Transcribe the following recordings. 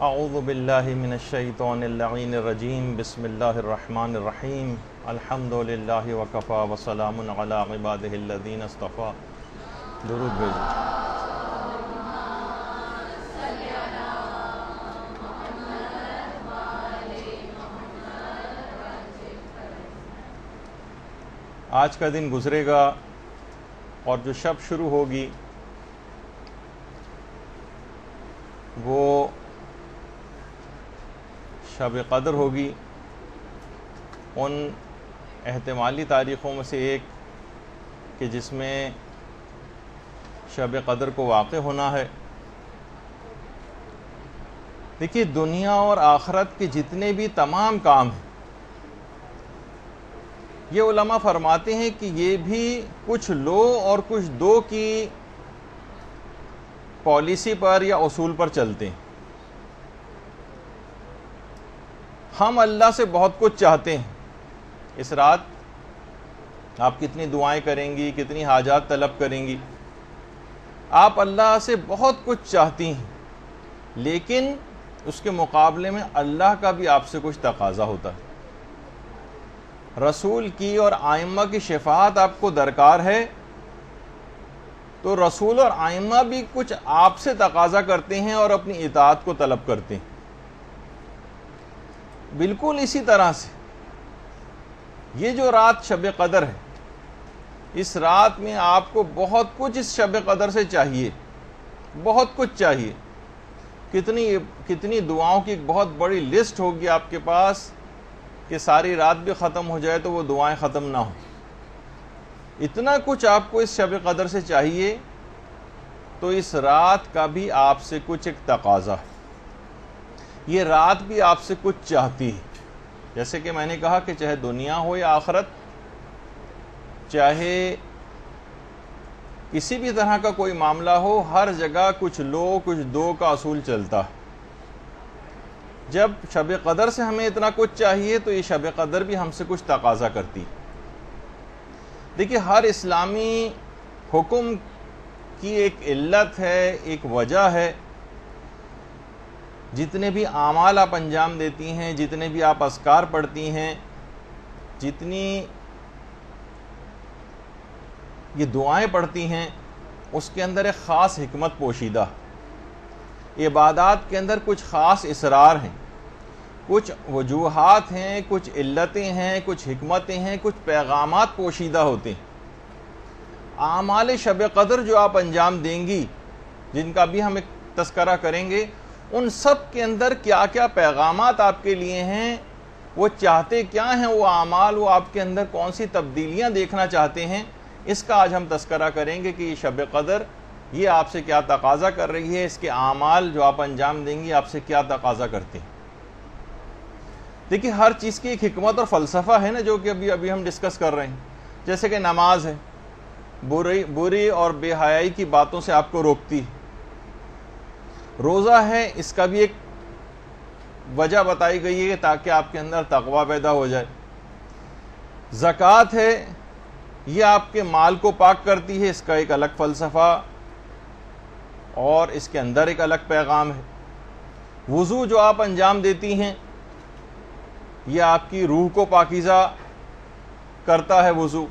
اعوذ باللہ من الشیطان اللعین الرجیم بسم اللہ الرحمن الرحیم الحمد للہ وکفا وسلام علی عبادہ الذین اصطفیٰ. درود بھیجو. آج کا دن گزرے گا اور جو شب شروع ہوگی وہ شب قدر ہوگی. ان احتمالی تاریخوں میں سے ایک کہ جس میں شب قدر کو واقع ہونا ہے. دیکھیے، دنیا اور آخرت کے جتنے بھی تمام کام ہیں، یہ علماء فرماتے ہیں کہ یہ بھی کچھ لو اور کچھ دو کی پالیسی پر یا اصول پر چلتے ہیں. ہم اللہ سے بہت کچھ چاہتے ہیں. اس رات آپ کتنی دعائیں کریں گی، کتنی حاجات طلب کریں گی، آپ اللہ سے بہت کچھ چاہتی ہیں، لیکن اس کے مقابلے میں اللہ کا بھی آپ سے کچھ تقاضا ہوتا ہے. رسول کی اور ائمہ کی شفاعت آپ کو درکار ہے، تو رسول اور ائمہ بھی کچھ آپ سے تقاضا کرتے ہیں اور اپنی اطاعت کو طلب کرتے ہیں. بالکل اسی طرح سے یہ جو رات شب قدر ہے، اس رات میں آپ کو بہت کچھ اس شب قدر سے چاہیے، بہت کچھ چاہیے. کتنی دعاؤں کی ایک بہت بڑی لسٹ ہوگی آپ کے پاس کہ ساری رات بھی ختم ہو جائے تو وہ دعائیں ختم نہ ہوں. اتنا کچھ آپ کو اس شب قدر سے چاہیے، تو اس رات کا بھی آپ سے کچھ ایک تقاضا ہے. یہ رات بھی آپ سے کچھ چاہتی ہے. جیسے کہ میں نے کہا کہ چاہے دنیا ہو یا آخرت، چاہے کسی بھی طرح کا کوئی معاملہ ہو، ہر جگہ کچھ لو کچھ دو کا اصول چلتا ہے. جب شب قدر سے ہمیں اتنا کچھ چاہیے تو یہ شب قدر بھی ہم سے کچھ تقاضا کرتی. دیکھیے، ہر اسلامی حکم کی ایک علت ہے، ایک وجہ ہے. جتنے بھی اعمال آپ انجام دیتی ہیں، جتنے بھی آپ اذکار پڑھتی ہیں، جتنی یہ دعائیں پڑھتی ہیں، اس کے اندر ایک خاص حکمت پوشیدہ. عبادات کے اندر کچھ خاص اسرار ہیں، کچھ وجوہات ہیں، کچھ علتیں ہیں، کچھ حکمتیں ہیں، کچھ پیغامات پوشیدہ ہوتے ہیں. اعمال شب قدر جو آپ انجام دیں گی، جن کا بھی ہم ایک تذکرہ کریں گے، ان سب کے اندر کیا کیا پیغامات آپ کے لیے ہیں، وہ چاہتے کیا ہیں وہ اعمال، وہ آپ کے اندر کون سی تبدیلیاں دیکھنا چاہتے ہیں، اس کا آج ہم تذکرہ کریں گے کہ یہ شب قدر یہ آپ سے کیا تقاضا کر رہی ہے، اس کے اعمال جو آپ انجام دیں گی آپ سے کیا تقاضا کرتے ہیں. دیکھیے، ہر چیز کی ایک حکمت اور فلسفہ ہے نا، جو کہ ابھی ہم ڈسکس کر رہے ہیں. جیسے کہ نماز ہے، بری اور بے حیائی کی باتوں سے آپ کو روکتی ہے. روزہ ہے، اس کا بھی ایک وجہ بتائی گئی ہے تاکہ آپ کے اندر تقوی پیدا ہو جائے. زکوٰۃ ہے، یہ آپ کے مال کو پاک کرتی ہے، اس کا ایک الگ فلسفہ اور اس کے اندر ایک الگ پیغام ہے. وضو جو آپ انجام دیتی ہیں، یہ آپ کی روح کو پاکیزہ کرتا ہے. وضو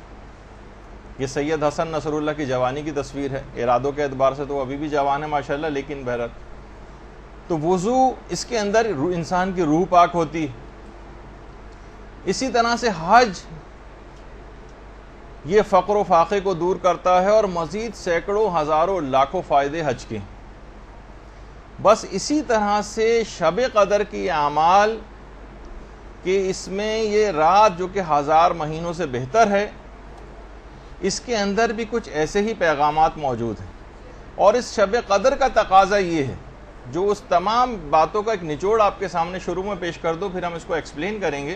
یہ سید حسن نصر اللہ کی جوانی کی تصویر ہے. ارادوں کے اعتبار سے تو ابھی بھی جوان ہے ماشاءاللہ، لیکن بہرحال تو وضو اس کے اندر انسان کی روح پاک ہوتی ہے. اسی طرح سے حج، یہ فقر و فاقے کو دور کرتا ہے اور مزید سینکڑوں ہزاروں لاکھوں فائدے حج کے. بس اسی طرح سے شب قدر کی اعمال کہ اس میں یہ رات جو کہ 1000 مہینوں سے بہتر ہے، اس کے اندر بھی کچھ ایسے ہی پیغامات موجود ہیں. اور اس شب قدر کا تقاضا یہ ہے، جو اس تمام باتوں کا ایک نچوڑ آپ کے سامنے شروع میں پیش کر دو، پھر ہم اس کو ایکسپلین کریں گے.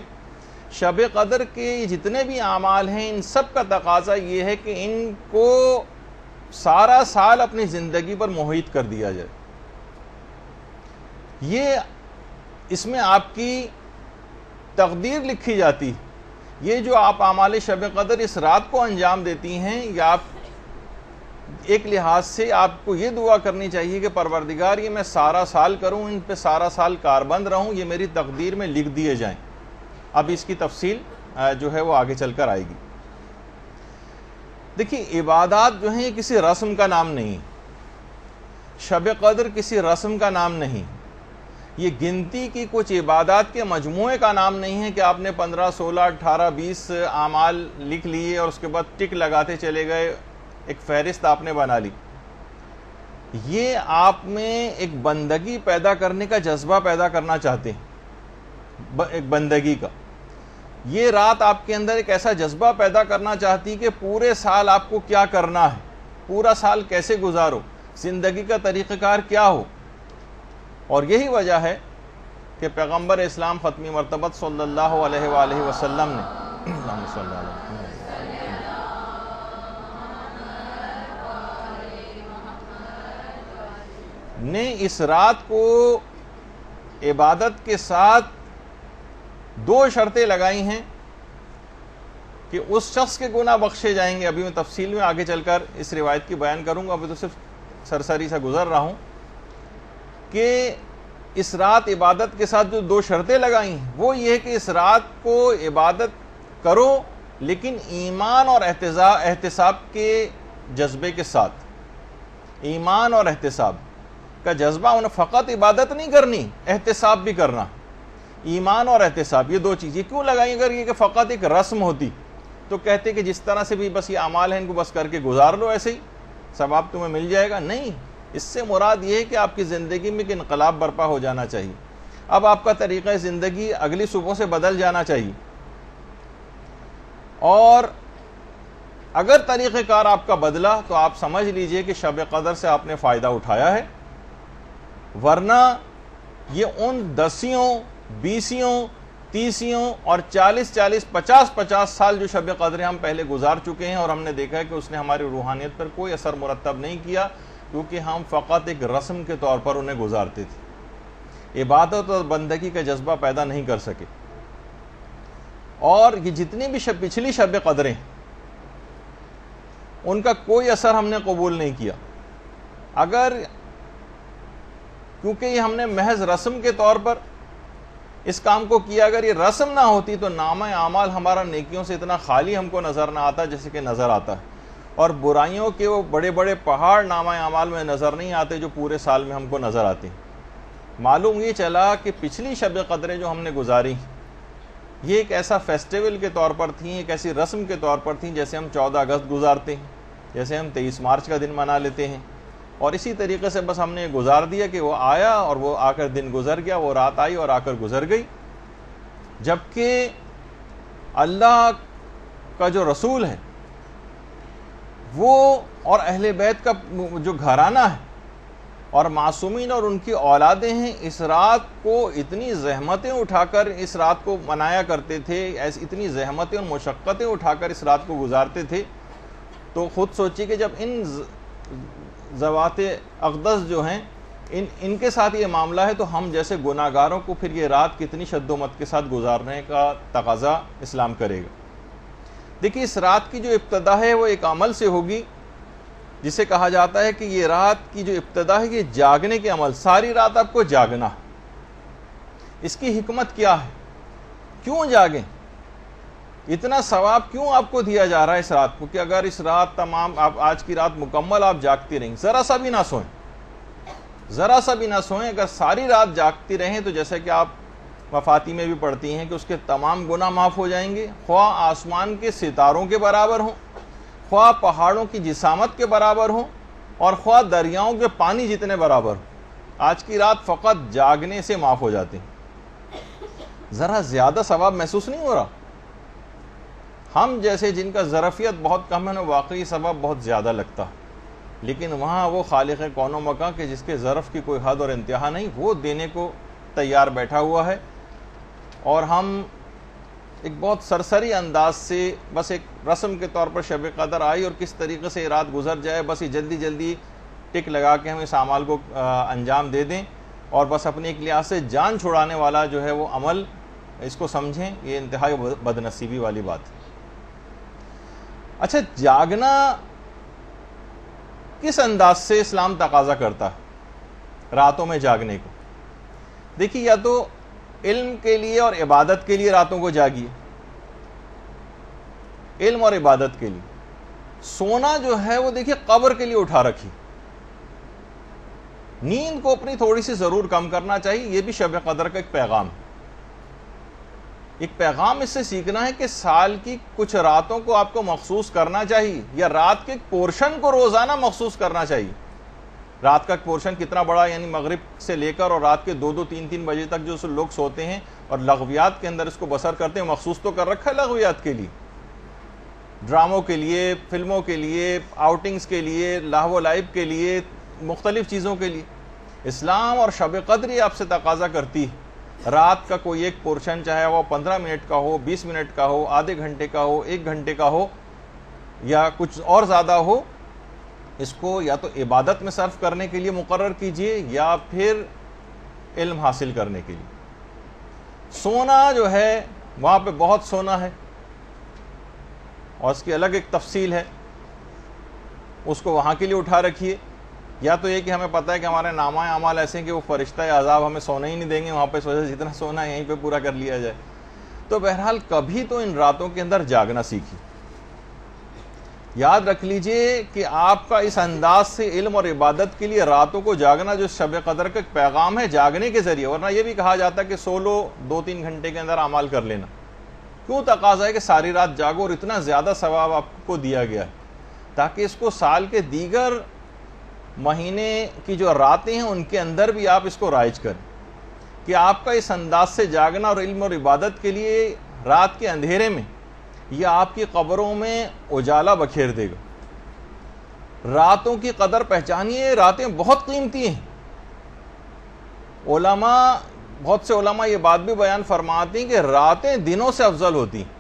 شب قدر کے جتنے بھی اعمال ہیں، ان سب کا تقاضا یہ ہے کہ ان کو سارا سال اپنی زندگی پر محیط کر دیا جائے. یہ اس میں آپ کی تقدیر لکھی جاتی. یہ جو آپ اعمال شب قدر اس رات کو انجام دیتی ہیں، یا آپ ایک لحاظ سے آپ کو یہ دعا کرنی چاہیے کہ پروردگار یہ میں سارا سال کروں، ان پہ سارا سال کاربند رہوں، یہ میری تقدیر میں لکھ دیے جائیں۔ اب اس کی تفصیل جو ہے وہ آگے چل کر آئے گی۔ دیکھیے عبادات جو ہیں یہ کسی رسم کا نام نہیں، شب قدر کسی رسم کا نام نہیں، یہ گنتی کی کچھ عبادات کے مجموعے کا نام نہیں ہے کہ آپ نے 15 16 18 20 اعمال لکھ لیے اور اس کے بعد ٹک لگاتے چلے گئے، ایک فہرست آپ نے بنا لی۔ یہ آپ میں ایک بندگی پیدا کرنے کا جذبہ پیدا کرنا چاہتے ہیں، ایک بندگی کا۔ یہ رات آپ کے اندر ایک ایسا جذبہ پیدا کرنا چاہتی کہ پورے سال آپ کو کیا کرنا ہے، پورا سال کیسے گزارو، زندگی کا طریقہ کار کیا ہو۔ اور یہی وجہ ہے کہ پیغمبر اسلام ختمی مرتبت صلی اللہ علیہ وآلہ وسلم نے اس رات کو عبادت کے ساتھ 2 شرطیں لگائی ہیں کہ اس شخص کے گناہ بخشے جائیں گے۔ ابھی میں تفصیل میں آگے چل کر اس روایت کی بیان کروں گا، ابھی تو صرف سرسری سے گزر رہا ہوں کہ اس رات عبادت کے ساتھ جو 2 شرطیں لگائی ہیں وہ یہ ہے کہ اس رات کو عبادت کرو لیکن ایمان اور احتساب کے جذبے کے ساتھ۔ ایمان اور احتساب کا جذبہ، انہیں فقط عبادت نہیں کرنی، احتساب بھی کرنا۔ ایمان اور احتساب یہ 2 چیزیں کیوں لگائیں؟ اگر یہ کہ فقط ایک رسم ہوتی تو کہتے کہ جس طرح سے بھی بس یہ اعمال ہیں ان کو بس کر کے گزار لو، ایسے ہی ثواب تمہیں مل جائے گا۔ نہیں، اس سے مراد یہ ہے کہ آپ کی زندگی میں ایک انقلاب برپا ہو جانا چاہیے۔ اب آپ کا طریقہ زندگی اگلی صبح سے بدل جانا چاہیے، اور اگر طریقہ کار آپ کا بدلا تو آپ سمجھ لیجئے کہ شب قدر سے آپ نے فائدہ اٹھایا ہے، ورنہ یہ ان 10 20 30 اور 40 50 سال جو شب قدر ہم پہلے گزار چکے ہیں، اور ہم نے دیکھا ہے کہ اس نے ہماری روحانیت پر کوئی اثر مرتب نہیں کیا، کیونکہ ہم فقط ایک رسم کے طور پر انہیں گزارتے تھے، عبادت اور بندگی کا جذبہ پیدا نہیں کر سکے۔ اور یہ جتنی بھی پچھلی شب قدریں ان کا کوئی اثر ہم نے قبول نہیں کیا، کیونکہ یہ ہم نے محض رسم کے طور پر اس کام کو کیا۔ اگر یہ رسم نہ ہوتی تو نامہ اعمال ہمارا نیکیوں سے اتنا خالی ہم کو نظر نہ آتا جیسے کہ نظر آتا ہے، اور برائیوں کے وہ بڑے بڑے پہاڑ نامہ اعمال میں نظر نہیں آتے جو پورے سال میں ہم کو نظر آتے ہیں۔ معلوم یہ چلا کہ پچھلی شب قدریں جو ہم نے گزاری یہ ایک ایسا فیسٹیول کے طور پر تھیں، ایک ایسی رسم کے طور پر تھیں جیسے ہم 14 اگست گزارتے ہیں، جیسے ہم 23 مارچ کا دن منا لیتے ہیں، اور اسی طریقے سے بس ہم نے گزار دیا کہ وہ آیا اور وہ آ کر دن گزر گیا، وہ رات آئی اور آ کر گزر گئی۔ جبکہ اللہ کا جو رسول ہے وہ اور اہل بیت کا جو گھرانہ ہے اور معصومین اور ان کی اولادیں ہیں، اس رات کو اتنی زحمتیں اٹھا کر اس رات کو منایا کرتے تھے، اتنی زحمتیں اور مشقتیں اٹھا کر اس رات کو گزارتے تھے۔ تو خود سوچیے کہ جب ان ذوات اقدس جو ہیں ان کے ساتھ یہ معاملہ ہے تو ہم جیسے گناہگاروں کو پھر یہ رات کتنی شد و مت کے ساتھ گزارنے کا تقاضا اسلام کرے گا۔ دیکھیے اس رات کی جو ابتدا ہے وہ ایک عمل سے ہوگی جسے کہا جاتا ہے کہ یہ رات کی جو ابتدا ہے یہ جاگنے کے عمل، ساری رات آپ کو جاگنا۔ اس کی حکمت کیا ہے؟ کیوں جاگیں؟ اتنا ثواب کیوں آپ کو دیا جا رہا ہے اس رات کو کہ اگر اس رات تمام آپ آج کی رات مکمل آپ جاگتی رہیں، ذرا سا بھی نہ سوئیں، ذرا سا بھی نہ سوئیں، اگر ساری رات جاگتی رہیں تو جیسے کہ آپ مفاتی میں بھی پڑھتی ہیں کہ اس کے تمام گناہ معاف ہو جائیں گے، خواہ آسمان کے ستاروں کے برابر ہوں، خواہ پہاڑوں کی جسامت کے برابر ہوں، اور خواہ دریاؤں کے پانی جتنے برابر ہوں۔ آج کی رات فقط جاگنے سے معاف ہو جاتے ہیں۔ ذرا زیادہ ثواب محسوس نہیں ہو رہا؟ ہم جیسے جن کا ظرفیت بہت کم ہے انہیں واقعی ثواب بہت زیادہ لگتا، لیکن وہاں وہ خالق کون و مکان کہ جس کے ظرف کی کوئی حد اور انتہا نہیں، وہ دینے کو تیار بیٹھا ہوا ہے، اور ہم ایک بہت سرسری انداز سے بس ایک رسم کے طور پر شب قدر آئی اور کس طریقے سے رات گزر جائے، بس یہ جلدی جلدی ٹک لگا کے ہم اس اعمال کو انجام دے دیں، اور بس اپنی ایک لحاظ سے جان چھڑانے والا جو ہے وہ عمل اس کو سمجھیں، یہ انتہائی بدنصیبی والی بات ہے۔ اچھا، جاگنا کس انداز سے اسلام تقاضا کرتا ہے راتوں میں جاگنے کو؟ دیکھیے، یا تو علم کے لیے اور عبادت کے لیے راتوں کو جاگیے، علم اور عبادت کے لیے۔ سونا جو ہے وہ دیکھیے قبر کے لیے اٹھا رکھی، نیند کو اپنی تھوڑی سی ضرور کم کرنا چاہیے۔ یہ بھی شب قدر کا ایک پیغام ہے۔ ایک پیغام اس سے سیکھنا ہے کہ سال کی کچھ راتوں کو آپ کو مخصوص کرنا چاہیے، یا رات کے ایک پورشن کو روزانہ مخصوص کرنا چاہیے۔ رات کا ایک پورشن کتنا بڑا، یعنی مغرب سے لے کر اور رات کے 2-2 3-3 بجے تک جو لوگ سوتے ہیں اور لغویات کے اندر اس کو بسر کرتے ہیں، مخصوص تو کر رکھا ہے لغویات کے لیے، ڈراموں کے لیے، فلموں کے لیے، آؤٹنگز کے لیے، لاہو و لعب کے لیے، مختلف چیزوں کے لیے۔ اسلام اور شب قدر یہ آپ سے تقاضا کرتی ہے رات کا کوئی ایک پورشن، چاہے وہ 15 منٹ کا ہو، 20 منٹ کا ہو، آدھے گھنٹے کا ہو، 1 گھنٹے کا ہو، یا کچھ اور زیادہ ہو، اس کو یا تو عبادت میں صرف کرنے کے لیے مقرر کیجئے یا پھر علم حاصل کرنے کے لیے۔ سونا جو ہے وہاں پہ بہت سونا ہے اور اس کی الگ ایک تفصیل ہے، اس کو وہاں کے لیے اٹھا رکھیے۔ یا تو یہ کہ ہمیں پتہ ہے کہ ہمارے نامہ اعمال ایسے ہیں کہ وہ فرشتہ عذاب ہمیں سونا ہی نہیں دیں گے، وہاں پہ سوچے جتنا سونا ہے یہیں پہ پورا کر لیا جائے۔ تو بہرحال کبھی تو ان راتوں کے اندر جاگنا سیکھیے۔ یاد رکھ لیجئے کہ آپ کا اس انداز سے علم اور عبادت کے لیے راتوں کو جاگنا جو شب قدر کا ایک پیغام ہے، جاگنے کے ذریعے، ورنہ یہ بھی کہا جاتا ہے کہ سو لو 2-3 گھنٹے کے اندر اعمال کر لینا۔ کیوں تقاضا ہے کہ ساری رات جاگو اور اتنا زیادہ ثواب آپ کو دیا گیا ہے، تاکہ اس کو سال کے دیگر مہینے کی جو راتیں ہیں ان کے اندر بھی آپ اس کو رائج کریں، کہ آپ کا اس انداز سے جاگنا اور علم اور عبادت کے لیے رات کے اندھیرے میں یہ آپ کی قبروں میں اجالا بکھیر دے گا۔ راتوں کی قدر پہچانیے، راتیں بہت قیمتی ہیں۔ بہت سے علماء یہ بات بھی بیان فرماتے ہیں کہ راتیں دنوں سے افضل ہوتی ہیں۔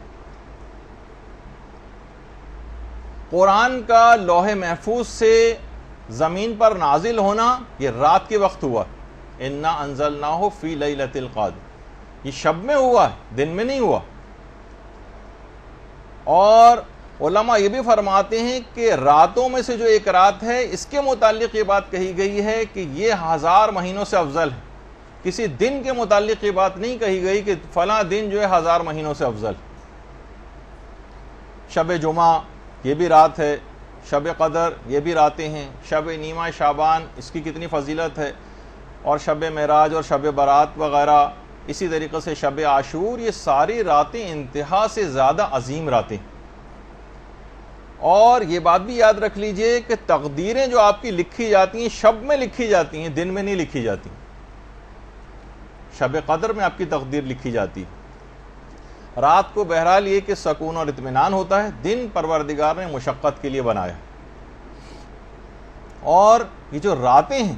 قرآن کا لوح محفوظ سے زمین پر نازل ہونا یہ رات کے وقت ہوا، انا انزلناہ فی لیلۃ القدر، یہ شب میں ہوا ہے، دن میں نہیں ہوا۔ اور علماء یہ بھی فرماتے ہیں کہ راتوں میں سے جو ایک رات ہے اس کے متعلق یہ بات کہی گئی ہے کہ یہ 1000 مہینوں سے افضل ہے۔ کسی دن کے متعلق یہ بات نہیں کہی گئی کہ فلاں دن جو ہے 1000 مہینوں سے افضل۔ شب جمعہ یہ بھی رات ہے، شب قدر یہ بھی راتیں ہیں، شب نیمہ شعبان اس کی کتنی فضیلت ہے، اور شب معراج اور شب برات وغیرہ، اسی طریقے سے شب عاشور، یہ ساری راتیں انتہا سے زیادہ عظیم راتیں۔ اور یہ بات بھی یاد رکھ لیجئے کہ تقدیریں جو آپ کی لکھی جاتی ہیں شب میں لکھی جاتی ہیں، دن میں نہیں لکھی جاتی۔ شب قدر میں آپ کی تقدیر لکھی جاتی ہے۔ رات کو بہرحال یہ کہ سکون اور اطمینان ہوتا ہے، دن پروردگار نے مشقت کے لیے بنایا۔ اور یہ جو راتیں ہیں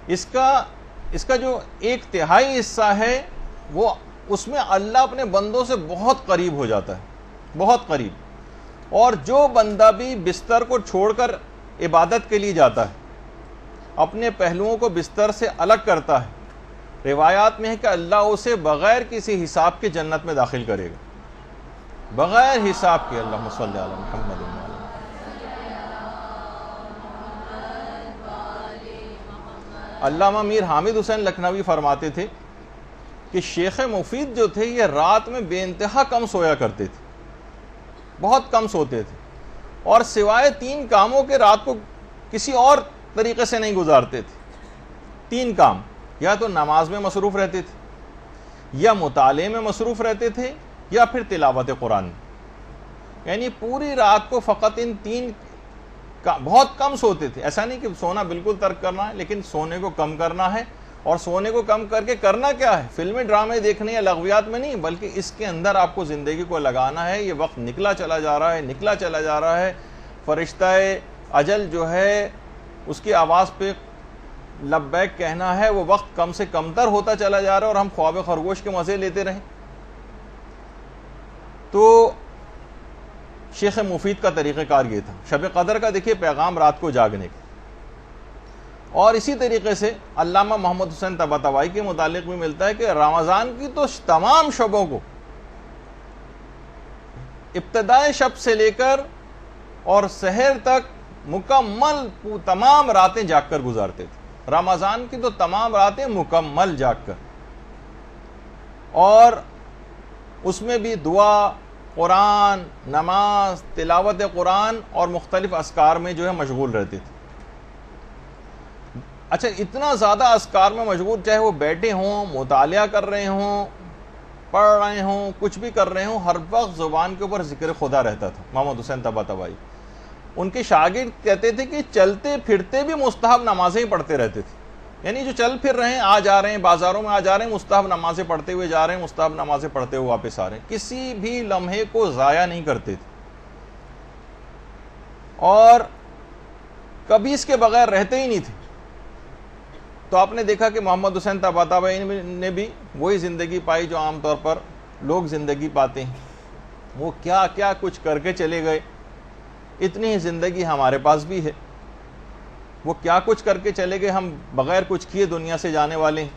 اس کا جو 1/3 حصہ ہے وہ اس میں اللہ اپنے بندوں سے بہت قریب ہو جاتا ہے، بہت قریب۔ اور جو بندہ بھی بستر کو چھوڑ کر عبادت کے لیے جاتا ہے، اپنے پہلوؤں کو بستر سے الگ کرتا ہے، روایات میں ہے کہ اللہ اسے بغیر کسی حساب کے جنت میں داخل کرے گا، بغیر حساب کے۔ اللہم صلی علی محمد۔ علامہ میر حامد حسین لکھنوی فرماتے تھے کہ شیخ مفید جو تھے یہ رات میں بے انتہا کم سویا کرتے تھے، بہت کم سوتے تھے، اور سوائے 3 کاموں کے رات کو کسی اور طریقے سے نہیں گزارتے تھے۔ 3 کام، یا تو نماز میں مصروف رہتے تھے، یا مطالعے میں مصروف رہتے تھے، یا پھر تلاوت قرآن میں۔ یعنی پوری رات کو فقط ان 3 بہت کم سوتے تھے۔ ایسا نہیں کہ سونا بالکل ترک کرنا ہے، لیکن سونے کو کم کرنا ہے۔ اور سونے کو کم کر کے کرنا کیا ہے؟ فلمیں ڈرامے دیکھنے یا لغویات میں نہیں، بلکہ اس کے اندر آپ کو زندگی کو لگانا ہے۔ یہ وقت نکلا چلا جا رہا ہے، نکلا چلا جا رہا ہے۔ فرشتہ اجل جو ہے اس کی آواز پہ لبیک کہنا ہے، وہ وقت کم سے کم تر ہوتا چلا جا رہا ہے، اور ہم خواب خرگوش کے مزے لیتے رہیں۔ تو شیخ مفید کا طریقہ کار یہ تھا۔ شب قدر کا دیکھیے پیغام رات کو جاگنے کا۔ اور اسی طریقے سے علامہ محمد حسین طباطبائی کے متعلق بھی ملتا ہے کہ رمضان کی تو تمام شبوں کو، ابتدائے شب سے لے کر اور سحر تک مکمل تمام راتیں جاگ کر گزارتے تھے، رمضان کی تو تمام راتیں مکمل جاگ کر، اور اس میں بھی دعا، قرآن، نماز، تلاوت قرآن اور مختلف اذکار میں جو ہے مشغول رہتے تھے۔ اچھا، اتنا زیادہ اذکار میں مشغول، چاہے وہ بیٹھے ہوں، مطالعہ کر رہے ہوں، پڑھ رہے ہوں، کچھ بھی کر رہے ہوں، ہر وقت زبان کے اوپر ذکر خدا رہتا تھا محمد حسین طباطبائی۔ ان کے شاگرد کہتے تھے کہ چلتے پھرتے بھی مستحب نمازیں ہی پڑھتے رہتے تھے، یعنی جو چل پھر رہے ہیں، آ جا رہے ہیں، بازاروں میں آ جا رہے ہیں، مستحب نمازیں پڑھتے ہوئے جا رہے ہیں، مستحب نمازیں پڑھتے ہوئے واپس آ رہے ہیں، کسی بھی لمحے کو ضائع نہیں کرتے تھے، اور کبھی اس کے بغیر رہتے ہی نہیں تھے۔ تو آپ نے دیکھا کہ محمد حسین طباطبائی نے بھی وہی زندگی پائی جو عام طور پر لوگ زندگی پاتے ہیں۔ وہ کیا کیا کچھ کر کے چلے گئے، اتنی ہی زندگی ہمارے پاس بھی ہے۔ وہ کیا کچھ کر کے چلے گئے، ہم بغیر کچھ کیے دنیا سے جانے والے ہیں۔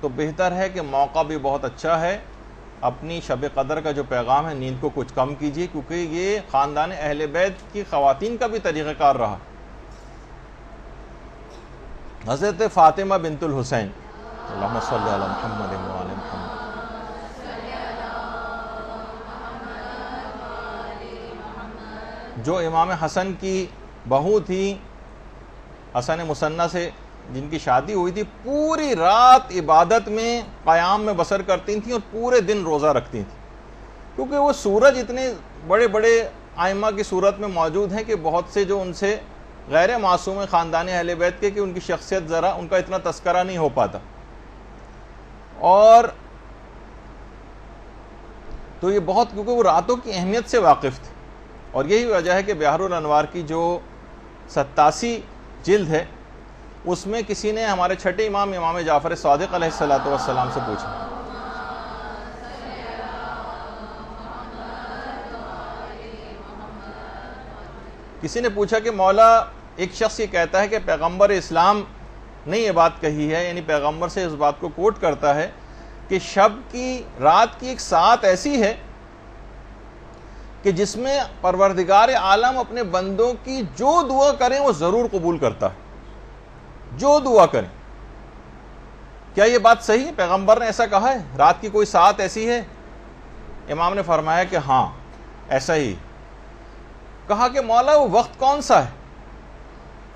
تو بہتر ہے کہ موقع بھی بہت اچھا ہے، اپنی شب قدر کا جو پیغام ہے نیند کو کچھ کم کیجیے، کیونکہ یہ خاندان اہل بیت کی خواتین کا بھی طریقہ کار رہا۔ حضرت فاطمہ بنت الحسین، اللہم صلی علی محمد و آل محمد، جو امام حسن کی بہو تھی، حسن مثنیٰ سے جن کی شادی ہوئی تھی، پوری رات عبادت میں قیام میں بسر کرتی تھیں اور پورے دن روزہ رکھتی تھیں، کیونکہ وہ سورج اتنے بڑے بڑے ائمہ کی صورت میں موجود ہیں کہ بہت سے جو ان سے غیر معصوم خاندان اہل بیت کے کہ ان کی شخصیت ذرا ان کا اتنا تذکرہ نہیں ہو پاتا، اور تو یہ بہت، کیونکہ وہ راتوں کی اہمیت سے واقف تھے، اور یہی وجہ ہے کہ بحر الانوار کی جو 87 جلد ہے اس میں کسی نے ہمارے چھٹے امام امام جعفر صادق علیہ السلام سے پوچھا، کسی نے پوچھا کہ مولا، ایک شخص یہ کہتا ہے کہ پیغمبر اسلام نے یہ بات کہی ہے، یعنی پیغمبر سے اس بات کو کوٹ کرتا ہے کہ شب کی، رات کی ایک ساعت ایسی ہے کہ جس میں پروردگار عالم اپنے بندوں کی جو دعا کریں وہ ضرور قبول کرتا ہے، جو دعا کریں۔ کیا یہ بات صحیح ہے؟ پیغمبر نے ایسا کہا ہے رات کی کوئی ساعت ایسی ہے؟ امام نے فرمایا کہ ہاں ایسا ہی۔ کہا کہ مولا وہ وقت کون سا ہے؟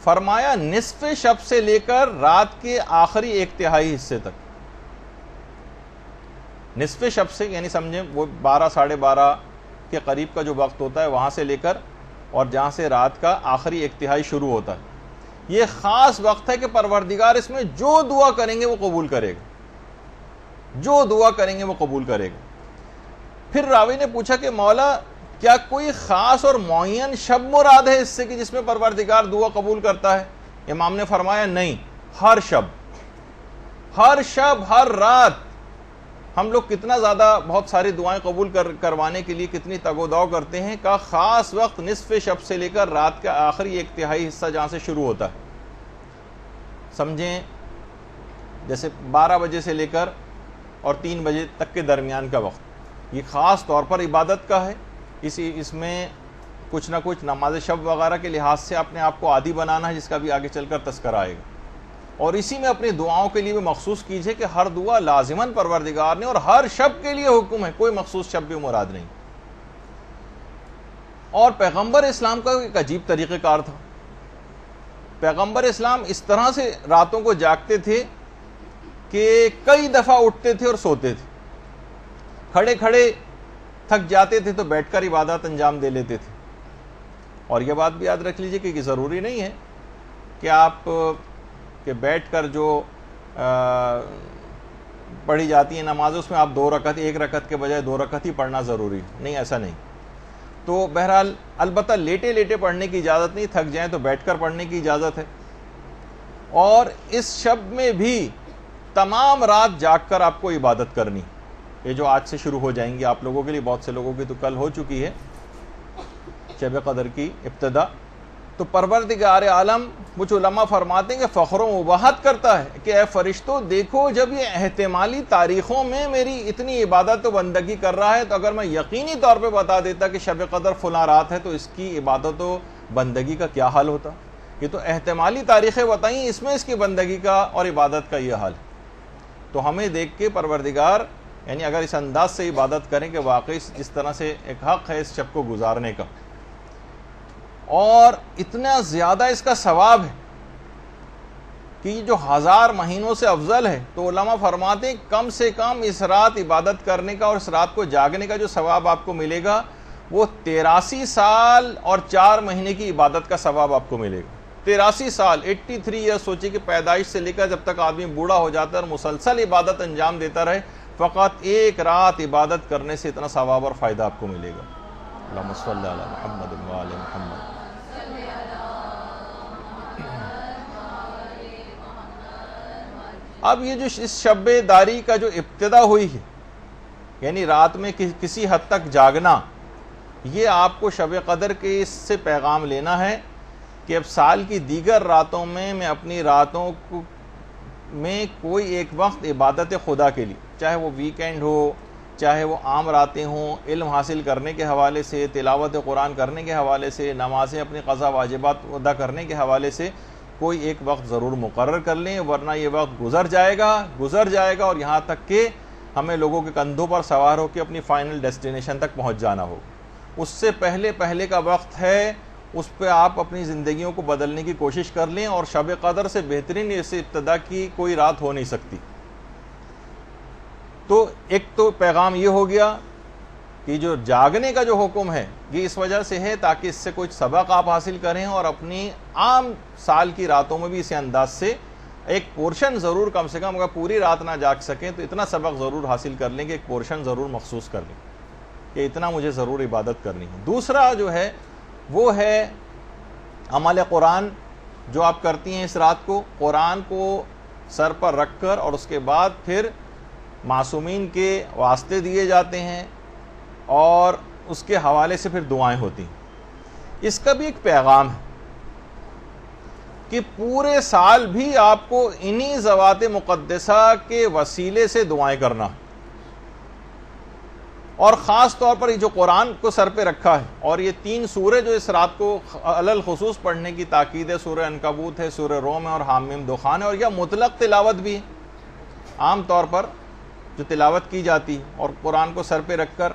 فرمایا نصف شب سے لے کر رات کے آخری 1/3 حصے تک۔ نصف شب سے یعنی سمجھیں وہ 12 ساڑھے 12 کے قریب کا جو وقت ہوتا ہے وہاں سے لے کر، اور جہاں سے رات کا آخری 1/3 شروع ہوتا ہے، یہ خاص وقت ہے کہ پروردگار اس میں جو دعا کریں گے وہ قبول کرے گا، جو دعا کریں گے وہ قبول کرے گا۔ پھر راوی نے پوچھا کہ مولا کیا کوئی خاص اور معین شب مراد ہے اس سے کہ جس میں پروردگار دعا قبول کرتا ہے؟ امام نے فرمایا نہیں، ہر شب، ہر رات ہم لوگ کتنا زیادہ بہت ساری دعائیں قبول کروانے کے لیے کتنی تگ و دو کرتے ہیں، کا خاص وقت نصف شب سے لے کر رات کا آخری 1/3 حصہ جہاں سے شروع ہوتا ہے، سمجھیں جیسے 12 بجے سے لے کر اور 3 بجے تک کے درمیان کا وقت، یہ خاص طور پر عبادت کا ہے۔ اس میں کچھ نہ کچھ نماز شب وغیرہ کے لحاظ سے اپنے آپ کو عادی بنانا ہے، جس کا بھی آگے چل کر تذکرہ آئے گا، اور اسی میں اپنی دعاؤں کے لیے بھی مخصوص کیجئے کہ ہر دعا لازماً پروردگار نے، اور ہر شب کے لیے حکم ہے، کوئی مخصوص شب بھی مراد نہیں۔ اور پیغمبر اسلام کا ایک عجیب طریقہ کار تھا، پیغمبر اسلام اس طرح سے راتوں کو جاگتے تھے کہ کئی دفعہ اٹھتے تھے اور سوتے تھے، کھڑے کھڑے تھک جاتے تھے تو بیٹھ کر عبادت انجام دے لیتے تھے۔ اور یہ بات بھی یاد رکھ لیجئے کہ یہ ضروری نہیں ہے کہ آپ کہ بیٹھ کر جو پڑھی جاتی ہیں نمازیں اس میں آپ 2 رکعت، 1 رکعت کے بجائے 2 رکعت ہی پڑھنا ضروری نہیں، ایسا نہیں۔ تو بہرحال البتہ لیٹے لیٹے پڑھنے کی اجازت نہیں، تھک جائیں تو بیٹھ کر پڑھنے کی اجازت ہے۔ اور اس شب میں بھی تمام رات جاگ کر آپ کو عبادت کرنی، یہ جو آج سے شروع ہو جائیں گی آپ لوگوں کے لیے، بہت سے لوگوں کی تو کل ہو چکی ہے شب قدر کی ابتدا۔ تو پروردگار عالم، کچھ علماء فرماتے ہیں کہ فخر و مباحت کرتا ہے کہ اے فرشتوں دیکھو، جب یہ احتمالی تاریخوں میں میری اتنی عبادت و بندگی کر رہا ہے، تو اگر میں یقینی طور پہ بتا دیتا کہ شب قدر فلاں رات ہے تو اس کی عبادت و بندگی کا کیا حال ہوتا؟ یہ تو احتمالی تاریخیں بتائیں، اس میں اس کی بندگی کا اور عبادت کا یہ حال ہے۔ تو ہمیں دیکھ کے پروردگار یعنی اگر اس انداز سے عبادت کریں کہ واقعی جس طرح سے ایک حق ہے اس شب کو گزارنے کا، اور اتنا زیادہ اس کا ثواب ہے کہ یہ جو 1000 مہینوں سے افضل ہے، تو علماء فرماتے ہیں کم سے کم اس رات عبادت کرنے کا اور اس رات کو جاگنے کا جو ثواب آپ کو ملے گا وہ 83 سال اور 4 مہینے کی عبادت کا ثواب آپ کو ملے گا۔ 83 سال 83 ایئرس، سوچیے کہ پیدائش سے لے کر جب تک آدمی بوڑھا ہو جاتا ہے اور مسلسل عبادت انجام دیتا رہے، فقط ایک رات عبادت کرنے سے اتنا ثواب اور فائدہ آپ کو ملے گا۔ اللہم صلی علی محمد و آل محمد۔ اب یہ جو اس شب داری کا جو ابتدا ہوئی ہے، یعنی رات میں کسی حد تک جاگنا، یہ آپ کو شب قدر کے اس سے پیغام لینا ہے کہ اب سال کی دیگر راتوں میں اپنی راتوں میں کوئی ایک وقت عبادت خدا کے لیے، چاہے وہ ویکینڈ ہو، چاہے وہ عام راتیں ہوں، علم حاصل کرنے کے حوالے سے، تلاوت قرآن کرنے کے حوالے سے، نمازیں اپنی قضا واجبات ادا کرنے کے حوالے سے کوئی ایک وقت ضرور مقرر کر لیں، ورنہ یہ وقت گزر جائے گا اور یہاں تک کہ ہمیں لوگوں کے کندھوں پر سوار ہو کے اپنی فائنل ڈیسٹینیشن تک پہنچ جانا ہو۔ اس سے پہلے کا وقت ہے، اس پہ آپ اپنی زندگیوں کو بدلنے کی کوشش کر لیں، اور شب قدر سے بہترین اس ابتدا کی کوئی رات ہو نہیں سکتی۔ تو ایک تو پیغام یہ ہو گیا کہ جو جاگنے کا جو حکم ہے یہ اس وجہ سے ہے تاکہ اس سے کچھ سبق آپ حاصل کریں، اور اپنی عام سال کی راتوں میں بھی اسی انداز سے ایک پورشن ضرور، کم سے کم اگر پوری رات نہ جاگ سکیں تو اتنا سبق ضرور حاصل کر لیں کہ ایک پورشن ضرور مخصوص کر لیں کہ اتنا مجھے ضرور عبادت کرنی ہے۔ دوسرا جو ہے وہ ہے عمل قرآن، جو آپ کرتی ہیں اس رات کو، قرآن کو سر پر رکھ کر، اور اس کے بعد پھر معصومین کے واسطے دیے جاتے ہیں اور اس کے حوالے سے پھر دعائیں ہوتی ہیں۔ اس کا بھی ایک پیغام ہے کہ پورے سال بھی آپ کو انہی ذوات مقدسہ کے وسیلے سے دعائیں کرنا، اور خاص طور پر یہ جو قرآن کو سر پہ رکھا ہے، اور یہ 3 سورے جو اس رات کو علل خصوص پڑھنے کی تاکید ہے، سورہ عنکبوت ہے، سورہ روم ہے اور حامیم دخان ہے، اور یہ مطلق تلاوت بھی ہے عام طور پر جو تلاوت کی جاتی ہے، اور قرآن کو سر پہ رکھ کر۔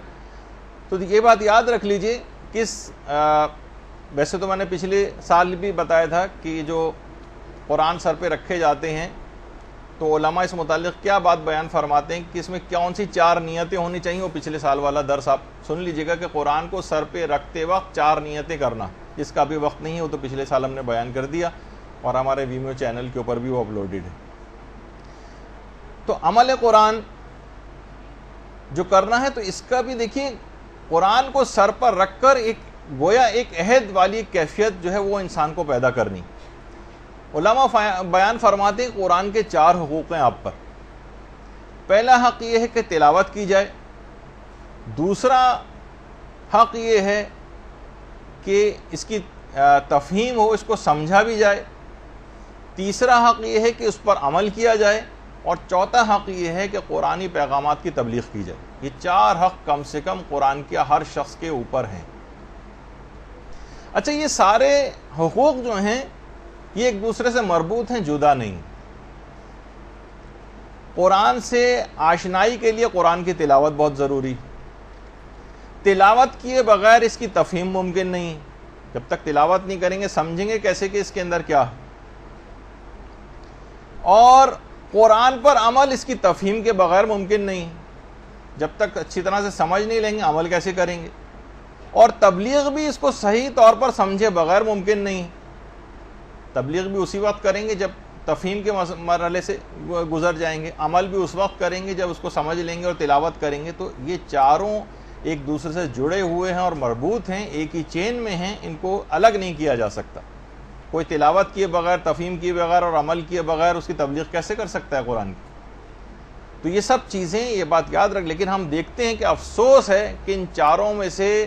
تو یہ بات یاد رکھ لیجئے کہ ویسے تو میں نے پچھلے سال بھی بتایا تھا کہ جو قرآن سر پہ رکھے جاتے ہیں تو علماء اس متعلق کیا بات بیان فرماتے ہیں کہ اس میں کون سی 4 نیتیں ہونی چاہیے، وہ پچھلے سال والا درس آپ سن لیجئے گا کہ قرآن کو سر پہ رکھتے وقت 4 نیتیں کرنا، جس کا بھی وقت نہیں ہے وہ تو پچھلے سال ہم نے بیان کر دیا، اور ہمارے ویمیو چینل کے اوپر بھی وہ اپلوڈڈ ہے۔ تو عمل قرآن جو کرنا ہے تو اس کا بھی دیکھیے، قرآن کو سر پر رکھ کر ایک گویا ایک عہد والی کیفیت جو ہے وہ انسان کو پیدا کرنی۔ علماء بیان فرماتے ہیں قرآن کے 4 حقوق ہیں آپ پر۔ پہلا حق یہ ہے کہ تلاوت کی جائے، دوسرا حق یہ ہے کہ اس کی تفہیم ہو، اس کو سمجھا بھی جائے، تیسرا حق یہ ہے کہ اس پر عمل کیا جائے، اور چوتھا حق یہ ہے کہ قرآنی پیغامات کی تبلیغ کی جائے۔ یہ 4 حق کم سے کم قرآن کے ہر شخص کے اوپر ہیں۔ اچھا، یہ سارے حقوق جو ہیں یہ ایک دوسرے سے مربوط ہیں، جدا نہیں۔ قرآن سے آشنائی کے لیے قرآن کی تلاوت بہت ضروری، تلاوت کیے بغیر اس کی تفہیم ممکن نہیں۔ جب تک تلاوت نہیں کریں گے سمجھیں گے کیسے کہ اس کے اندر کیا ہے، اور قرآن پر عمل اس کی تفہیم کے بغیر ممکن نہیں۔ جب تک اچھی طرح سے سمجھ نہیں لیں گے عمل کیسے کریں گے، اور تبلیغ بھی اس کو صحیح طور پر سمجھے بغیر ممکن نہیں۔ تبلیغ بھی اسی وقت کریں گے جب تفہیم کے مرحلے سے گزر جائیں گے، عمل بھی اس وقت کریں گے جب اس کو سمجھ لیں گے اور تلاوت کریں گے۔ تو یہ چاروں ایک دوسرے سے جڑے ہوئے ہیں اور مربوط ہیں، ایک ہی چین میں ہیں، ان کو الگ نہیں کیا جا سکتا۔ کوئی تلاوت کیے بغیر، تفہیم کیے بغیر اور عمل کیے بغیر اس کی تبلیغ کیسے کر سکتا ہے قرآن کی؟ تو یہ سب چیزیں، یہ بات یاد رکھ، لیکن ہم دیکھتے ہیں کہ افسوس ہے کہ ان چاروں میں سے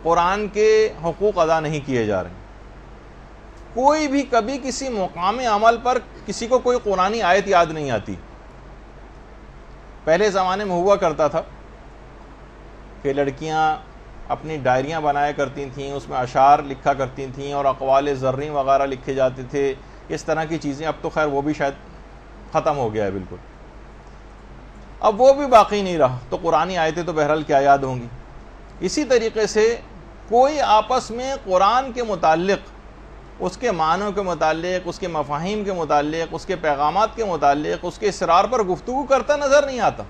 قرآن کے حقوق ادا نہیں کیے جا رہے۔ کوئی بھی کبھی کسی مقام عمل پر کسی کو کوئی قرآنی آیت یاد نہیں آتی۔ پہلے زمانے میں ہوا کرتا تھا کہ لڑکیاں اپنی ڈائریاں بنایا کرتی تھیں، اس میں اشعار لکھا کرتی تھیں اور اقوال زرعی وغیرہ لکھے جاتے تھے، اس طرح کی چیزیں. اب تو خیر وہ بھی شاید ختم ہو گیا ہے بالکل، اب وہ بھی باقی نہیں رہا. تو قرآنی آیتیں تو بہرحال کیا یاد ہوں گی. اسی طریقے سے کوئی آپس میں قرآن کے متعلق، اس کے معنوں کے متعلق، اس کے مفاہیم کے متعلق، اس کے پیغامات کے متعلق، اس کے اسرار پر گفتگو کرتا نظر نہیں آتا.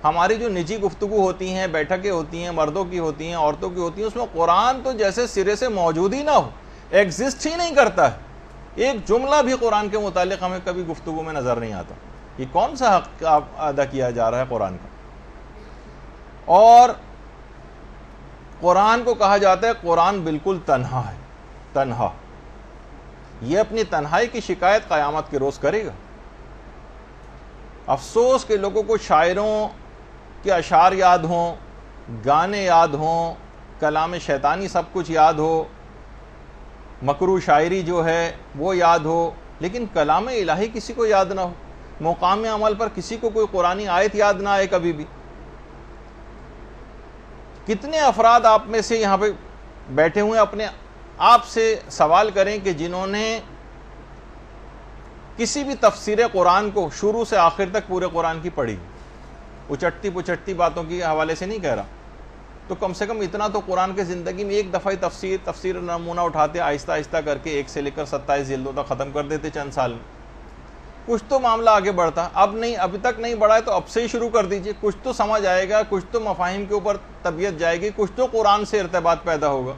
ہماری جو نجی گفتگو ہوتی ہیں، بیٹھکیں ہوتی ہیں، مردوں کی ہوتی ہیں، عورتوں کی ہوتی ہیں، اس میں قرآن تو جیسے سرے سے موجود ہی نہ ہو، ایگزسٹ ہی نہیں کرتا ہے. ایک جملہ بھی قرآن کے متعلق ہمیں کبھی گفتگو میں نظر نہیں آتا. یہ کون سا حق ادا کیا جا رہا ہے قرآن کا؟ اور قرآن کو کہا جاتا ہے قرآن بالکل تنہا ہے، تنہا. یہ اپنی تنہائی کی شکایت قیامت کے روز کرے گا. افسوس کہ لوگوں کو شاعروں کے اشعار یاد ہوں، گانے یاد ہوں، کلام شیطانی سب کچھ یاد ہو، مکروہ شاعری جو ہے وہ یاد ہو، لیکن کلام الہی کسی کو یاد نہ ہو. مقام عمل پر کسی کو کوئی قرآنی آیت یاد نہ آئے کبھی بھی. کتنے افراد آپ میں سے یہاں پہ بیٹھے ہوئے اپنے آپ سے سوال کریں کہ جنہوں نے کسی بھی تفسیر قرآن کو شروع سے آخر تک پورے قرآن کی پڑھی، اچٹتی پچٹتی باتوں کے حوالے سے نہیں کہہ رہا، تو کم سے کم اتنا تو قرآن کے زندگی میں ایک دفعہ تفسیر نمونہ اٹھاتے، آہستہ آہستہ کر کے 1 سے لے کر 27 جلدوں تک ختم کر دیتے چند سال میں. کچھ تو معاملہ آگے بڑھتا. اب نہیں، ابھی تک نہیں بڑھا ہے تو اب سے ہی شروع کر دیجئے. کچھ تو سمجھ آئے گا، کچھ تو مفاہیم کے اوپر طبیعت جائے گی، کچھ تو قرآن سے ارتباط پیدا ہوگا.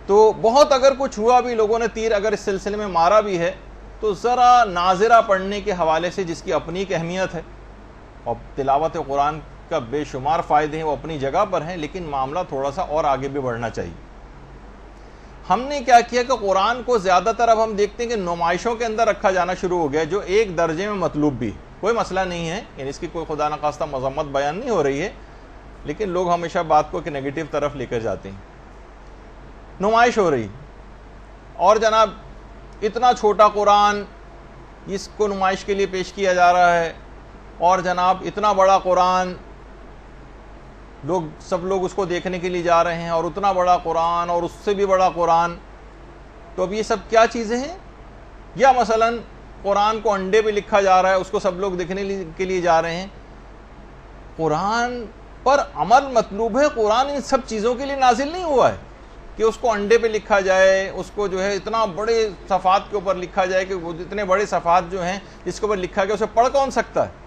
تو بہت اگر کچھ ہوا بھی، لوگوں نے تیر اگر اس سلسلے میں مارا بھی ہے، تو ذرا ناظرہ پڑھنے کے حوالے سے جس کی اپنی ایک اہمیت ہے، اور تلاوت قرآن کا بے شمار فائدے ہیں، وہ اپنی جگہ پر ہیں، لیکن معاملہ تھوڑا سا اور آگے بھی بڑھنا چاہیے. ہم نے کیا کیا کہ قرآن کو زیادہ تر اب ہم دیکھتے ہیں کہ نمائشوں کے اندر رکھا جانا شروع ہو گیا، جو ایک درجے میں مطلوب بھی. کوئی مسئلہ نہیں ہے، یعنی اس کی کوئی خدا نخواستہ مذمت بیان نہیں ہو رہی ہے، لیکن لوگ ہمیشہ بات کو ایک نیگیٹو طرف لے کر جاتے ہیں. نمائش ہو رہی، اور جناب اتنا چھوٹا قرآن اس کو نمائش کے لیے پیش کیا جا رہا ہے، اور جناب اتنا بڑا قرآن سب لوگ اس کو دیکھنے کے لیے جا رہے ہیں، اور اتنا بڑا قرآن اور اس سے بھی بڑا قرآن. تو اب یہ سب کیا چیزیں ہیں؟ یا مثلا قرآن کو انڈے پہ لکھا جا رہا ہے، اس کو سب لوگ دیکھنے کے لیے جا رہے ہیں. قرآن پر عمل مطلوب ہے. قرآن ان سب چیزوں کے لیے نازل نہیں ہوا ہے کہ اس کو انڈے پہ لکھا جائے، اس کو جو ہے اتنا بڑے صفحات کے اوپر لکھا جائے کہ وہ اتنے بڑے صفحات جو ہیں جس کے اوپر لکھا گیا اسے پڑھ کون سکتا ہے.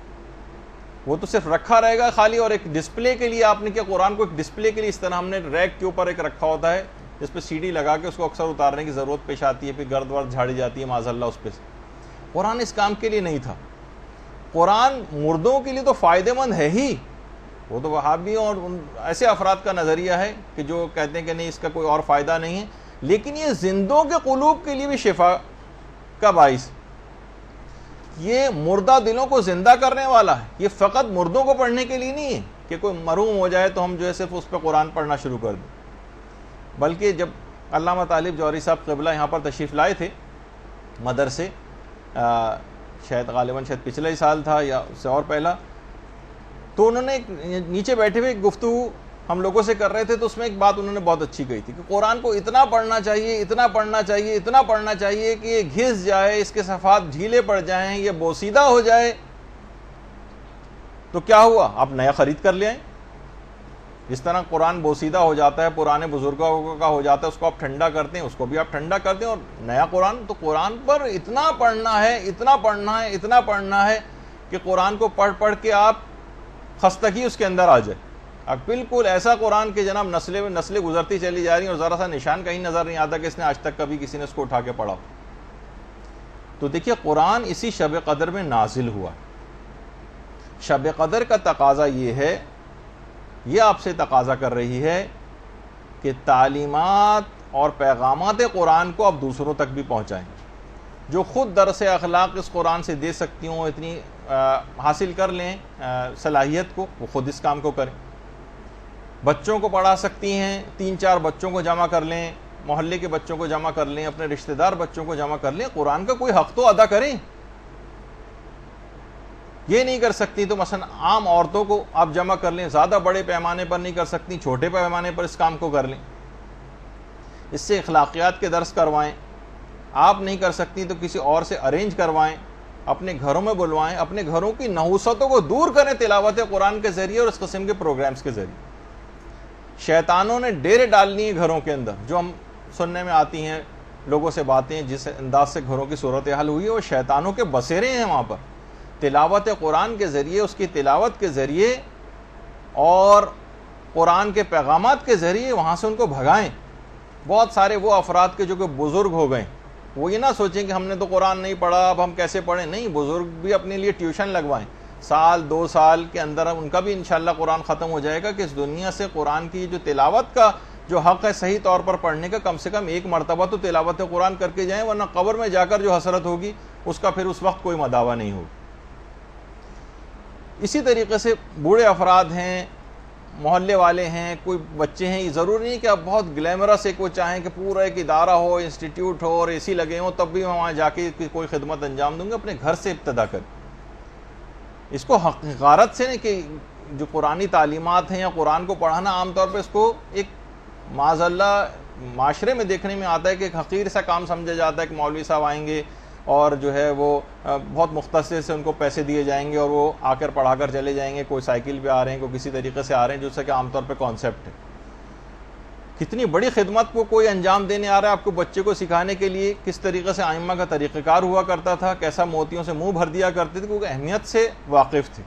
وہ تو صرف رکھا رہے گا خالی، اور ایک ڈسپلے کے لیے آپ نے کیا، قرآن کو ایک ڈسپلے کے لیے اس طرح ہم نے ریک کے اوپر ایک رکھا ہوتا ہے جس پہ سی ڈی لگا کے اس کو اکثر اتارنے کی ضرورت پیش آتی ہے، پھر گرد ورد جھاڑی جاتی ہے معاذ اللہ اس پہ سے. قرآن اس کام کے لیے نہیں تھا. قرآن مردوں کے لیے تو فائدہ مند ہے ہی. وہ تو وہابیوں اور ایسے افراد کا نظریہ ہے کہ جو کہتے ہیں کہ نہیں اس کا کوئی اور فائدہ نہیں ہے، لیکن یہ زندوں کے قلوب کے لیے بھی شفا کا باعث. یہ مردہ دلوں کو زندہ کرنے والا ہے. یہ فقط مردوں کو پڑھنے کے لیے نہیں ہے کہ کوئی مرحوم ہو جائے تو ہم جو ہے صرف اس پہ قرآن پڑھنا شروع کر دیں. بلکہ جب علامہ طالب جوہری صاحب قبلہ یہاں پر تشریف لائے تھے مدرسے، شاید غالباً پچھلے ہی سال تھا یا اس سے اور پہلا، تو انہوں نے نیچے بیٹھے ہوئے ایک گفتگو ہم لوگوں سے کر رہے تھے، تو اس میں ایک بات انہوں نے بہت اچھی کہی تھی کہ قرآن کو اتنا پڑھنا چاہیے، اتنا پڑھنا چاہیے، اتنا پڑھنا چاہیے کہ یہ گھس جائے، اس کے صفحات ڈھیلے پڑ جائیں، یہ بوسیدہ ہو جائے. تو کیا ہوا؟ آپ نیا خرید کر لے آئیں. جس طرح قرآن بوسیدہ ہو جاتا ہے، پرانے بزرگوں کا ہو جاتا ہے، اس کو آپ ٹھنڈا کرتے ہیں، اس کو بھی آپ ٹھنڈا کرتے ہیں. اور نیا قرآن، تو قرآن پر اتنا پڑھنا ہے، اتنا پڑھنا ہے، اتنا پڑھنا ہے کہ قرآن کو پڑھ پڑھ کے آپ خستگی اس کے اندر آ جائے. اب بالکل ایسا قرآن کہ جناب نسلیں گزرتی چلی جا رہی ہیں اور ذرا سا نشان کہیں نظر نہیں آتا کہ اس نے آج تک کبھی کسی نے اس کو اٹھا کے پڑھا. تو دیکھیے قرآن اسی شب قدر میں نازل ہوا. شب قدر کا تقاضا یہ ہے، یہ آپ سے تقاضا کر رہی ہے کہ تعلیمات اور پیغامات قرآن کو آپ دوسروں تک بھی پہنچائیں. جو خود درس اخلاق اس قرآن سے دے سکتی ہوں، اتنی حاصل کر لیں صلاحیت کو، وہ خود اس کام کو کریں. بچوں کو پڑھا سکتی ہیں، 3-4 بچوں کو جمع کر لیں، محلے کے بچوں کو جمع کر لیں، اپنے رشتہ دار بچوں کو جمع کر لیں. قرآن کا کوئی حق تو ادا کریں. یہ نہیں کر سکتی تو مثلا عام عورتوں کو آپ جمع کر لیں، زیادہ بڑے پیمانے پر نہیں کر سکتی، چھوٹے پیمانے پر اس کام کو کر لیں، اس سے اخلاقیات کے درس کروائیں۔ آپ نہیں کر سکتی تو کسی اور سے ارینج کروائیں، اپنے گھروں میں بلوائیں، اپنے گھروں کی نحوستوں کو دور کریں تلاوت قرآن کے ذریعے اور اس قسم کے پروگرامز کے ذریعے۔ شیطانوں نے ڈیرے ڈالنی ہیں گھروں کے اندر، جو ہم سننے میں آتی ہیں لوگوں سے باتیں، جس انداز سے گھروں کی صورتحال ہوئی ہے وہ شیطانوں کے بسیرے ہیں وہاں پر۔ تلاوت قرآن کے ذریعے، اس کی تلاوت کے ذریعے اور قرآن کے پیغامات کے ذریعے وہاں سے ان کو بھگائیں۔ بہت سارے وہ افراد کے جو کہ بزرگ ہو گئے، وہ یہ نہ سوچیں کہ ہم نے تو قرآن نہیں پڑھا اب ہم کیسے پڑھیں، نہیں، بزرگ بھی اپنے لیے ٹیوشن لگوائیں، سال 2 سال کے اندر ان کا بھی انشاءاللہ قرآن ختم ہو جائے گا کہ اس دنیا سے قرآن کی جو تلاوت کا جو حق ہے صحیح طور پر پڑھنے کا، کم سے کم ایک مرتبہ تو تلاوت قرآن کر کے جائیں، ورنہ قبر میں جا کر جو حسرت ہوگی اس کا پھر اس وقت کوئی مداوع نہیں ہوگا۔ اسی طریقے سے بوڑھے افراد ہیں، محلے والے ہیں، کوئی بچے ہیں، یہ ضروری نہیں کہ آپ بہت گلیمرس ایک وہ چاہیں کہ پورا ایک ادارہ ہو، انسٹیٹیوٹ ہو اور اے سی لگے ہوں تب بھی میں وہاں جا کے کوئی خدمت انجام دوں گا۔ اپنے گھر سے ابتدا کریں، اس کو حقارت سے نہیں کہ جو قرآنی تعلیمات ہیں یا قرآن کو پڑھانا عام طور پہ اس کو ایک معاذ اللہ معاشرے میں دیکھنے میں آتا ہے کہ ایک حقیر سا کام سمجھا جاتا ہے کہ مولوی صاحب آئیں گے اور جو ہے وہ بہت مختصر سے ان کو پیسے دیے جائیں گے اور وہ آ کر پڑھا کر چلے جائیں گے، کوئی سائیکل پہ آ رہے ہیں، کوئی کسی طریقے سے آ رہے ہیں، جو کہ عام طور پہ کانسیپٹ ہے۔ کتنی بڑی خدمت کو کوئی انجام دینے آ رہا ہے آپ کو بچے کو سکھانے کے لیے، کس طریقے سے ائمہ کا طریقہ کار ہوا کرتا تھا، کیسا موتیوں سے منہ بھر دیا کرتے تھے، کیونکہ اہمیت سے واقف تھے۔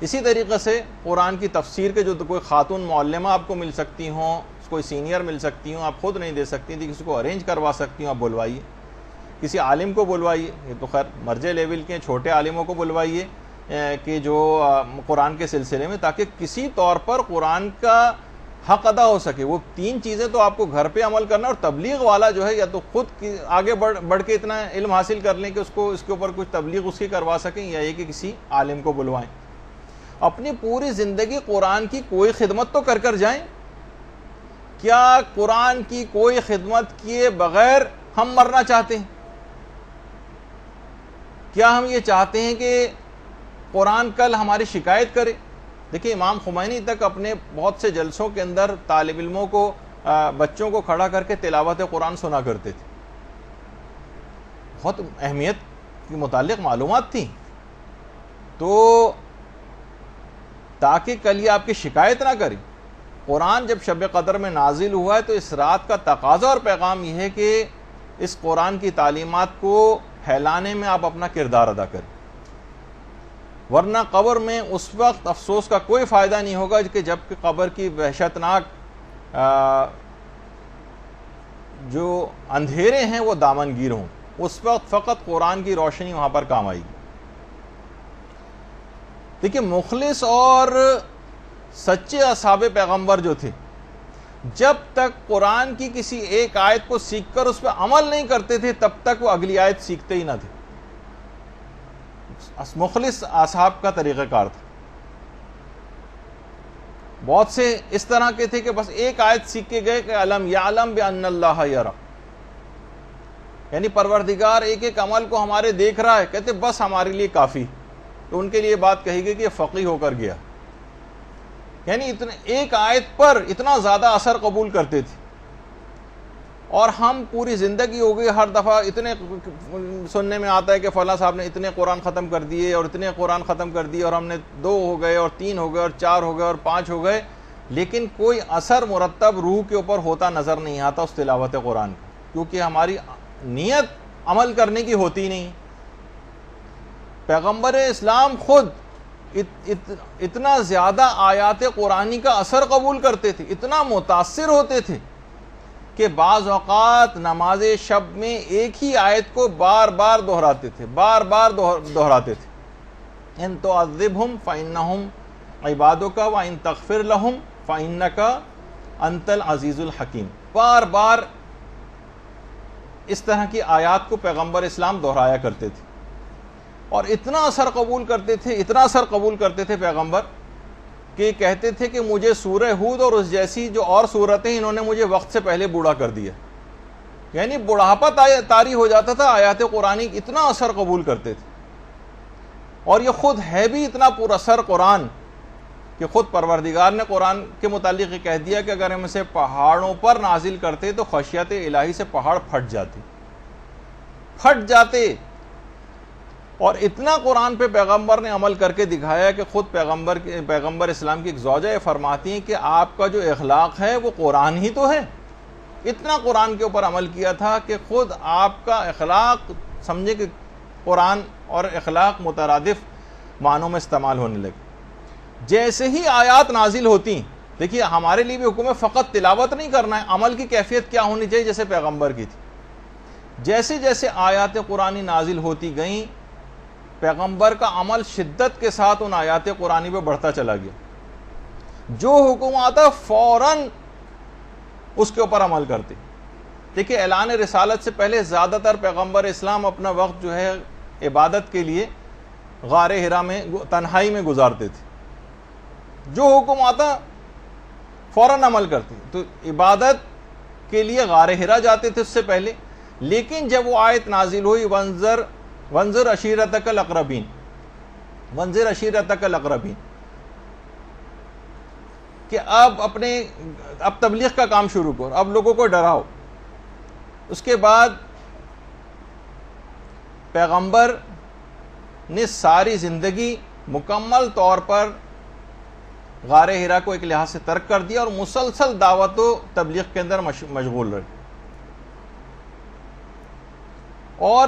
اسی طریقے سے قرآن کی تفسیر کے جو کوئی خاتون معلمہ آپ کو مل سکتی ہوں، کوئی سینئر مل سکتی ہوں، آپ خود نہیں دے سکتی تھی، کسی کو ارینج کروا سکتی ہوں، آپ بلوائیے، کسی عالم کو بلوائیے، یہ تو خیر مرجع لیول کے چھوٹے عالموں کو بلوائیے کہ جو قرآن کے سلسلے میں، تاکہ کسی طور پر قرآن کا حق ادا ہو سکے۔ وہ 3 چیزیں تو آپ کو گھر پہ عمل کرنا، اور تبلیغ والا جو ہے یا تو خود آگے بڑھ کے اتنا علم حاصل کر لیں کہ اس کو اس کے اوپر کچھ تبلیغ اس کی کروا سکیں، یا یہ کہ کسی عالم کو بلوائیں۔ اپنی پوری زندگی قرآن کی کوئی خدمت تو کر جائیں۔ کیا قرآن کی کوئی خدمت کیے بغیر ہم مرنا چاہتے ہیں؟ کیا ہم یہ چاہتے ہیں کہ قرآن کل ہماری شکایت کرے؟ دیکھیں امام خمینی تک اپنے بہت سے جلسوں کے اندر طالب علموں کو، بچوں کو کھڑا کر کے تلاوت قرآن سنا کرتے تھے۔ بہت اہمیت کے متعلق معلومات تھیں، تو تاکہ کل یہ آپ کی شکایت نہ کریں۔ قرآن جب شب قدر میں نازل ہوا ہے تو اس رات کا تقاضا اور پیغام یہ ہے کہ اس قرآن کی تعلیمات کو پھیلانے میں آپ اپنا کردار ادا کریں، ورنہ قبر میں اس وقت افسوس کا کوئی فائدہ نہیں ہوگا کہ جب کہ قبر کی وحشتناک جو اندھیرے ہیں وہ دامن گیر ہوں، اس وقت فقط قرآن کی روشنی وہاں پر کام آئے گی۔ دیکھیں مخلص اور سچے اصحاب پیغمبر جو تھے، جب تک قرآن کی کسی ایک آیت کو سیکھ کر اس پہ عمل نہیں کرتے تھے تب تک وہ اگلی آیت سیکھتے ہی نہ تھے۔ مخلص اصحاب کا طریقہ کار تھا۔ بہت سے اس طرح کے تھے کہ بس ایک آیت سیکھ کے گئے کہ علم یعلم بان اللہ یرا، یعنی پروردگار ایک ایک عمل کو ہمارے دیکھ رہا ہے، کہتے بس ہمارے لیے کافی، تو ان کے لیے بات کہی گئی کہ یہ فقیہ ہو کر گیا، یعنی ایک آیت پر اتنا زیادہ اثر قبول کرتے تھے۔ اور ہم پوری زندگی ہو گئی ہر دفعہ اتنے سننے میں آتا ہے کہ فلاں صاحب نے اتنے قرآن ختم کر دیے اور اتنے قرآن ختم کر دیے، اور ہم نے 2 ہو گئے اور 3 ہو گئے اور 4 ہو گئے اور 5 ہو گئے، لیکن کوئی اثر مرتب روح کے اوپر ہوتا نظر نہیں آتا اس تلاوت قرآن کا، کیونکہ ہماری نیت عمل کرنے کی ہوتی نہیں۔ پیغمبر اسلام خود اتنا زیادہ آیات قرآنی کا اثر قبول کرتے تھے، اتنا متاثر ہوتے تھے کہ بعض اوقات نماز شب میں ایک ہی آیت کو بار بار دہراتے تھے، بار بار دہراتے تھے۔ ان تعذبہم فانہم عبادک وان تغفر لہم فانک انت العزیز الحکیم، بار بار اس طرح کی آیات کو پیغمبر اسلام دہرایا کرتے تھے، اور اتنا اثر قبول کرتے تھے، اتنا اثر قبول کرتے تھے پیغمبر کہ کہتے تھے کہ مجھے سورہ ہود اور اس جیسی جو اور صورتیں انہوں نے مجھے وقت سے پہلے بوڑھا کر دیا، یعنی بڑھاپا طاری ہو جاتا تھا آیات قرآنی، اتنا اثر قبول کرتے تھے۔ اور یہ خود ہے بھی اتنا پر اثر قرآن کہ خود پروردگار نے قرآن کے متعلق یہ کہہ دیا کہ اگر ہم اسے پہاڑوں پر نازل کرتے تو خشیت الہی سے پہاڑ پھٹ جاتے. اور اتنا قرآن پہ پیغمبر نے عمل کر کے دکھایا کہ خود پیغمبر اسلام کی ایک زوجہ یہ فرماتی ہیں کہ آپ کا جو اخلاق ہے وہ قرآن ہی تو ہے. اتنا قرآن کے اوپر عمل کیا تھا کہ خود آپ کا اخلاق سمجھے کہ قرآن اور اخلاق مترادف معنوں میں استعمال ہونے لگے. جیسے ہی آیات نازل ہوتی، دیکھیے ہمارے لیے بھی حکم ہے فقط تلاوت نہیں کرنا ہے، عمل کی کیفیت کیا ہونی چاہیے جیسے پیغمبر کی تھی. جیسے جیسے آیات قرآنی نازل ہوتی گئیں، پیغمبر کا عمل شدت کے ساتھ ان آیات قرآنی پہ بڑھتا چلا گیا. جو حکم آتا فوراً اس کے اوپر عمل کرتے. دیکھیے اعلان رسالت سے پہلے زیادہ تر پیغمبر اسلام اپنا وقت جو ہے عبادت کے لیے غار حرا میں تنہائی میں گزارتے تھے. جو حکم آتا فوراً عمل کرتے. تو عبادت کے لیے غار حرا جاتے تھے اس سے پہلے. لیکن جب وہ آیت نازل ہوئی وانذر عشیرتک الاقربین، وانذر عشیرتک الاقربین، کہ اب تبلیغ کا کام شروع کرو، اب لوگوں کو ڈراؤ. اس کے بعد پیغمبر نے ساری زندگی مکمل طور پر غار حرا کو ایک لحاظ سے ترک کر دیا اور مسلسل دعوت و تبلیغ کے اندر مشغول رہے، اور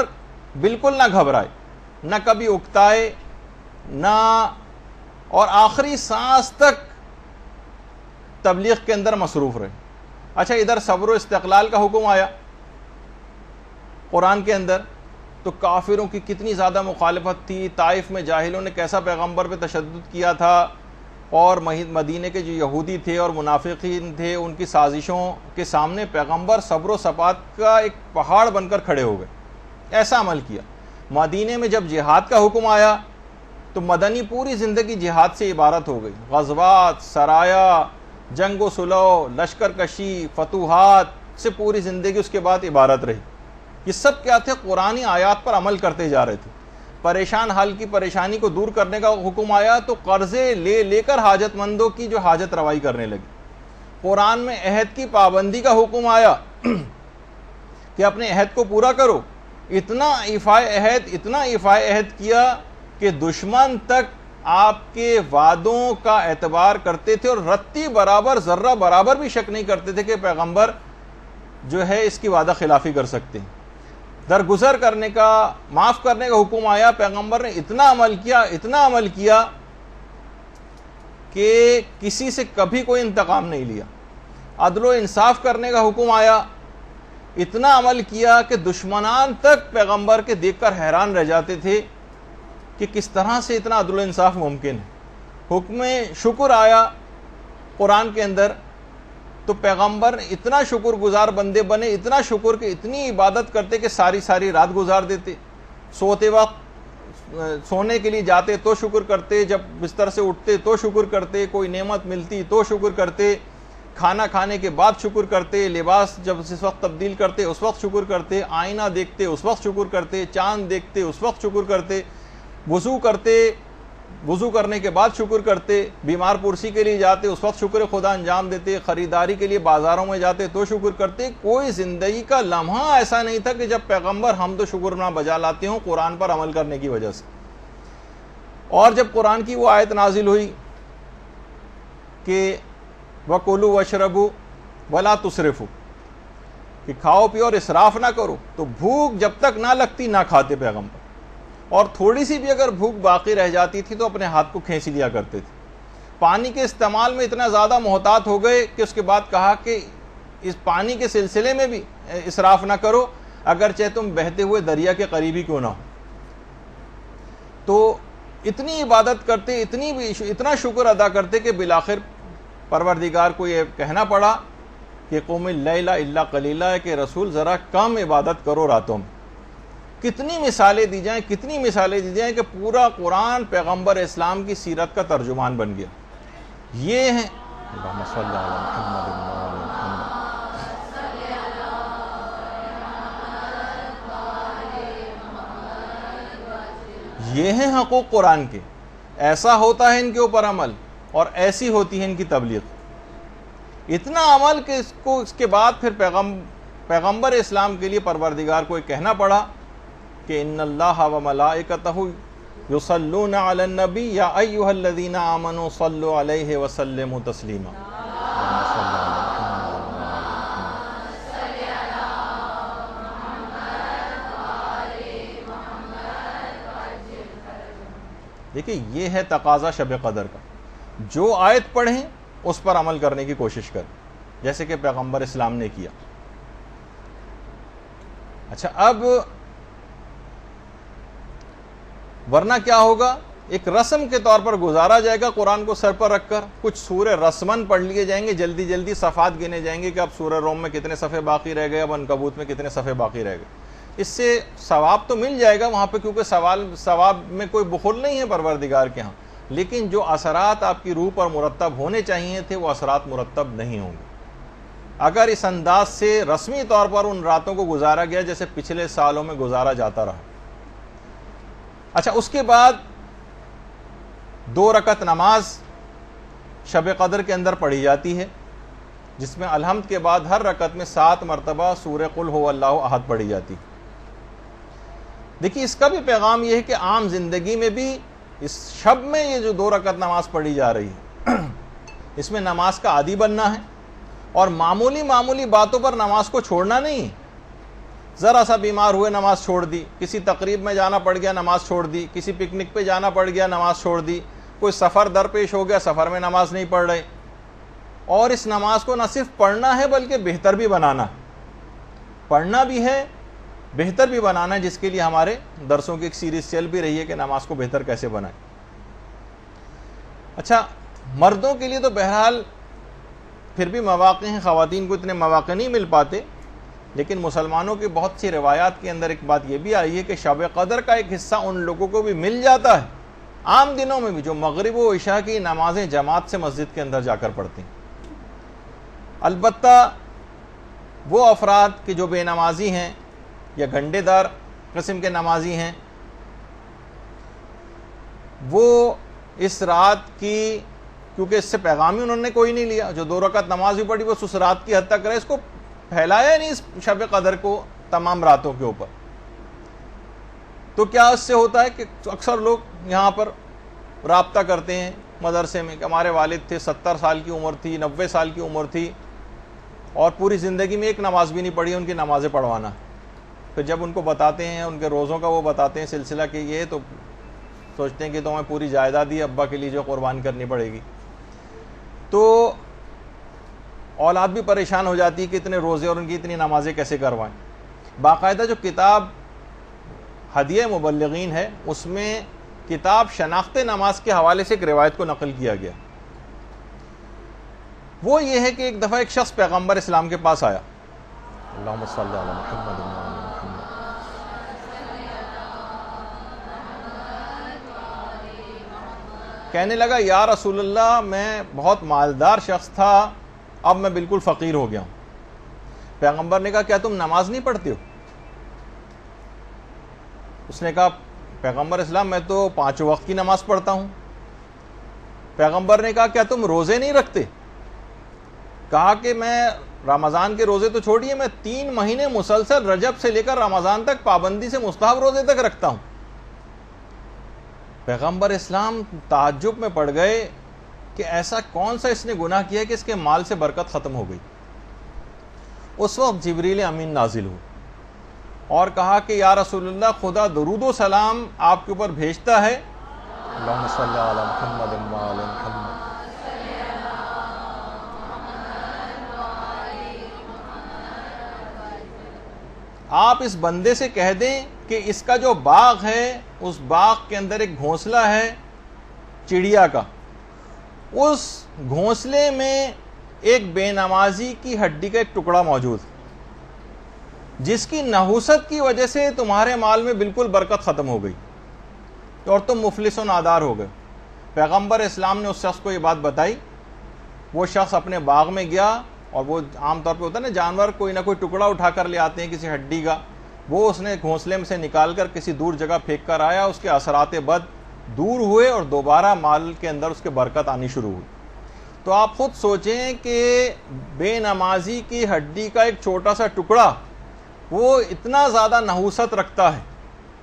بالکل نہ گھبرائے، نہ کبھی اکتائے، نہ، اور آخری سانس تک تبلیغ کے اندر مصروف رہے. اچھا ادھر صبر و استقلال کا حکم آیا قرآن کے اندر، تو کافروں کی کتنی زیادہ مخالفت تھی. طائف میں جاہلوں نے کیسا پیغمبر پہ تشدد کیا تھا، اور مدینے کے جو یہودی تھے اور منافقین تھے ان کی سازشوں کے سامنے پیغمبر صبر و ثبات کا ایک پہاڑ بن کر کھڑے ہو گئے. ایسا عمل کیا. مدینے میں جب جہاد کا حکم آیا تو مدنی پوری زندگی جہاد سے عبارت ہو گئی. غزوات، سرایا، جنگ و صلح، لشکر کشی، فتوحات سے پوری زندگی اس کے بعد عبارت رہی. یہ سب کیا تھے؟ قرآنی آیات پر عمل کرتے جا رہے تھے. پریشان حال کی پریشانی کو دور کرنے کا حکم آیا تو قرضے لے کر حاجت مندوں کی جو حاجت روائی کرنے لگے. قرآن میں عہد کی پابندی کا حکم آیا کہ اپنے عہد کو پورا کرو. اتنا ایفائے عہد کیا کہ دشمن تک آپ کے وعدوں کا اعتبار کرتے تھے اور رتی برابر، ذرہ برابر بھی شک نہیں کرتے تھے کہ پیغمبر جو ہے اس کی وعدہ خلافی کر سکتے ہیں. درگزر کرنے کا، معاف کرنے کا حکم آیا. پیغمبر نے اتنا عمل کیا کہ کسی سے کبھی کوئی انتقام نہیں لیا. عدل و انصاف کرنے کا حکم آیا. اتنا عمل کیا کہ دشمنان تک پیغمبر کے دیکھ کر حیران رہ جاتے تھے کہ کس طرح سے اتنا عدل و انصاف ممکن ہے. حکم شکر آیا قرآن کے اندر، تو پیغمبر اتنا شکر گزار بندے بنے، اتنا شکر کہ اتنی عبادت کرتے کہ ساری رات گزار دیتے. سوتے وقت، سونے کے لیے جاتے تو شکر کرتے، جب بستر سے اٹھتے تو شکر کرتے، کوئی نعمت ملتی تو شکر کرتے، کھانا کھانے کے بعد شکر کرتے، لباس جب اس وقت تبدیل کرتے اس وقت شکر کرتے، آئینہ دیکھتے اس وقت شکر کرتے، چاند دیکھتے اس وقت شکر کرتے، وضو کرتے، وضو کرنے کے بعد شکر کرتے، بیمار پرسی کے لیے جاتے اس وقت شکر خدا انجام دیتے، خریداری کے لیے بازاروں میں جاتے تو شکر کرتے. کوئی زندگی کا لمحہ ایسا نہیں تھا کہ جب پیغمبر حمد و شکر نہ بجا لاتے ہوں قرآن پر عمل کرنے کی وجہ سے. اور جب قرآن کی وہ آیت نازل ہوئی کہ وَكُلُوا وَاشْرَبُوا وَلَا تُسْرِفُوا، کہ کھاؤ پیو اور اسراف نہ کرو، تو بھوک جب تک نہ لگتی نہ کھاتے پیغمبر. اور تھوڑی سی بھی اگر بھوک باقی رہ جاتی تھی تو اپنے ہاتھ کو کھینچ لیا کرتے تھے. پانی کے استعمال میں اتنا زیادہ محتاط ہو گئے کہ اس کے بعد کہا کہ اس پانی کے سلسلے میں بھی اسراف نہ کرو، اگرچہ تم بہتے ہوئے دریا کے قریب ہی کیوں نہ ہو. تو اتنی عبادت کرتے، اتنا شکر ادا کرتے کہ بالآخر پروردگار کو یہ کہنا پڑا کہ قوم اللیل الا قلیلا، کہ رسول ذرا کم عبادت کرو راتوں میں. کتنی مثالیں دی جائیں کہ پورا قرآن پیغمبر اسلام کی سیرت کا ترجمان بن گیا. یہ ہیں اللہم صلی علی محمد وعلی محمد. یہ ہیں حقوق قرآن کے، ایسا ہوتا ہے ان کے اوپر عمل، اور ایسی ہوتی ہے ان کی تبلیغ۔ اتنا عمل کہ اس کے بعد پھر پیغمبر اسلام کے لیے پروردگار کو یہ کہنا پڑا کہ ان اللہ و ملائکتہ یصلون علی النبی یا ایھا الذین آمنوا صلوا علیہ وسلموا تسلیما۔ دیکھیں یہ ہے تقاضا شب قدر کا، جو آیت پڑھیں اس پر عمل کرنے کی کوشش کریں، جیسے کہ پیغمبر اسلام نے کیا۔ اچھا، اب ورنہ کیا ہوگا؟ ایک رسم کے طور پر گزارا جائے گا قرآن کو سر پر رکھ کر، کچھ سورہ رسمن پڑھ لیے جائیں گے، جلدی جلدی صفحات گنے جائیں گے کہ اب سورہ روم میں کتنے صفحے باقی رہ گئے، اب عنکبوت میں کتنے صفحے باقی رہ گئے۔ اس سے ثواب تو مل جائے گا وہاں پہ، کیونکہ ثواب میں کوئی بخل نہیں ہے پروردگار کے ہاں، لیکن جو اثرات آپ کی روح پر مرتب ہونے چاہیے تھے وہ اثرات مرتب نہیں ہوں گے اگر اس انداز سے رسمی طور پر ان راتوں کو گزارا گیا جیسے پچھلے سالوں میں گزارا جاتا رہا۔ اچھا، اس کے بعد 2 رکعت نماز شب قدر کے اندر پڑھی جاتی ہے، جس میں الحمد کے بعد ہر رکعت میں 7 مرتبہ سورہ قل ھو اللہ احد پڑھی جاتی۔ دیکھیے اس کا بھی پیغام یہ ہے کہ عام زندگی میں بھی اس شب میں یہ جو 2 رکعت نماز پڑھی جا رہی ہے اس میں نماز کا عادی بننا ہے، اور معمولی باتوں پر نماز کو چھوڑنا نہیں۔ ذرا سا بیمار ہوئے نماز چھوڑ دی، کسی تقریب میں جانا پڑ گیا نماز چھوڑ دی، کسی پکنک پہ جانا پڑ گیا نماز چھوڑ دی، کوئی سفر درپیش ہو گیا سفر میں نماز نہیں پڑھ رہے۔ اور اس نماز کو نہ صرف پڑھنا ہے بلکہ بہتر بھی بنانا ہے، پڑھنا بھی ہے بہتر بھی بنانا ہے، جس کے لیے ہمارے درسوں کی ایک سیریز چل بھی رہی ہے کہ نماز کو بہتر کیسے بنائیں۔ اچھا، مردوں کے لیے تو بہرحال پھر بھی مواقع ہیں، خواتین کو اتنے مواقع نہیں مل پاتے، لیکن مسلمانوں کی بہت سی روایات کے اندر ایک بات یہ بھی آئی ہے کہ شب قدر کا ایک حصہ ان لوگوں کو بھی مل جاتا ہے عام دنوں میں بھی، جو مغرب و عشاء کی نمازیں جماعت سے مسجد کے اندر جا کر پڑھتے ہیں۔ البتہ وہ افراد کہ جو بے نمازی ہیں یا گھنٹے دار قسم کے نمازی ہیں، وہ اس رات کی، کیونکہ اس سے پیغام ہی انہوں نے کوئی نہیں لیا، جو 2 رکعت نماز بھی پڑھی بس اس رات کی حد تک رہے، اس کو پھیلایا نہیں اس شب قدر کو تمام راتوں کے اوپر۔ تو کیا اس سے ہوتا ہے کہ اکثر لوگ یہاں پر رابطہ کرتے ہیں مدرسے میں کہ ہمارے والد تھے، 70 سال کی عمر تھی، 90 سال کی عمر تھی، اور پوری زندگی میں ایک نماز بھی نہیں پڑھی، ان کی نمازیں پڑھوانا۔ پھر جب ان کو بتاتے ہیں ان کے روزوں کا وہ بتاتے ہیں سلسلہ کہ یہ، تو سوچتے ہیں کہ تمہیں پوری جائیداد ہی ابا کے لیے جو قربان کرنی پڑے گی۔ تو اولاد بھی پریشان ہو جاتی ہے کہ اتنے روزے اور ان کی اتنی نمازیں کیسے کروائیں۔ باقاعدہ جو کتاب ہدیہ مبلغین ہے اس میں کتاب شناخت نماز کے حوالے سے ایک روایت کو نقل کیا گیا، وہ یہ ہے کہ ایک دفعہ ایک شخص پیغمبر اسلام کے پاس آیا، اللہم صلی علی محمد وعلی محمد، کہنے لگا یا رسول اللہ میں بہت مالدار شخص تھا، اب میں بالکل فقیر ہو گیا ہوں۔ پیغمبر نے کہا کیا تم نماز نہیں پڑھتے ہو؟ اس نے کہا پیغمبر اسلام میں تو 5 وقت کی نماز پڑھتا ہوں۔ پیغمبر نے کہا کیا تم روزے نہیں رکھتے؟ کہا کہ میں رمضان کے روزے تو چھوڑیے، میں 3 مہینے مسلسل رجب سے لے کر رمضان تک پابندی سے مستحب روزے تک رکھتا ہوں۔ پیغمبر اسلام تعجب میں پڑ گئے کہ ایسا کون سا اس نے گناہ کیا کہ اس کے مال سے برکت ختم ہو گئی۔ اس وقت جبریل امین نازل ہوئے اور کہا کہ یا رسول اللہ خدا درود و سلام آپ کے اوپر بھیجتا ہے، اللہم صلی علی محمد وعلی محمد، آپ اس بندے سے کہہ دیں کہ اس کا جو باغ ہے اس باغ کے اندر ایک گھونسلہ ہے چڑیا کا، اس گھونسلے میں ایک بے نمازی کی ہڈی کا ایک ٹکڑا موجود ہے جس کی نحوست کی وجہ سے تمہارے مال میں بالکل برکت ختم ہو گئی اور تم مفلس و نادار ہو گئے۔ پیغمبر اسلام نے اس شخص کو یہ بات بتائی، وہ شخص اپنے باغ میں گیا، اور وہ عام طور پہ ہوتا ہے نا جانور کوئی نہ کوئی ٹکڑا اٹھا کر لے آتے ہیں کسی ہڈی کا، وہ اس نے گھونسلے میں سے نکال کر کسی دور جگہ پھینک کر آیا، اس کے اثرات بد دور ہوئے اور دوبارہ مال کے اندر اس کے برکت آنی شروع ہوئی۔ تو آپ خود سوچیں کہ بے نمازی کی ہڈی کا ایک چھوٹا سا ٹکڑا وہ اتنا زیادہ نحوست رکھتا ہے،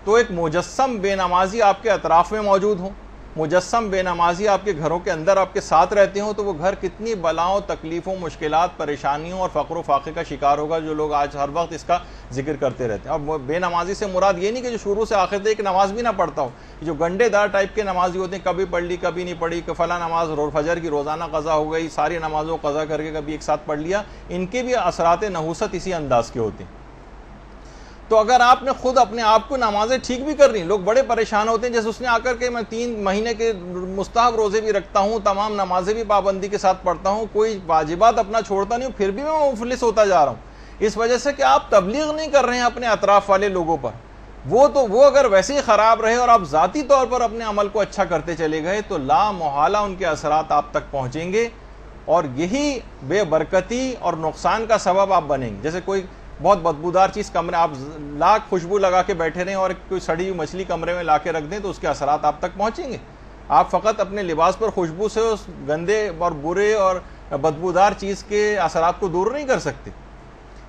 تو ایک مجسم بے نمازی آپ کے اطراف میں موجود ہوں، مجسم بے نمازی آپ کے گھروں کے اندر آپ کے ساتھ رہتے ہوں، تو وہ گھر کتنی بلاؤں، تکلیفوں، مشکلات، پریشانیوں اور فقر و فاقے کا شکار ہوگا، جو لوگ آج ہر وقت اس کا ذکر کرتے رہتے ہیں۔ اور بے نمازی سے مراد یہ نہیں کہ جو شروع سے آخر تک نماز بھی نہ پڑھتا ہو، جو گنڈے دار ٹائپ کے نمازی ہوتے ہیں، کبھی پڑھ لی کبھی نہیں پڑھی، کہ فلاں نماز فجر کی روزانہ قضا ہو گئی، ساری نمازوں قضا کر کے کبھی ایک ساتھ پڑھ لیا، ان کے بھی اثرات نحوست اسی انداز کے ہوتے ہیں۔ تو اگر آپ نے خود اپنے آپ کو نمازیں ٹھیک بھی کر رہی، لوگ بڑے پریشان ہوتے ہیں، جیسے اس نے آ کر کے میں 3 مہینے کے مستحب روزے بھی رکھتا ہوں، تمام نمازیں بھی پابندی کے ساتھ پڑھتا ہوں، کوئی واجبات اپنا چھوڑتا نہیں ہوں، پھر بھی میں مفلس ہوتا جا رہا ہوں، اس وجہ سے کہ آپ تبلیغ نہیں کر رہے ہیں اپنے اطراف والے لوگوں پر۔ وہ اگر ویسے ہی خراب رہے اور آپ ذاتی طور پر اپنے عمل کو اچھا کرتے چلے گئے، تو لا محالہ ان کے اثرات آپ تک پہنچیں گے، اور یہی بے برکتی اور نقصان کا سبب آپ بنیں گے۔ جیسے کوئی بہت بدبودار چیز کمرے، آپ لاکھ خوشبو لگا کے بیٹھے رہیں اور کوئی سڑی ہوئی مچھلی کمرے میں لا کے رکھ دیں، تو اس کے اثرات آپ تک پہنچیں گے۔ آپ فقط اپنے لباس پر خوشبو سے اس گندے اور برے اور بدبودار چیز کے اثرات کو دور نہیں کر سکتے۔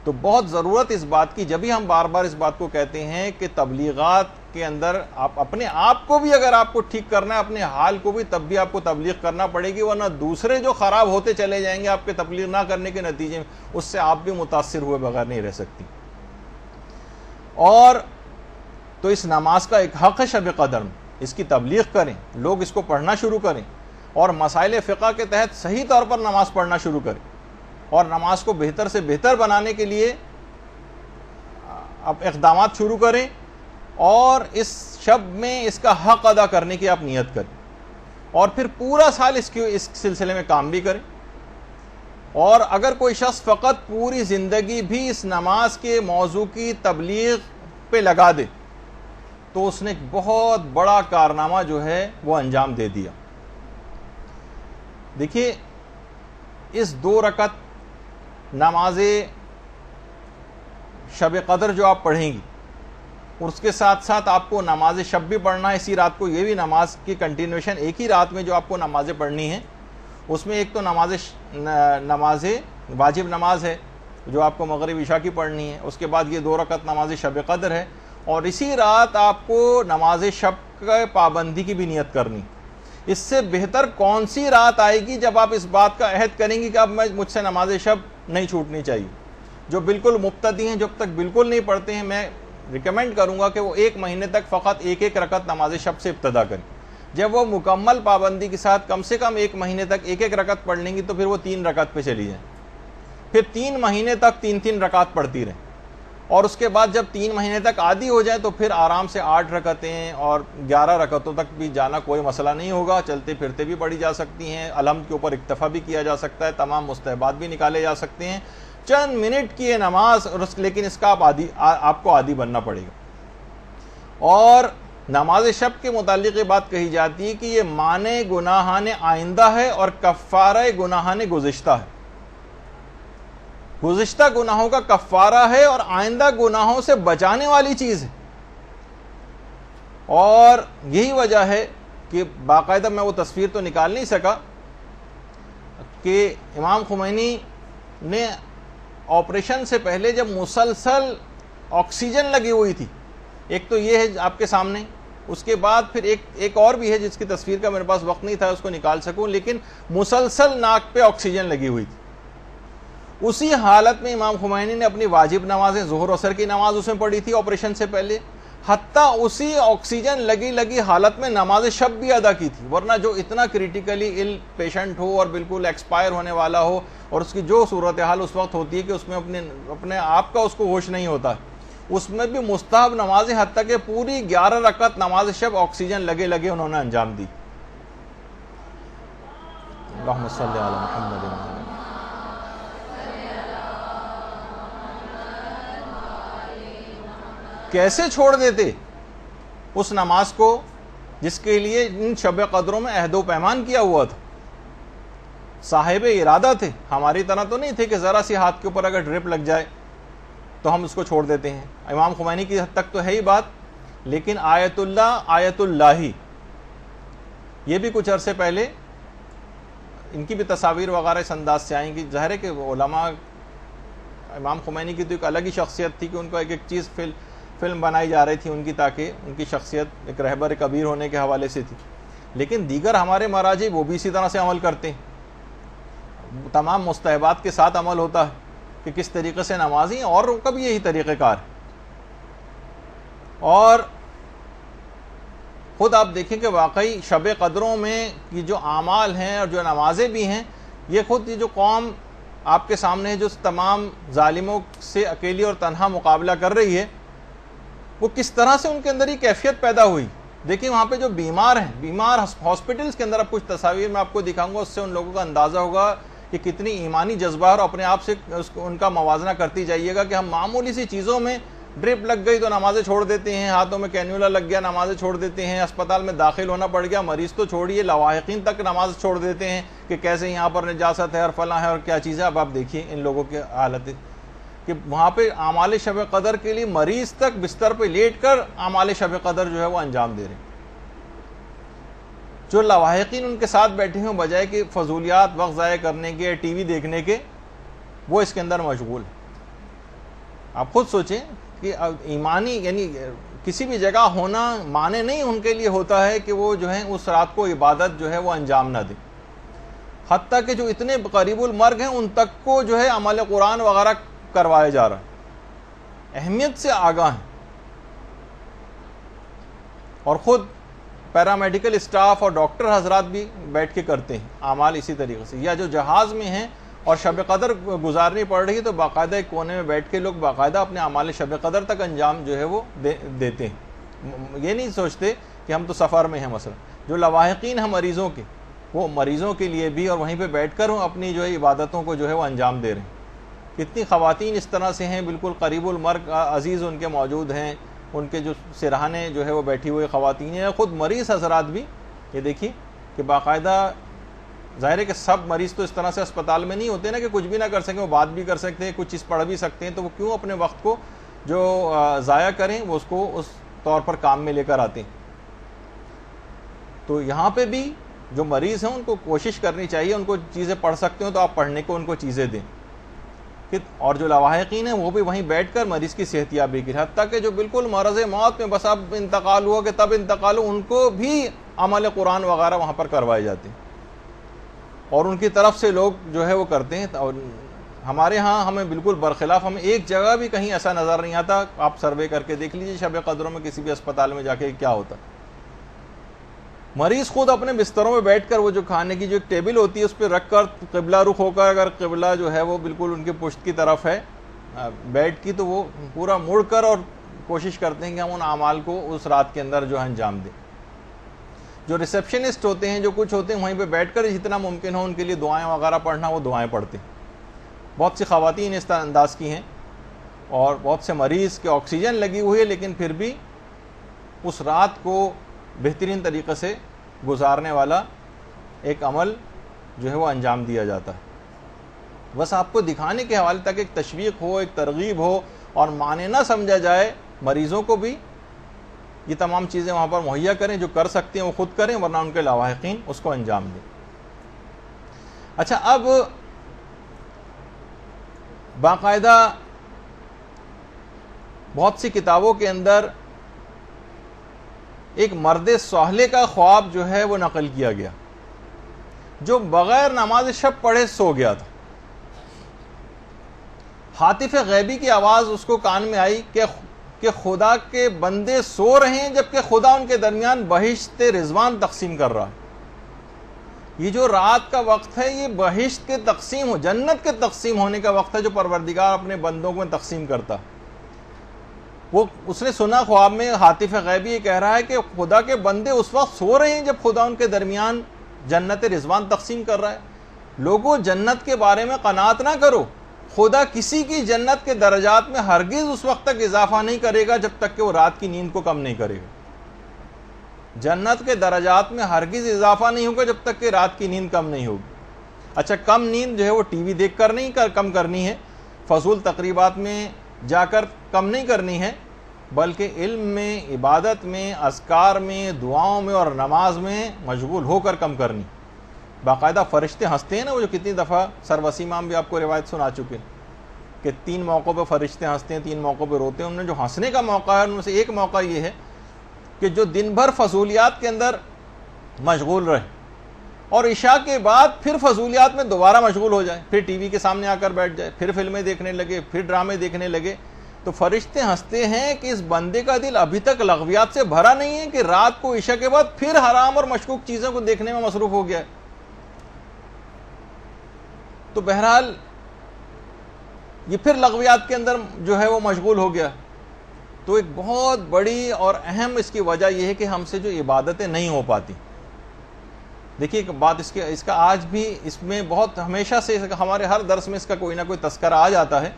تو بہت ضرورت اس بات کی، جب ہی ہم بار بار اس بات کو کہتے ہیں کہ تبلیغات کے اندر آپ اپنے آپ کو بھی، اگر آپ کو ٹھیک کرنا ہے اپنے حال کو بھی، تب بھی آپ کو تبلیغ کرنا پڑے گی، ورنہ دوسرے جو خراب ہوتے چلے جائیں گے آپ کے تبلیغ نہ کرنے کے نتیجے میں، اس سے آپ بھی متاثر ہوئے بغیر نہیں رہ سکتی۔ اور تو اس نماز کا ایک حق ہے شب قدر میں، اس کی تبلیغ کریں، لوگ اس کو پڑھنا شروع کریں، اور مسائل فقہ کے تحت صحیح طور پر نماز پڑھنا شروع کریں، اور نماز کو بہتر سے بہتر بنانے کے لیے اب اقدامات شروع کریں، اور اس شب میں اس کا حق ادا کرنے کی آپ نیت کریں، اور پھر پورا سال اس سلسلے میں کام بھی کریں۔ اور اگر کوئی شخص فقط پوری زندگی بھی اس نماز کے موضوع کی تبلیغ پہ لگا دے، تو اس نے ایک بہت بڑا کارنامہ جو ہے وہ انجام دے دیا۔ دیکھیے، اس 2 رکعت نماز شب قدر جو آپ پڑھیں گی، اور اس کے ساتھ ساتھ آپ کو نماز شب بھی پڑھنا ہے اسی رات کو، یہ بھی نماز کی کنٹینیوشن ایک ہی رات میں جو آپ کو نمازیں پڑھنی ہیں، اس میں ایک تو نماز واجب نماز ہے جو آپ کو مغرب عشاء کی پڑھنی ہے، اس کے بعد یہ 2 رکعت نماز شب قدر ہے، اور اسی رات آپ کو نماز شب کا پابندی کی بھی نیت کرنی۔ اس سے بہتر کون سی رات آئے گی جب آپ اس بات کا عہد کریں گی کہ اب مجھ سے نماز شب نہیں چھوٹنی چاہیے۔ جو بالکل مبتدی ہیں، جب تک بالکل نہیں پڑھتے ہیں، میں ریکمینڈ کروں گا کہ وہ 1 مہینے تک فقط 1 رکعت نماز شب سے ابتدا کریں۔ جب وہ مکمل پابندی کے ساتھ کم سے کم 1 مہینے تک 1 رکعت پڑھ لیں گی، تو پھر وہ 3 رکعت پہ چلی جائیں، پھر 3 مہینے تک 3 رکعت پڑھتی رہیں، اور اس کے بعد جب 3 مہینے تک عادی ہو جائے تو پھر آرام سے 8 رکعتیں اور 11 رکعتوں تک بھی جانا کوئی مسئلہ نہیں ہوگا، چلتے پھرتے بھی پڑھی جا سکتی ہیں، الحمد کے اوپر اکتفا بھی کیا جا سکتا ہے، تمام مستحبات بھی نکالے جا سکتے ہیں، چند منٹ کی یہ نماز، لیکن اس کا آپ کو عادی بننا پڑے گا۔ اور نماز شب کے متعلق یہ بات کہی جاتی ہے کہ یہ معنی گناہان آئندہ ہے اور کفارہ گناہان گزشتہ ہے۔ گزشتہ گناہوں کا کفارہ ہے اور آئندہ گناہوں سے بچانے والی چیز ہے، اور یہی وجہ ہے کہ باقاعدہ میں وہ تصویر تو نکال نہیں سکا کہ امام خمینی نے آپریشن سے پہلے جب مسلسل آکسیجن لگی ہوئی تھی، ایک تو یہ ہے آپ کے سامنے، اس کے بعد پھر ایک اور بھی ہے جس کی تصویر کا میرے پاس وقت نہیں تھا اس کو نکال سکوں، لیکن مسلسل ناک پہ آکسیجن لگی ہوئی تھی۔ اسی حالت میں امام خمینی نے اپنی واجب نمازیں، ظہر عصر کی نماز اس میں پڑھی تھی آپریشن سے پہلے، حتیٰ اسی آکسیجن لگی حالت میں نماز شب بھی ادا کی تھی، ورنہ جو اتنا کریٹیکلی ال پیشنٹ ہو اور بالکل ایکسپائر ہونے والا ہو، اور اس کی جو صورتحال اس وقت ہوتی ہے کہ اس میں اپنے آپ کا اس کو ہوش نہیں ہوتا، اس میں بھی مستحب نمازیں حتیٰ کہ پوری 11 رکعت نماز شب آکسیجن لگے انہوں نے انجام دی۔ اللہم صلی علی محمد۔ کیسے چھوڑ دیتے اس نماز کو جس کے لیے ان شب قدروں میں عہد و پیمان کیا ہوا تھا؟ صاحب ارادہ تھے، ہماری طرح تو نہیں تھے کہ ذرا سی ہاتھ کے اوپر اگر ڈرپ لگ جائے تو ہم اس کو چھوڑ دیتے ہیں. امام خمینی کی حد تک تو ہے ہی بات, لیکن آیت اللہ آیت اللہ یہ بھی کچھ عرصے پہلے ان کی بھی تصاویر وغیرہ اس انداز سے آئیں گی. ظاہر ہے کہ علماء, امام خمینی کی تو ایک الگ ہی شخصیت تھی کہ ان کو ایک ایک چیز فلم بنائی جا رہی تھی ان کی, تاکہ ان کی شخصیت ایک رہبر کبیر ہونے کے حوالے سے تھی. لیکن دیگر ہمارے مراجع وہ بھی اسی طرح سے عمل کرتے ہیں, تمام مستحبات کے ساتھ عمل ہوتا ہے کہ کس طریقے سے نمازی, اور ان کا بھی یہی طریقہ کار ہے. اور خود آپ دیکھیں کہ واقعی شب قدروں میں یہ جو اعمال ہیں اور جو نمازیں بھی ہیں, یہ خود یہ جو قوم آپ کے سامنے جو تمام ظالموں سے اکیلی اور تنہا مقابلہ کر رہی ہے, وہ کس طرح سے ان کے اندر یہ کیفیت پیدا ہوئی. دیکھیں وہاں پہ جو بیمار ہیں, بیمار ہاسپٹلس کے اندر, اب کچھ تصاویر میں آپ کو دکھاؤں گا, اس سے ان لوگوں کا اندازہ ہوگا کہ کتنی ایمانی جذبہ اور اپنے آپ سے ان کا موازنہ کرتی جائیے گا کہ ہم معمولی سی چیزوں میں ڈرپ لگ گئی تو نمازیں چھوڑ دیتے ہیں, ہاتھوں میں کینیولا لگ گیا نمازیں چھوڑ دیتے ہیں, اسپتال میں داخل ہونا پڑ گیا, مریض تو چھوڑیے لواحقین تک نماز چھوڑ دیتے ہیں کہ کیسے یہاں پر نجاست ہے اور فلاں ہے اور کیا چیز ہے. اب آپ دیکھیے ان لوگوں کی حالت کہ وہاں پہ اعمال شب قدر کے لیے مریض تک بستر پہ لیٹ کر اعمال شب قدر جو ہے وہ انجام دے رہے ہیں. جو لواحقین ان کے ساتھ بیٹھے ہیں بجائے کہ فضولیات وقت ضائع کرنے کے, ٹی وی دیکھنے کے, وہ اس کے اندر مشغول ہیں. آپ خود سوچیں کہ ایمانی یعنی کسی بھی جگہ ہونا معنی نہیں ان کے لیے ہوتا ہے کہ وہ جو ہے اس رات کو عبادت جو ہے وہ انجام نہ دیں. حتیٰ کہ جو اتنے قریب المرگ ہیں ان تک کو جو ہے عمل قرآن وغیرہ کروایا جا رہا ہے, اہمیت سے آگاہ ہیں. اور خود پیرامیڈیکل اسٹاف اور ڈاکٹر حضرات بھی بیٹھ کے کرتے ہیں اعمال اسی طریقے سے. یا جو جہاز میں ہیں اور شب قدر گزارنی پڑ رہی ہے تو باقاعدہ ایک کونے میں بیٹھ کے لوگ باقاعدہ اپنے اعمال شب قدر تک انجام جو ہے وہ دیتے ہیں. یہ نہیں سوچتے کہ ہم تو سفر میں ہیں. مثلا جو لواحقین ہیں مریضوں کے, وہ مریضوں کے لیے بھی اور وہیں پہ بیٹھ کر اپنی جو ہے عبادتوں کو جو ہے وہ انجام دے رہے ہیں. کتنی خواتین اس طرح سے ہیں بالکل قریب المرگ عزیز ان کے موجود ہیں, ان کے جو سرہانے جو ہے وہ بیٹھی ہوئی خواتین ہیں. خود مریض حضرات بھی یہ دیکھیے کہ باقاعدہ, ظاہر ہے کہ سب مریض تو اس طرح سے اسپتال میں نہیں ہوتے نا کہ کچھ بھی نہ کر سکیں, وہ بات بھی کر سکتے ہیں, کچھ چیز پڑھ بھی سکتے ہیں, تو وہ کیوں اپنے وقت کو جو ضائع کریں, وہ اس کو اس طور پر کام میں لے کر آتے ہیں. تو یہاں پہ بھی جو مریض ہیں ان کو کوشش کرنی چاہیے, ان کو چیزیں پڑھ سکتے ہوں تو آپ پڑھنے کو ان کو چیزیں دیں. اور جو لواحقین ہیں وہ بھی وہیں بیٹھ کر مریض کی صحت یابی کی, حتیٰ کہ جو بالکل مرض موت میں بس اب انتقال ہوا کہ تب انتقال ہو, ان کو بھی عمل قرآن وغیرہ وہاں پر کروائے جاتے ہیں اور ان کی طرف سے لوگ جو ہے وہ کرتے ہیں. اور ہمارے ہاں ہمیں بالکل برخلاف, ہمیں ایک جگہ بھی کہیں ایسا نظر نہیں آتا. آپ سروے کر کے دیکھ لیجیے شب قدروں میں کسی بھی اسپتال میں جا کے کیا ہوتا. مریض خود اپنے بستروں میں بیٹھ کر وہ جو کھانے کی جو ایک ٹیبل ہوتی ہے اس پہ رکھ کر قبلہ رخ ہو کر, اگر قبلہ جو ہے وہ بالکل ان کے پشت کی طرف ہے بیڈ کی, تو وہ پورا مڑ کر اور کوشش کرتے ہیں کہ ہم ان اعمال کو اس رات کے اندر جو ہے انجام دیں. جو ریسیپشنسٹ ہوتے ہیں, جو کچھ ہوتے ہیں, وہیں پہ بیٹھ کر جتنا ممکن ہو ان کے لیے دعائیں وغیرہ پڑھنا, وہ دعائیں پڑھتے ہیں. بہت سی خواتین اس انداز کی ہیں اور بہت سے مریض کے آکسیجن لگی ہوئی ہے, لیکن پھر بھی اس رات کو بہترین طریقے سے گزارنے والا ایک عمل جو ہے وہ انجام دیا جاتا ہے. بس آپ کو دکھانے کے حوالے تک ایک تشویق ہو, ایک ترغیب ہو, اور معنی نہ سمجھا جائے. مریضوں کو بھی یہ تمام چیزیں وہاں پر مہیا کریں, جو کر سکتے ہیں وہ خود کریں, ورنہ ان کے لواحقین اس کو انجام دیں. اچھا, اب باقاعدہ بہت سی کتابوں کے اندر ایک مرد صالح کا خواب جو ہے وہ نقل کیا گیا, جو بغیر نماز شب پڑھے سو گیا تھا. ہاتف غیبی کی آواز اس کو کان میں آئی کہ خدا کے بندے سو رہے ہیں جبکہ خدا ان کے درمیان بہشت رضوان تقسیم کر رہا ہے. یہ جو رات کا وقت ہے یہ بہشت کے تقسیم ہو, جنت کے تقسیم ہونے کا وقت ہے, جو پروردگار اپنے بندوں کو تقسیم کرتا. وہ اس نے سنا خواب میں, ہاتف غیبی یہ کہہ رہا ہے کہ خدا کے بندے اس وقت سو رہے ہیں جب خدا ان کے درمیان جنت رضوان تقسیم کر رہا ہے. لوگوں, جنت کے بارے میں قناعت نہ کرو, خدا کسی کی جنت کے درجات میں ہرگز اس وقت تک اضافہ نہیں کرے گا جب تک کہ وہ رات کی نیند کو کم نہیں کرے گا. جنت کے درجات میں ہرگز اضافہ نہیں ہوگا جب تک کہ رات کی نیند کم نہیں ہوگی. اچھا, کم نیند جو ہے وہ ٹی وی دیکھ کر نہیں کم کرنی ہے, فضول تقریبات میں جا کر کم نہیں کرنی ہے، بلکہ علم میں، عبادت میں، اذکار میں، دعاؤں میں اور نماز میں مشغول ہو کر کم کرنی۔ باقاعدہ فرشتے ہنستے ہیں نا، وہ جو کتنی دفعہ سر وسیم امام بھی آپ کو روایت سنا چکے کہ 3 موقعوں پہ فرشتے ہنستے ہیں، 3 موقعوں پہ روتے ہیں۔ انہوں نے جو ہنسنے کا موقع ہے ان میں سے ایک موقع یہ ہے کہ جو دن بھر فضولیات کے اندر مشغول رہے اور عشاء کے بعد پھر فضولیات میں دوبارہ مشغول ہو جائے، پھر ٹی وی کے سامنے آ کر بیٹھ جائے، پھر فلمیں دیکھنے لگے، پھر ڈرامے دیکھنے لگے، تو فرشتے ہنستے ہیں کہ اس بندے کا دل ابھی تک لغویات سے بھرا نہیں ہے کہ رات کو عشاء کے بعد پھر حرام اور مشکوک چیزوں کو دیکھنے میں مصروف ہو گیا ہے۔ تو بہرحال یہ پھر لغویات کے اندر جو ہے وہ مشغول ہو گیا۔ تو ایک بہت بڑی اور اہم اس کی وجہ یہ ہے کہ ہم سے جو عبادتیں نہیں ہو پاتی۔ دیکھیے ایک بات اس کا آج بھی اس میں بہت ہمیشہ سے ہمارے ہر درس میں اس کا کوئی نہ کوئی تذکرہ آ جاتا ہے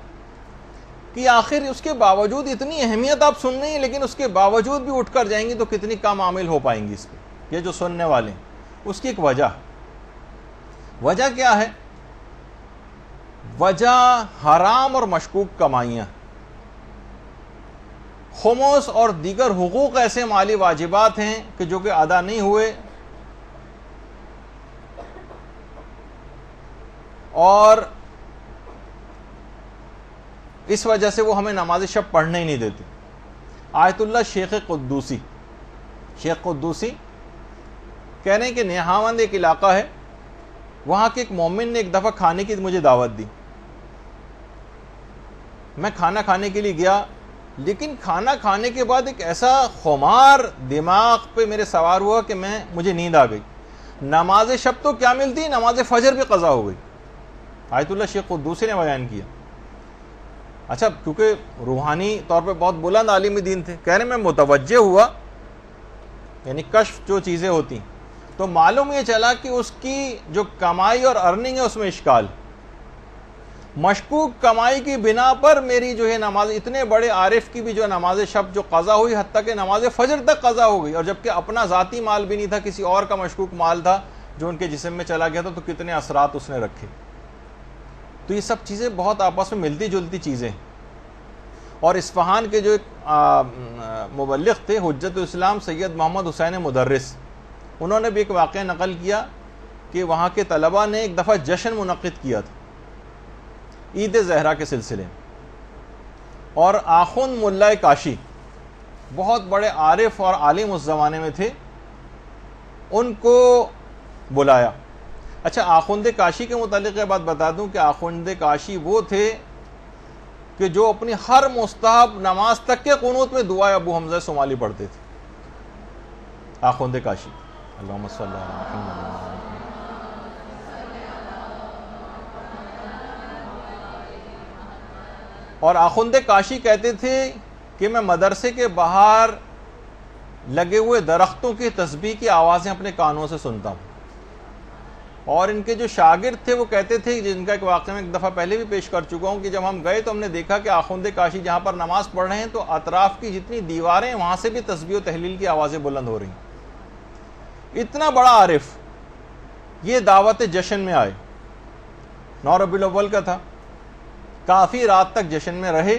کہ آخر اس کے باوجود اتنی اہمیت آپ سن رہی ہیں لیکن اس کے باوجود بھی اٹھ کر جائیں گی تو کتنی کم عامل ہو پائیں گی اس پہ، یہ جو سننے والے ہیں۔ اس کی ایک وجہ کیا ہے؟ وجہ حرام اور مشکوک کمائیاں، خمس اور دیگر حقوق ایسے مالی واجبات ہیں کہ جو کہ ادا نہیں ہوئے اور اس وجہ سے وہ ہمیں نماز شب پڑھنے ہی نہیں دیتے۔ آیت اللہ شیخ قدوسی کہہ رہے ہیں کہ نیہاوند ایک علاقہ ہے، وہاں کے ایک مومن نے ایک دفعہ کھانے کی مجھے دعوت دی۔ میں کھانا کھانے کے لیے گیا، لیکن کھانا کھانے کے بعد ایک ایسا خمار دماغ پہ میرے سوار ہوا کہ مجھے نیند آ گئی۔ نماز شب تو کیا ملتی، نماز فجر بھی قضا ہو گئی۔ آیت اللہ شیخ قدوسی نے بیان کیا۔ اچھا، کیونکہ روحانی طور پہ بہت بلند عالم دین تھے، کہہ رہے میں متوجہ ہوا، یعنی کشف جو چیزیں ہوتی، تو معلوم یہ چلا کہ اس کی جو کمائی اور ارننگ ہے اس میں اشکال، مشکوک کمائی کی بنا پر میری جو ہے نماز، اتنے بڑے عارف کی بھی جو نماز شب جو قضا ہوئی، حتیٰ کہ نماز فجر تک قضا ہو گئی، اور جبکہ اپنا ذاتی مال بھی نہیں تھا، کسی اور کا مشکوک مال تھا جو ان کے جسم میں چلا گیا تھا، تو کتنے اثرات اس نے رکھے۔ تو یہ سب چیزیں بہت آپس میں ملتی جلتی چیزیں۔ اور اصفہان کے جو ایک مبلغ تھے حجت الاسلام سید محمد حسین مدرس، انہوں نے بھی ایک واقعہ نقل کیا کہ وہاں کے طلباء نے ایک دفعہ جشن منعقد کیا تھا عید زہرا کے سلسلے میں، اور آخوند ملا کاشی بہت بڑے عارف اور عالم اس زمانے میں تھے، ان کو بلایا۔ اچھا، آخوند کاشی کے متعلق یہ بات بتا دوں کہ آخوند کاشی وہ تھے کہ جو اپنی ہر مستحب نماز تک کے قنوت میں دعائے ابو حمزہ سمالی پڑھتے تھے۔ آخوند کاشی، اللہم صلی اللہ علیہ وسلم۔ اور آخوند کاشی کہتے تھے کہ میں مدرسے کے باہر لگے ہوئے درختوں کی تسبیح کی آوازیں اپنے کانوں سے سنتا ہوں، اور ان کے جو شاگرد تھے وہ کہتے تھے، جن کا ایک واقعہ میں ایک دفعہ پہلے بھی پیش کر چکا ہوں، کہ جب ہم گئے تو ہم نے دیکھا کہ آخوند کاشی جہاں پر نماز پڑھ رہے ہیں تو اطراف کی جتنی دیواریں ہیں وہاں سے بھی تسبیح و تحلیل کی آوازیں بلند ہو رہی ہیں۔ اتنا بڑا عارف یہ دعوت جشن میں آئے، 9 ربیع الاول کا تھا، کافی رات تک جشن میں رہے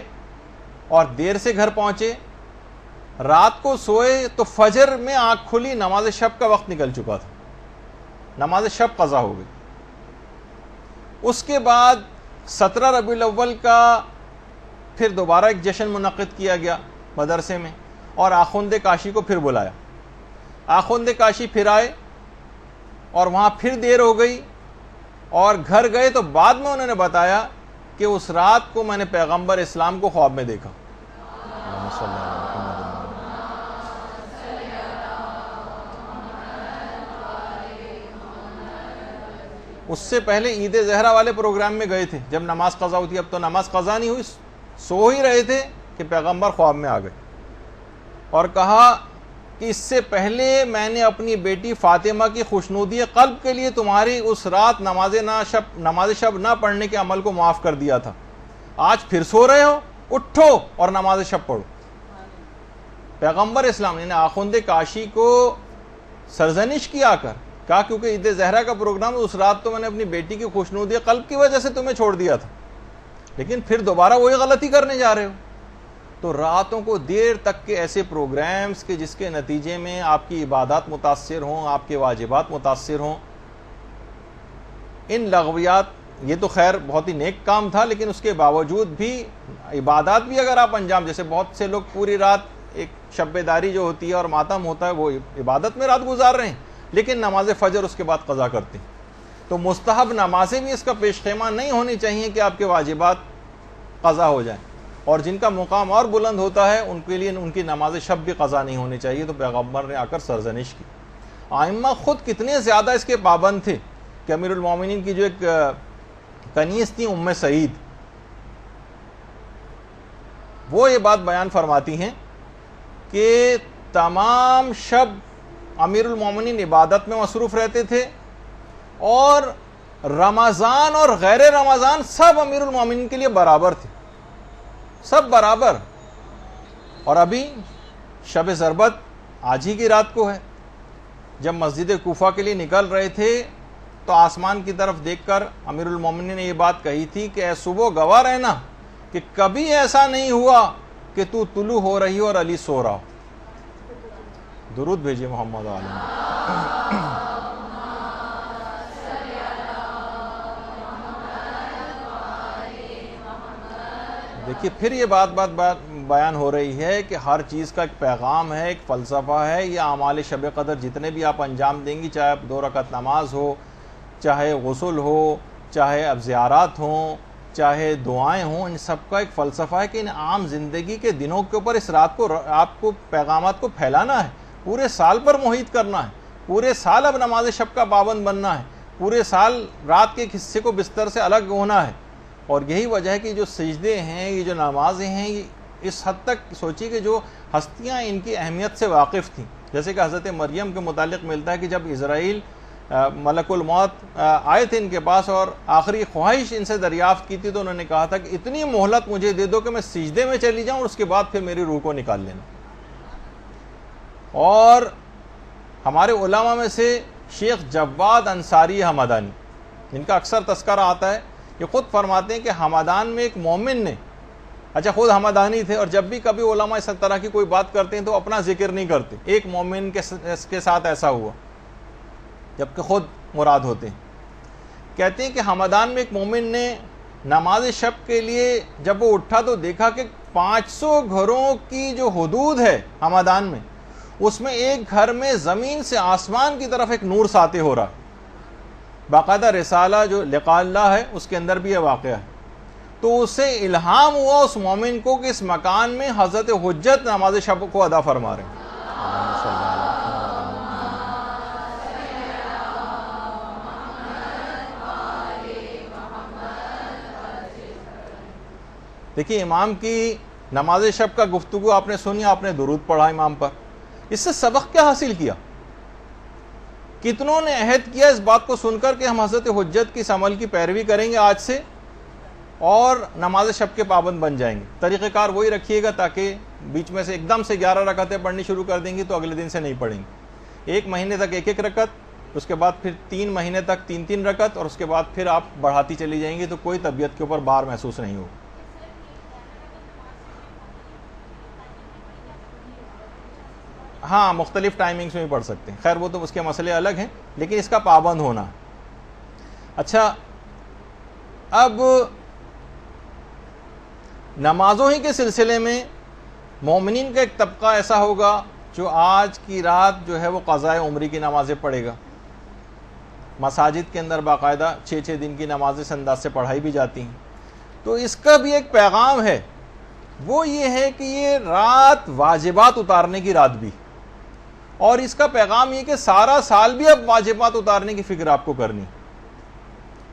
اور دیر سے گھر پہنچے، رات کو سوئے تو فجر میں آنکھ کھلی، نماز شب کا وقت نکل چکا تھا، نماز شب قضا ہو گئی۔ اس کے بعد 17 ربیع الاول کا پھر دوبارہ ایک جشن منعقد کیا گیا مدرسے میں، اور آخوند کاشی کو پھر بلایا۔ آخوند کاشی پھر آئے اور وہاں پھر دیر ہو گئی، اور گھر گئے تو بعد میں انہوں نے بتایا کہ اس رات کو میں نے پیغمبر اسلام کو خواب میں دیکھا۔ اس سے پہلے عید زہرا والے پروگرام میں گئے تھے جب نماز قضا ہوئی تھی، اب تو نماز قضا نہیں ہوئی، سو ہی رہے تھے کہ پیغمبر خواب میں آ گئے اور کہا کہ اس سے پہلے میں نے اپنی بیٹی فاطمہ کی خوشنودی قلب کے لیے تمہاری اس رات نماز شب نہ پڑھنے کے عمل کو معاف کر دیا تھا، آج پھر سو رہے ہو، اٹھو اور نماز شب پڑھو۔ پیغمبر اسلام نے آخوند کاشی کو سرزنش کیا کر کہا کیونکہ عید زہرا کا پروگرام اس رات تو میں نے اپنی بیٹی کی خوشنودی قلب کی وجہ سے تمہیں چھوڑ دیا تھا، لیکن پھر دوبارہ وہی غلطی کرنے جا رہے ہو. تو راتوں کو دیر تک کے ایسے پروگرامز کے جس کے نتیجے میں آپ کی عبادات متاثر ہوں، آپ کے واجبات متاثر ہوں، ان لغویات، یہ تو خیر بہت ہی نیک کام تھا، لیکن اس کے باوجود بھی عبادات بھی اگر آپ انجام، جیسے بہت سے لوگ پوری رات ایک شب بیداری جو ہوتی ہے اور ماتم ہوتا ہے وہ عبادت میں رات گزار رہے ہیں، لیکن نماز فجر اس کے بعد قضا کرتے ہیں. تو مستحب نمازیں بھی اس کا پیش خیمہ نہیں ہونی چاہیے کہ آپ کے واجبات قضا ہو جائیں، اور جن کا مقام اور بلند ہوتا ہے ان کے لیے ان کی نماز شب بھی قضا نہیں ہونی چاہیے. تو پیغمبر نے آ کر سرزنش کی. ائمہ خود کتنے زیادہ اس کے پابند تھے کہ امیر المومنین کی جو ایک کنیز تھی ام سعید، وہ یہ بات بیان فرماتی ہیں کہ تمام شب امیر المومنین عبادت میں مصروف رہتے تھے، اور رمضان اور غیر رمضان سب امیر المومنین کے لیے برابر تھے، سب برابر. اور ابھی شب ضربت آج ہی کی رات کو ہے. جب مسجد کوفہ کے لیے نکل رہے تھے تو آسمان کی طرف دیکھ کر امیر المومنین نے یہ بات کہی تھی کہ اے صبح گواہ رہنا کہ کبھی ایسا نہیں ہوا کہ تو طلوع ہو رہی ہو اور علی سو رہا ہو. درود بھیجیے محمد عالم. دیکھیے پھر یہ بات بیان ہو رہی ہے کہ ہر چیز کا ایک پیغام ہے، ایک فلسفہ ہے. یہ اعمال شب قدر جتنے بھی آپ انجام دیں گی، چاہے 2 رکعت نماز ہو، چاہے غسل ہو، چاہے اب زیارات ہوں، چاہے دعائیں ہوں، ان سب کا ایک فلسفہ ہے کہ ان عام زندگی کے دنوں کے اوپر اس رات کو آپ کو پیغامات کو پھیلانا ہے، پورے سال پر محیط کرنا ہے، پورے سال اب نماز شب کا پابند بننا ہے، پورے سال رات کے ایک حصے کو بستر سے الگ ہونا ہے. اور یہی وجہ ہے کہ جو سجدے ہیں، یہ جو نمازیں ہیں، یہ اس حد تک سوچیے کہ جو ہستیاں ان کی اہمیت سے واقف تھیں، جیسے کہ حضرت مریم کے متعلق ملتا ہے کہ جب اسرائیل ملک الموت آئے تھے ان کے پاس اور آخری خواہش ان سے دریافت کی تھی، تو انہوں نے کہا تھا کہ اتنی مہلت مجھے دے دو کہ میں سجدے میں چلی جاؤں اور اس کے بعد پھر میری روح کو نکال لینا. اور ہمارے علماء میں سے شیخ جواد انصاری ہمدانی، جن کا اکثر تذکرہ آتا ہے، یہ خود فرماتے ہیں کہ ہمدان میں ایک مومن نے، اچھا خود ہمدانی تھے، اور جب بھی کبھی علماء اس طرح کی کوئی بات کرتے ہیں تو اپنا ذکر نہیں کرتے، ایک مومن کے ساتھ ایسا ہوا جبکہ خود مراد ہوتے ہیں. کہتے ہیں کہ ہمدان میں ایک مومن نے نماز شب کے لیے جب وہ اٹھا تو دیکھا کہ 500 گھروں کی جو حدود ہے ہمدان میں، اس میں ایک گھر میں زمین سے آسمان کی طرف ایک نور ساطع ہو رہا ہے. باقاعدہ رسالہ جو لقاء اللہ ہے اس کے اندر بھی یہ واقعہ ہے. تو اسے الہام ہوا اس مومن کو کہ اس مکان میں حضرت حجت نماز شب کو ادا فرما رہے ہیں. دیکھیے امام کی نماز شب کا گفتگو آپ نے سنی، آپ نے درود پڑھا امام پر، اس سے سبق کیا حاصل کیا؟ کتنوں نے عہد کیا اس بات کو سن کر کہ ہم حضرت حجت کی اس عمل کی پیروی کریں گے آج سے اور نماز شب کے پابند بن جائیں گے. طریقہ کار وہی رکھیے گا تاکہ بیچ میں سے ایک دم سے 11 رکعتیں پڑھنی شروع کر دیں گی تو اگلے دن سے نہیں پڑھیں گے. 1 مہینے تک 1 رکعت، اس کے بعد پھر 3 مہینے تک 3 رکعت، اور اس کے بعد پھر آپ بڑھاتی چلی جائیں گی تو کوئی طبیعت کے اوپر بار محسوس نہیں ہوگا. ہاں مختلف ٹائمنگز میں بھی پڑھ سکتے ہیں، خیر وہ تو اس کے مسئلے الگ ہیں، لیکن اس کا پابند ہونا. اچھا اب نمازوں ہی کے سلسلے میں مومنین کا ایک طبقہ ایسا ہوگا جو آج کی رات جو ہے وہ قضاء عمری کی نمازیں پڑھے گا. مساجد کے اندر باقاعدہ 6 دن کی نمازیں اس انداز سے پڑھائی بھی جاتی ہیں. تو اس کا بھی ایک پیغام ہے، وہ یہ ہے کہ یہ رات واجبات اتارنے کی رات بھی، اور اس کا پیغام یہ کہ سارا سال بھی اب واجبات اتارنے کی فکر آپ کو کرنی،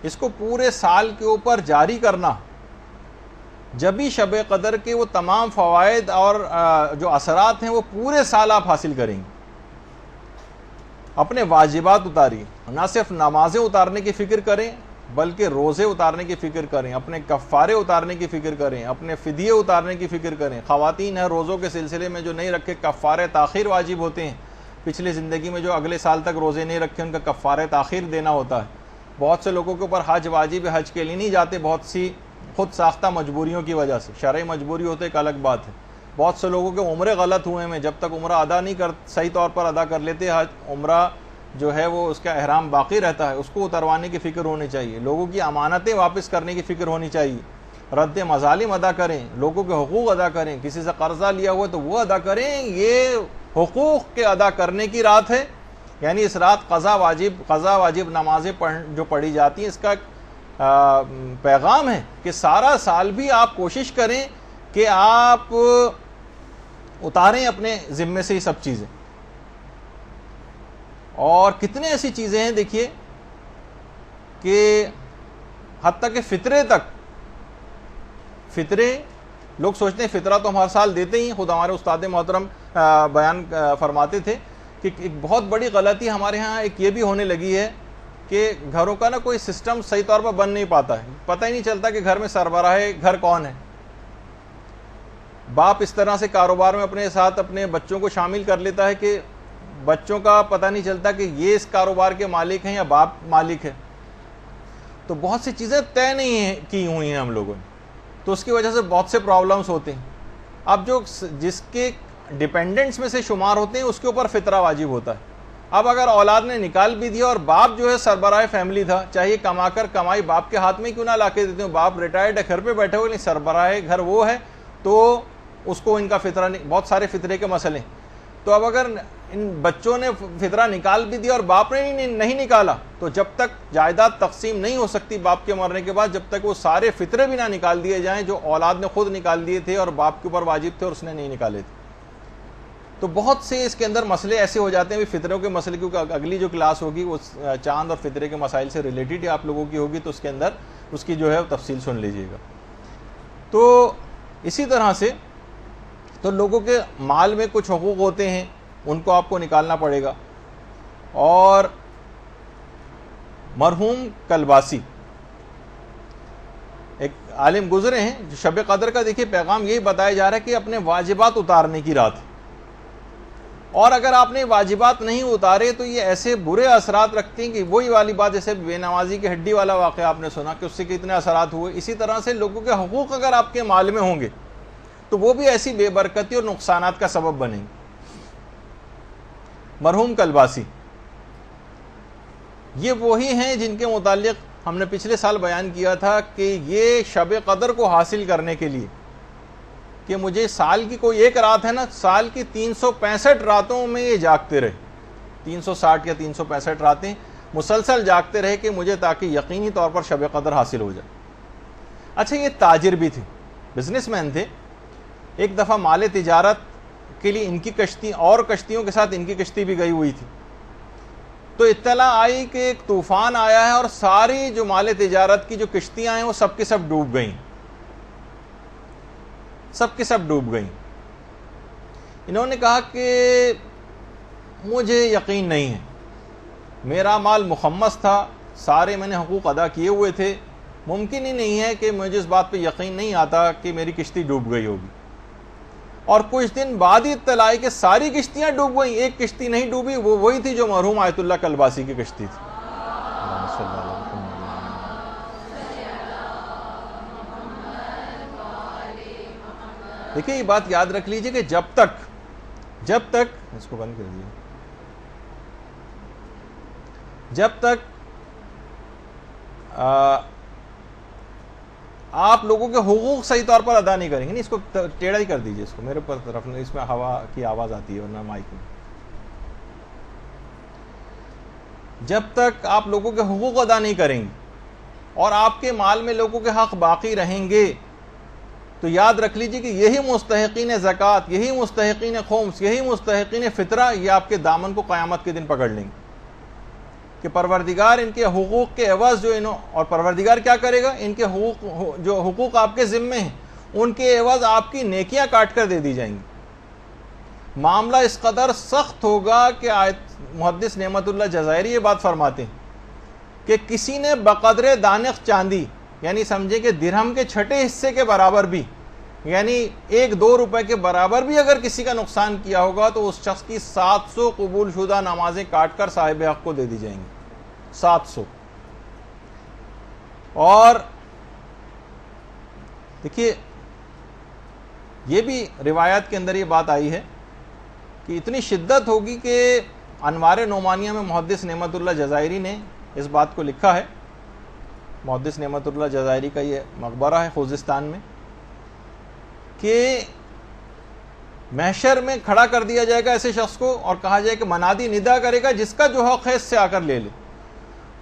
اس کو پورے سال کے اوپر جاری کرنا. جبھی شب قدر کے وہ تمام فوائد اور جو اثرات ہیں وہ پورے سال آپ حاصل کریں گے. اپنے واجبات اتاریے، نہ صرف نمازیں اتارنے کی فکر کریں بلکہ روزے اتارنے کی فکر کریں، اپنے کفارے اتارنے کی فکر کریں، اپنے فدیے اتارنے کی فکر کریں. خواتین ہیں روزوں کے سلسلے میں جو نہیں رکھے، کفارے تاخیر واجب ہوتے ہیں. پچھلی زندگی میں جو اگلے سال تک روزے نہیں رکھے ان کا کفارے تاخیر دینا ہوتا ہے. بہت سے لوگوں کے اوپر حج واجب ہے، حج کے لیے نہیں جاتے، بہت سی خود ساختہ مجبوریوں کی وجہ سے. شرعی مجبوری ہوتے ایک الگ بات ہے. بہت سے لوگوں کے عمرے غلط ہوئے ہیں, جب تک عمرہ ادا نہیں صحیح طور پر ادا کر لیتے, عمرہ جو ہے وہ اس کا احرام باقی رہتا ہے, اس کو اتروانے کی فکر ہونی چاہیے. لوگوں کی امانتیں واپس کرنے کی فکر ہونی چاہیے. رد مظالم ادا کریں, لوگوں کے حقوق ادا کریں. کسی سے قرضہ لیا ہوا تو وہ ادا کریں. یہ حقوق کے ادا کرنے کی رات ہے. یعنی اس رات قضا واجب نمازیں جو پڑھی جاتی ہیں, اس کا پیغام ہے کہ سارا سال بھی آپ کوشش کریں کہ آپ اتاریں اپنے ذمے سے یہ سب چیزیں. اور کتنے ایسی چیزیں ہیں دیکھیے کہ حتیٰ کہ فطرے لوگ سوچتے ہیں فطرہ تو ہم ہر سال دیتے ہی. خود ہمارے استاد محترم بیان فرماتے تھے کہ ایک بہت بڑی غلطی ہمارے ہاں ایک یہ بھی ہونے لگی ہے کہ گھروں کا نا کوئی سسٹم صحیح طور پر بن نہیں پاتا ہے. پتہ ہی نہیں چلتا کہ گھر میں سربراہ گھر کون ہے. باپ اس طرح سے کاروبار میں اپنے ساتھ اپنے بچوں کو شامل کر لیتا ہے کہ بچوں کا پتہ نہیں چلتا کہ یہ اس کاروبار کے مالک ہیں یا باپ مالک ہے. تو بہت سی چیزیں طے نہیں کی ہوئی ہیں ہم لوگوں نے, تو اس کی وجہ سے بہت سے پرابلمس ہوتے ہیں. اب جس کے ڈیپینڈنٹس میں سے شمار ہوتے ہیں اس کے اوپر فطرہ واجب ہوتا ہے. اب اگر اولاد نے نکال بھی دیا اور باپ جو ہے سربراہ فیملی تھا, چاہیے کمائی باپ کے ہاتھ میں کیوں نہ لا کے دیتے ہوں, باپ ریٹائرڈ ہے گھر پہ بیٹھے ہوئے, نہیں سربراہ گھر وہ ہے, تو اس کو ان کا فطرہ نہیں. بہت سارے فطرے کے مسئلے. تو اب اگر ان بچوں نے فطرہ نکال بھی دیا اور باپ نے نہیں نکالا, تو جب تک جائیداد تقسیم نہیں ہو سکتی باپ کے مرنے کے بعد, جب تک وہ سارے فطرے بھی نہ نکال دیے جائیں جو اولاد نے خود نکال دیے تھے اور باپ کے اوپر واجب تھے اور اس نے نہیں نکالے تھے. تو بہت سے اس کے اندر مسئلے ایسے ہو جاتے ہیں. فطروں کے مسئلے, کیونکہ اگلی جو کلاس ہوگی وہ چاند اور فطرے کے مسائل سے ریلیٹڈ آپ لوگوں کی ہوگی, تو اس کے اندر اس کی جو ہے تفصیل سن لیجئے گا. تو اسی طرح سے تو لوگوں کے مال میں کچھ حقوق ہوتے ہیں, ان کو آپ کو نکالنا پڑے گا. اور مرحوم کلباسی ایک عالم گزرے ہیں, جو شب قدر کا دیکھیے پیغام یہی بتایا جا رہا ہے کہ اپنے واجبات اتارنے کی رات ہے, اور اگر آپ نے واجبات نہیں اتارے تو یہ ایسے برے اثرات رکھتے ہیں کہ وہی والی بات, جیسے بے نمازی کی ہڈی والا واقعہ آپ نے سنا کہ اس سے کتنے اثرات ہوئے. اسی طرح سے لوگوں کے حقوق اگر آپ کے مال میں ہوں گے تو وہ بھی ایسی بے برکتی اور نقصانات کا سبب بنیں گے. مرحوم کلباسی یہ وہی ہیں جن کے متعلق ہم نے پچھلے سال بیان کیا تھا کہ یہ شب قدر کو حاصل کرنے کے لیے کہ مجھے سال کی کوئی ایک رات ہے نا, سال کی 365 راتوں میں یہ جاگتے رہے, 360 یا 365 راتیں مسلسل جاگتے رہے کہ مجھے تاکہ یقینی طور پر شب قدر حاصل ہو جائے. اچھا, یہ تاجر بھی تھے, بزنس مین تھے. ایک دفعہ مال تجارت کے لیے ان کی کشتی اور کشتیوں کے ساتھ ان کی کشتی بھی گئی ہوئی تھی, تو اطلاع آئی کہ ایک طوفان آیا ہے اور ساری جو مال تجارت کی جو کشتیاں ہیں وہ سب کے سب ڈوب گئیں, سب کے سب ڈوب گئیں. انہوں نے کہا کہ مجھے یقین نہیں ہے, میرا مال مخمس تھا, سارے میں نے حقوق ادا کیے ہوئے تھے, ممکن ہی نہیں ہے کہ مجھے اس بات پہ یقین نہیں آتا کہ میری کشتی ڈوب گئی ہوگی. اور کچھ دن بعد ہی اطلاع آئی کہ ساری کشتیاں ڈوب گئیں, ایک کشتی نہیں ڈوبی, وہ وہی تھی جو مرحوم آیت اللہ کلباسی کی کشتی تھی. دیکھیں یہ بات یاد رکھ لیجئے کہ جب تک اس کو بند کر دیجیے, جب تک آپ لوگوں کے حقوق صحیح طور پر ادا نہیں کریں گے, نہیں اس کو ٹیڑھا ہی کر دیجئے, اس کو میرے اوپر طرف, اس میں ہوا کی آواز آتی ہے ورنہ مائک میں. جب تک آپ لوگوں کے حقوق ادا نہیں کریں گے اور آپ کے مال میں لوگوں کے حق باقی رہیں گے, تو یاد رکھ لیجئے کہ یہی مستحقین زکوٰۃ, یہی مستحقین خمس, یہی مستحقین فطرہ یہ آپ کے دامن کو قیامت کے دن پکڑ لیں گے کہ پروردگار ان کے حقوق کے عوض جو اور پروردگار کیا کرے گا, ان کے جو حقوق آپ کے ذمے ہیں ان کے عوض آپ کی نیکیاں کاٹ کر دے دی جائیں گی. معاملہ اس قدر سخت ہوگا کہ محدث نعمت اللہ جزائری یہ بات فرماتے ہیں کہ کسی نے بقدر دانق چاندی, یعنی سمجھے کہ درہم کے چھٹے حصے کے برابر بھی, یعنی 1-2 روپے کے برابر بھی اگر کسی کا نقصان کیا ہوگا تو اس شخص کی 700 قبول شدہ نمازیں کاٹ کر صاحب حق کو دے دی جائیں گی. 700. اور دیکھیے یہ بھی روایات کے اندر یہ بات آئی ہے کہ اتنی شدت ہوگی کہ انوار نعمانیہ میں محدث نعمت اللہ جزائری نے اس بات کو لکھا ہے. محدث نعمت اللہ جزائری کا یہ مقبرہ ہے خوزستان میں, کہ محشر میں کھڑا کر دیا جائے گا ایسے شخص کو اور کہا جائے کہ منادی ندا کرے گا جس کا جو حق ہے اس سے آ کر لے لے.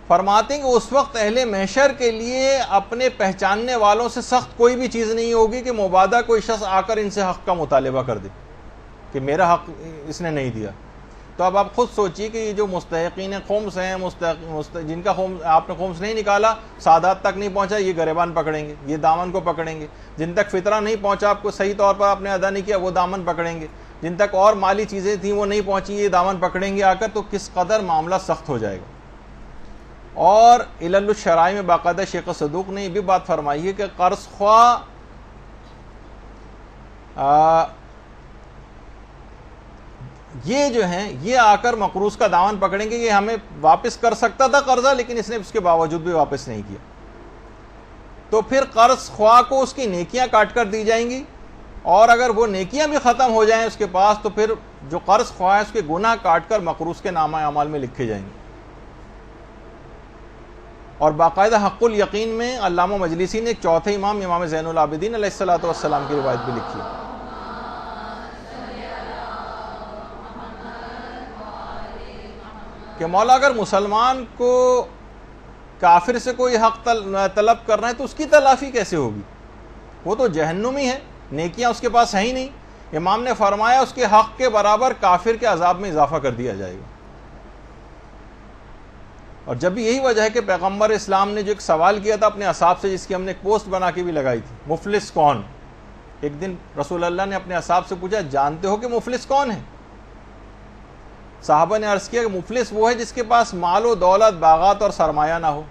فرماتے ہیں کہ اس وقت اہل محشر کے لیے اپنے پہچاننے والوں سے سخت کوئی بھی چیز نہیں ہوگی کہ مبادہ کوئی شخص آ کر ان سے حق کا مطالبہ کر دے کہ میرا حق اس نے نہیں دیا. تو اب آپ خود سوچیے کہ یہ جو مستحقین خمس ہیں, جن کا آپ نے خمس نہیں نکالا, سادات تک نہیں پہنچا, یہ گریبان پکڑیں گے, یہ دامن کو پکڑیں گے. جن تک فطرہ نہیں پہنچا, آپ کو صحیح طور پر آپ نے ادا نہیں کیا, وہ دامن پکڑیں گے. جن تک اور مالی چیزیں تھیں وہ نہیں پہنچی, یہ دامن پکڑیں گے آ کر. تو کس قدر معاملہ سخت ہو جائے گا. اور علل الشرائع میں باقاعدہ شیخ صدوق نے یہ بھی بات فرمائی ہے کہ قرض خواہ یہ جو ہیں یہ آ کر مقروض کا دامن پکڑیں گے, یہ ہمیں واپس کر سکتا تھا قرضہ لیکن اس نے اس کے باوجود بھی واپس نہیں کیا. تو پھر قرض خواہ کو اس کی نیکیاں کاٹ کر دی جائیں گی, اور اگر وہ نیکیاں بھی ختم ہو جائیں اس کے پاس تو پھر جو قرض خواہ ہے اس کے گناہ کاٹ کر مقروض کے نامہ اعمال میں لکھے جائیں گے. اور باقاعدہ حق الیقین میں علامہ مجلسی نے ایک چوتھے امام امام زین العابدین علیہ السلام کی روایت بھی لکھی ہے کہ مولا اگر مسلمان کو کافر سے کوئی حق طلب کرنا ہے تو اس کی تلافی کیسے ہوگی؟ وہ تو جہنمی ہے, نیکیاں اس کے پاس ہیں ہی نہیں. امام نے فرمایا اس کے حق کے برابر کافر کے عذاب میں اضافہ کر دیا جائے گا. اور جب بھی یہی وجہ ہے کہ پیغمبر اسلام نے جو ایک سوال کیا تھا اپنے اصحاب سے, جس کی ہم نے ایک پوسٹ بنا کے بھی لگائی تھی, مفلس کون؟ ایک دن رسول اللہ نے اپنے اصحاب سے پوچھا جانتے ہو کہ مفلس کون ہے؟ صحابہ نے عرض کیا کہ مفلس وہ ہے جس کے پاس مال و دولت, باغات اور سرمایہ نہ ہو.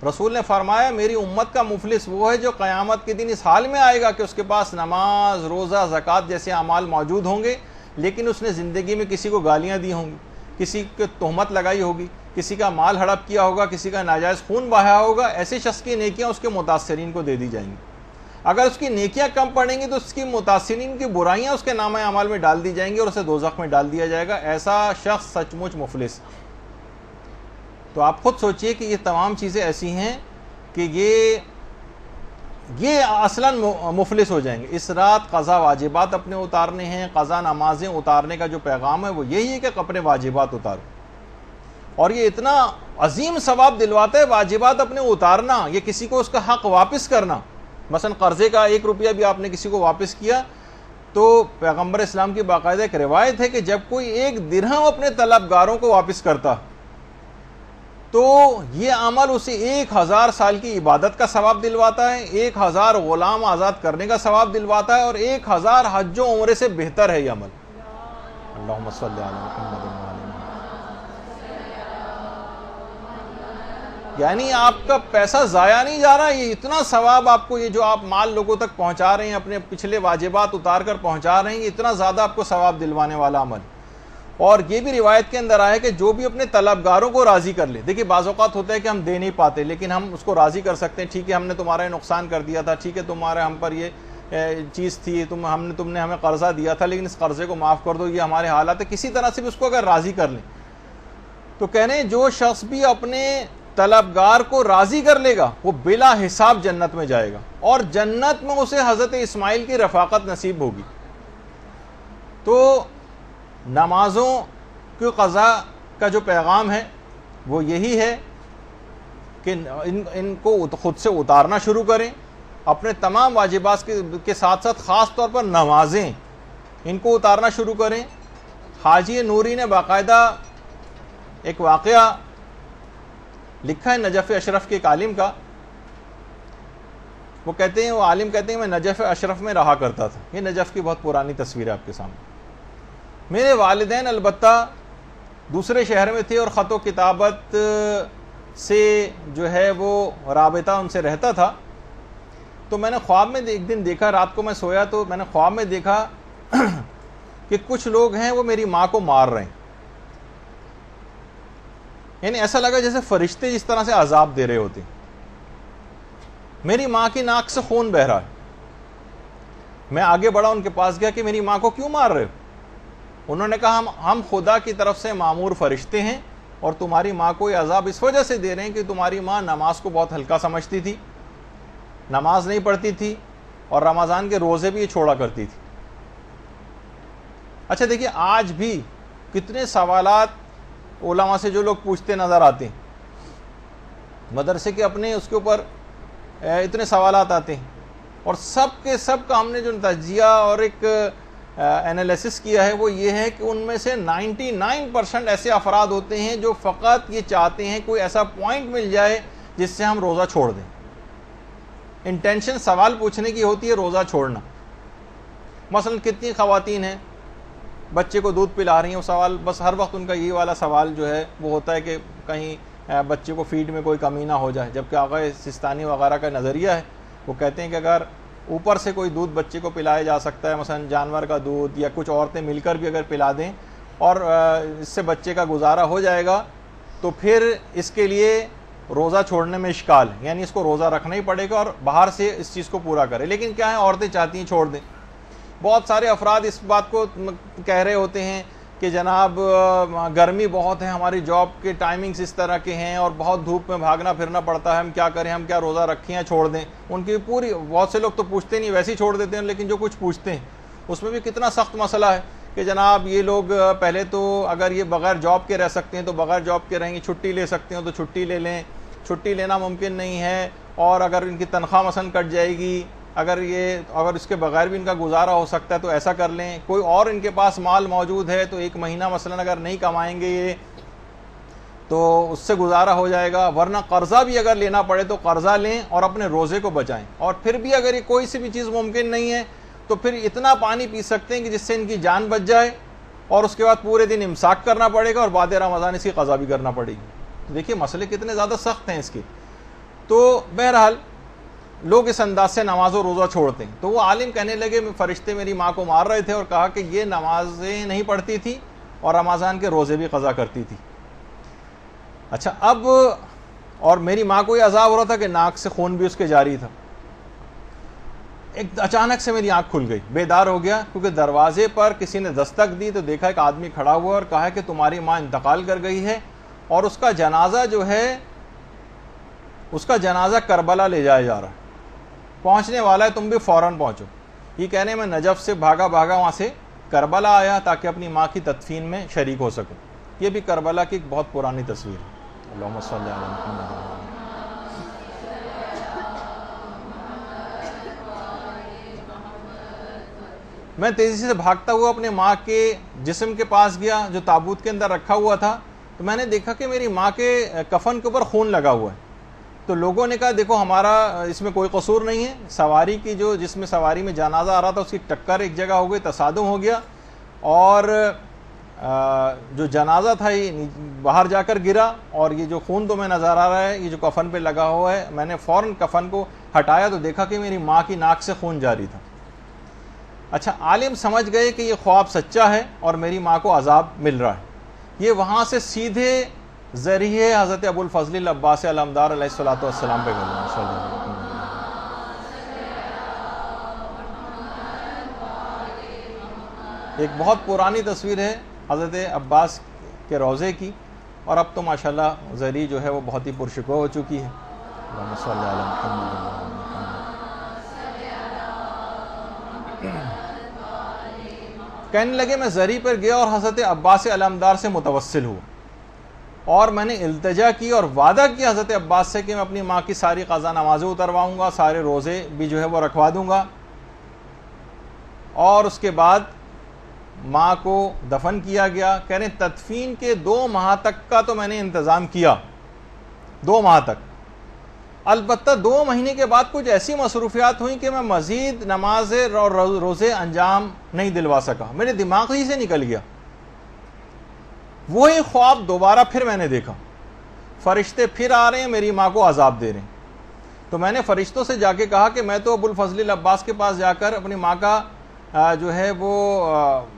رسول نے فرمایا میری امت کا مفلس وہ ہے جو قیامت کے دن اس حال میں آئے گا کہ اس کے پاس نماز, روزہ, زکوٰۃ جیسے اعمال موجود ہوں گے, لیکن اس نے زندگی میں کسی کو گالیاں دی ہوں گی, کسی کو تہمت لگائی ہوگی, کسی کا مال ہڑپ کیا ہوگا, کسی کا ناجائز خون بہایا ہوگا. ایسے شخص کی نیکیاں اس کے متاثرین کو دے دی جائیں گی. اگر اس کی نیکیاں کم پڑیں گی تو اس کی متاثرین کی برائیاں اس کے نامہ اعمال میں ڈال دی جائیں گی اور اسے دوزخ میں ڈال دیا جائے گا. ایسا شخص سچ مچ مفلس. تو آپ خود سوچئے کہ یہ تمام چیزیں ایسی ہیں کہ یہ اصلاً مفلس ہو جائیں گے. اس رات قضا واجبات اپنے اتارنے ہیں, قضا نمازیں اتارنے کا جو پیغام ہے وہ یہی ہے کہ اپنے واجبات اتارو. اور یہ اتنا عظیم ثواب دلواتا ہے واجبات اپنے اتارنا, یہ کسی کو اس کا حق واپس کرنا. مثلا قرضے کا 1 روپیہ بھی آپ نے کسی کو واپس کیا تو پیغمبر اسلام کی باقاعدہ ایک روایت ہے کہ جب کوئی 1 درہم اپنے طلبگاروں کو واپس کرتا تو یہ عمل اسے 1000 سال کی عبادت کا ثواب دلواتا ہے, 1000 غلام آزاد کرنے کا ثواب دلواتا ہے, اور 1000 حج و عمرے سے بہتر ہے یہ عمل. اللہم صلی علی محمد. یعنی آپ کا پیسہ ضائع نہیں جا رہا, یہ اتنا ثواب آپ کو, یہ جو آپ مال لوگوں تک پہنچا رہے ہیں, اپنے پچھلے واجبات اتار کر پہنچا رہے ہیں, یہ اتنا زیادہ آپ کو ثواب دلوانے والا عمل. اور یہ بھی روایت کے اندر آیا کہ جو بھی اپنے طلبگاروں کو راضی کر لے. دیکھیے بعض اوقات ہوتا ہے کہ ہم دے نہیں پاتے لیکن ہم اس کو راضی کر سکتے ہیں, ٹھیک ہے ہم نے تمہارا نقصان کر دیا تھا, ٹھیک ہے تمہارے ہم پر یہ چیز تھی, تم نے ہمیں قرضہ دیا تھا لیکن اس قرضے کو معاف کر دو, یہ ہمارے حالات ہے. کسی طرح سے بھی اس کو اگر راضی کر لیں تو کہہ رہے ہیں جو شخص بھی اپنے طلبگار کو راضی کر لے گا وہ بلا حساب جنت میں جائے گا, اور جنت میں اسے حضرت اسماعیل کی رفاقت نصیب ہوگی. تو نمازوں کی قضا کا جو پیغام ہے وہ یہی ہے کہ ان کو خود سے اتارنا شروع کریں, اپنے تمام واجبات کے ساتھ ساتھ خاص طور پر نمازیں ان کو اتارنا شروع کریں. حاجی نوری نے باقاعدہ ایک واقعہ لکھا ہے نجف اشرف کے ایک عالم کا. وہ عالم کہتے ہیں میں نجف اشرف میں رہا کرتا تھا. یہ نجف کی بہت پرانی تصویر ہے آپ کے سامنے. میرے والدین البتہ دوسرے شہر میں تھے اور خط و کتابت سے جو ہے وہ رابطہ ان سے رہتا تھا. تو میں نے خواب میں ایک دن دیکھا, رات کو میں سویا تو میں نے خواب میں دیکھا کہ کچھ لوگ ہیں وہ میری ماں کو مار رہے ہیں. یعنی ایسا لگا جیسے فرشتے جس طرح سے عذاب دے رہے ہوتے. میری ماں کی ناک سے خون بہ رہا ہے, میں آگے بڑھا ان کے پاس گیا کہ میری ماں کو کیوں مار رہے ہو؟ انہوں نے کہا ہم خدا کی طرف سے معمور فرشتے ہیں اور تمہاری ماں کو یہ عذاب اس وجہ سے دے رہے ہیں کہ تمہاری ماں نماز کو بہت ہلکا سمجھتی تھی، نماز نہیں پڑھتی تھی اور رمضان کے روزے بھی یہ چھوڑا کرتی تھی۔ اچھا دیکھیے، آج بھی کتنے سوالات علماء سے جو لوگ پوچھتے نظر آتے ہیں، مدرسے کے اپنے اس کے اوپر اتنے سوالات آتے ہیں، اور سب کے سب کا ہم نے جو تجزیہ اور ایک انالیسس کیا ہے وہ یہ ہے کہ ان میں سے 99% ایسے افراد ہوتے ہیں جو فقط یہ چاہتے ہیں کوئی ایسا پوائنٹ مل جائے جس سے ہم روزہ چھوڑ دیں۔ انٹینشن سوال پوچھنے کی ہوتی ہے روزہ چھوڑنا۔ مثلا کتنی خواتین ہیں بچے کو دودھ پلا رہی ہیں، وہ سوال بس ہر وقت ان کا یہ والا سوال جو ہے وہ ہوتا ہے کہ کہیں بچے کو فیڈ میں کوئی کمی نہ ہو جائے، جبکہ آقا سستانی وغیرہ کا نظریہ ہے، وہ کہتے ہیں کہ اگر اوپر سے کوئی دودھ بچے کو پلایا جا سکتا ہے، مثلا جانور کا دودھ یا کچھ عورتیں مل کر بھی اگر پلا دیں اور اس سے بچے کا گزارا ہو جائے گا تو پھر اس کے لیے روزہ چھوڑنے میں اشکال ہے، یعنی اس کو روزہ رکھنا ہی پڑے گا اور باہر سے اس چیز کو پورا کرے۔ لیکن کیا ہے، عورتیں چاہتی ہیں چھوڑ دیں۔ بہت سارے افراد اس بات کو کہہ رہے ہوتے ہیں کہ جناب گرمی بہت ہے، ہماری جاب کے ٹائمنگز اس طرح کے ہیں اور بہت دھوپ میں بھاگنا پھرنا پڑتا ہے، ہم کیا کریں، ہم کیا روزہ رکھیں یا چھوڑ دیں۔ ان کی پوری، بہت سے لوگ تو پوچھتے نہیں، ویسے ہی چھوڑ دیتے ہیں، لیکن جو کچھ پوچھتے ہیں اس میں بھی کتنا سخت مسئلہ ہے کہ جناب یہ لوگ پہلے تو اگر یہ بغیر جاب کے رہ سکتے ہیں تو بغیر جاب کے رہیں گے، چھٹی لے سکتے ہیں تو چھٹی لے لیں، چھٹی لینا ممکن نہیں ہے، اور اگر ان کی تنخواہ مثلا کٹ جائے گی، اگر اس کے بغیر بھی ان کا گزارا ہو سکتا ہے تو ایسا کر لیں، کوئی اور ان کے پاس مال موجود ہے تو ایک مہینہ مثلا اگر نہیں کمائیں گے یہ تو اس سے گزارا ہو جائے گا، ورنہ قرضہ بھی اگر لینا پڑے تو قرضہ لیں اور اپنے روزے کو بچائیں، اور پھر بھی اگر یہ کوئی سی بھی چیز ممکن نہیں ہے تو پھر اتنا پانی پی سکتے ہیں کہ جس سے ان کی جان بچ جائے، اور اس کے بعد پورے دن امساک کرنا پڑے گا اور بعد رمضان اس کی قضا بھی کرنا پڑے گی۔ تو دیکھیے مسئلے کتنے زیادہ سخت ہیں اس کے۔ تو بہرحال لوگ اس انداز سے نماز و روزہ چھوڑتے ہیں۔ تو وہ عالم کہنے لگے فرشتے میری ماں کو مار رہے تھے، اور کہا کہ یہ نمازیں نہیں پڑھتی تھی اور رمضان کے روزے بھی قضا کرتی تھی۔ اچھا، اب اور میری ماں کو یہ عذاب ہو رہا تھا کہ ناک سے خون بھی اس کے جاری تھا۔ ایک اچانک سے میری آنکھ کھل گئی، بیدار ہو گیا، کیونکہ دروازے پر کسی نے دستک دی تو دیکھا ایک آدمی کھڑا ہوا اور کہا کہ تمہاری ماں انتقال کر گئی ہے اور اس کا جنازہ جو ہے، اس کا جنازہ کربلا لے جایا جا رہا ہے، پہنچنے والا ہے، تم بھی فوراً پہنچو۔ یہ کہنے میں نجف سے بھاگا وہاں سے کربلا آیا تاکہ اپنی ماں کی تدفین میں شریک ہو سکوں۔ یہ بھی کربلا کی ایک بہت پرانی تصویر ہے۔ اللہم صلی علی محمد۔ میں تیزی سے بھاگتا ہوا اپنے ماں کے جسم کے پاس گیا جو تابوت کے اندر رکھا ہوا تھا، تو میں نے دیکھا کہ میری ماں کے کفن کے اوپر خون لگا ہوا ہے۔ تو لوگوں نے کہا دیکھو ہمارا اس میں کوئی قصور نہیں ہے، سواری کی جس میں سواری میں جنازہ آ رہا تھا اس کی ٹکر ایک جگہ ہو گئی، تصادم ہو گیا، اور جو جنازہ تھا یہ باہر جا کر گرا، اور یہ جو خون تمہیں نظر آ رہا ہے یہ جو کفن پہ لگا ہوا ہے، میں نے فوراً کفن کو ہٹایا تو دیکھا کہ میری ماں کی ناک سے خون جاری تھا۔ اچھا، عالم سمجھ گئے کہ یہ خواب سچا ہے اور میری ماں کو عذاب مل رہا ہے۔ یہ وہاں سے سیدھے ذریعے حضرت ابو الفضل العباس علمدار علیہ الصلوۃ والسلام پہ گئے۔ ایک بہت پرانی تصویر ہے حضرت عباس کے روضے کی، اور اب تو ماشاءاللہ ذریعہ جو ہے وہ بہت ہی پرشکوہ ہو چکی ہے۔ اللہم صلی علی محمد۔ کہنے لگے میں زری پر گیا اور حضرت عباس علمدار سے متوسل ہوا، اور میں نے التجا کی اور وعدہ کیا حضرت عباس سے کہ میں اپنی ماں کی ساری قضا نمازیں اترواؤں گا، سارے روزے بھی جو ہے وہ رکھوا دوں گا، اور اس کے بعد ماں کو دفن کیا گیا۔ کہہ رہے تدفین کے 2 ماہ تک کا تو میں نے انتظام کیا، 2 ماہ تک، البتہ 2 مہینے کے بعد کچھ ایسی مصروفیات ہوئیں کہ میں مزید نمازیں اور روزے انجام نہیں دلوا سکا، میرے دماغ ہی سے نکل گیا۔ وہی خواب دوبارہ پھر میں نے دیکھا، فرشتے پھر آ رہے ہیں میری ماں کو عذاب دے رہے ہیں۔ تو میں نے فرشتوں سے جا کے کہا کہ میں تو ابو الفضل العباس کے پاس جا کر اپنی ماں کا جو ہے وہ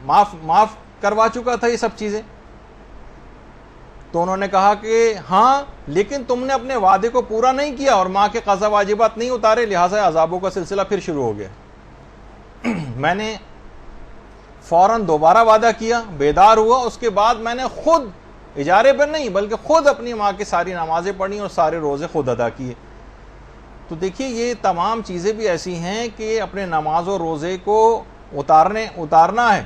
معاف کروا چکا تھا یہ سب چیزیں۔ تو انہوں نے کہا کہ ہاں، لیکن تم نے اپنے وعدے کو پورا نہیں کیا اور ماں کے قضا واجبات نہیں اتارے، لہٰذا عذابوں کا سلسلہ پھر شروع ہو گیا۔ میں نے فوراً دوبارہ وعدہ کیا، بیدار ہوا، اس کے بعد میں نے خود اجارے پر نہیں بلکہ خود اپنی ماں کی ساری نمازیں پڑھی اور سارے روزے خود ادا کیے۔ تو دیکھیے یہ تمام چیزیں بھی ایسی ہیں کہ اپنے نماز و روزے کو اتارنا ہے۔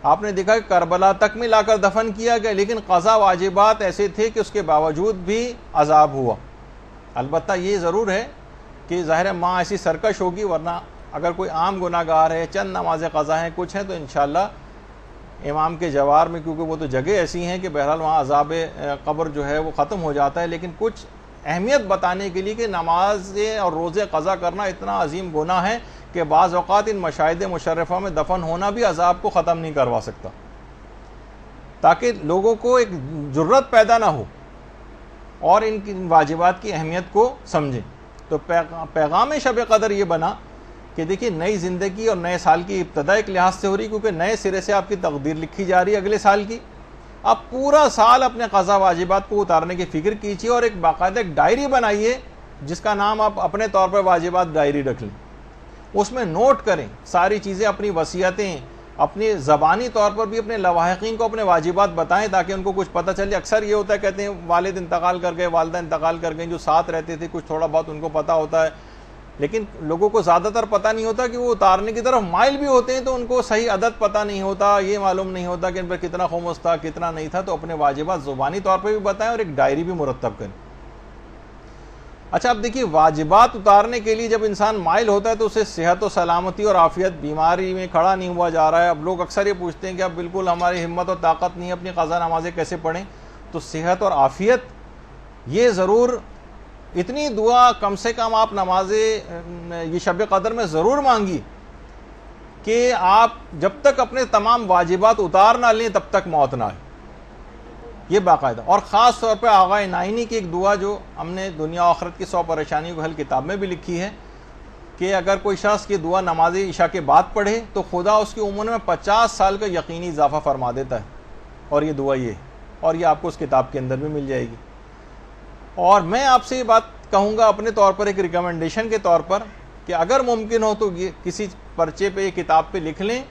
آپ نے دیکھا کہ کربلا تک میں لا کر دفن کیا گیا، لیکن قضا واجبات ایسے تھے کہ اس کے باوجود بھی عذاب ہوا۔ البتہ یہ ضرور ہے کہ ظاہر ماں ایسی سرکش ہوگی، ورنہ اگر کوئی عام گناہ گار ہے، چند نماز قضا ہیں، کچھ ہیں، تو انشاءاللہ امام کے جوار میں، کیونکہ وہ تو جگہ ایسی ہیں کہ بہرحال وہاں عذاب قبر جو ہے وہ ختم ہو جاتا ہے، لیکن کچھ اہمیت بتانے کے لیے کہ نماز اور روزے قضا کرنا اتنا عظیم گناہ ہے کہ بعض اوقات ان مشاہد مشرفہ میں دفن ہونا بھی عذاب کو ختم نہیں کروا سکتا، تاکہ لوگوں کو ایک جرت پیدا نہ ہو اور ان کی واجبات کی اہمیت کو سمجھیں۔ تو پیغام شب قدر یہ بنا کہ دیکھیے نئی زندگی اور نئے سال کی ابتدا ایک لحاظ سے ہو رہی، کیونکہ نئے سرے سے آپ کی تقدیر لکھی جا رہی ہے اگلے سال کی۔ آپ پورا سال اپنے قضا واجبات کو اتارنے کی فکر کیجیے اور ایک باقاعدہ ایک ڈائری بنائیے جس کا نام آپ اپنے طور پر واجبات ڈائری رکھ لیں، اس میں نوٹ کریں ساری چیزیں، اپنی وصیتیں، اپنی زبانی طور پر بھی اپنے لواحقین کو اپنے واجبات بتائیں تاکہ ان کو کچھ پتہ چلے۔ اکثر یہ ہوتا ہے کہتے ہیں والد انتقال کر گئے، والدہ انتقال کر گئیں، جو ساتھ رہتے تھے کچھ تھوڑا بہت ان کو پتہ ہوتا ہے، لیکن لوگوں کو زیادہ تر پتہ نہیں ہوتا کہ وہ اتارنے کی طرف مائل بھی ہوتے ہیں تو ان کو صحیح عدد پتہ نہیں ہوتا، یہ معلوم نہیں ہوتا کہ ان پر کتنا خمس تھا کتنا نہیں تھا۔ تو اپنے واجبات زبانی طور پہ بھی بتائیں اور ایک ڈائری بھی مرتب کریں۔ اچھا اب دیکھیے واجبات اتارنے کے لیے جب انسان مائل ہوتا ہے تو اسے صحت و سلامتی اور عافیت، بیماری میں کھڑا نہیں ہوا جا رہا ہے۔ اب لوگ اکثر یہ پوچھتے ہیں کہ اب بالکل ہماری ہمت اور طاقت نہیں ہے، اپنی قضا نمازیں کیسے پڑھیں؟ تو صحت اور عافیت یہ ضرور اتنی دعا کم سے کم آپ یہ شب قدر میں ضرور مانگی کہ آپ جب تک اپنے تمام واجبات اتار نہ لیں تب تک موت نہ آئے، یہ باقاعدہ۔ اور خاص طور پہ آغا نائینی کی ایک دعا جو ہم نے دنیا و آخرت کی 100 پریشانیوں کو حل کتاب میں بھی لکھی ہے کہ اگر کوئی شخص کی دعا نماز عشاء کے بعد پڑھے تو خدا اس کی عمر میں 50 سال کا یقینی اضافہ فرما دیتا ہے، اور یہ دعا یہ ہے، اور یہ آپ کو اس کتاب کے اندر بھی مل جائے گی۔ اور میں آپ سے یہ بات کہوں گا اپنے طور پر ایک ریکمنڈیشن کے طور پر کہ اگر ممکن ہو تو کسی پرچے پہ یہ کتاب پہ لکھ لیں،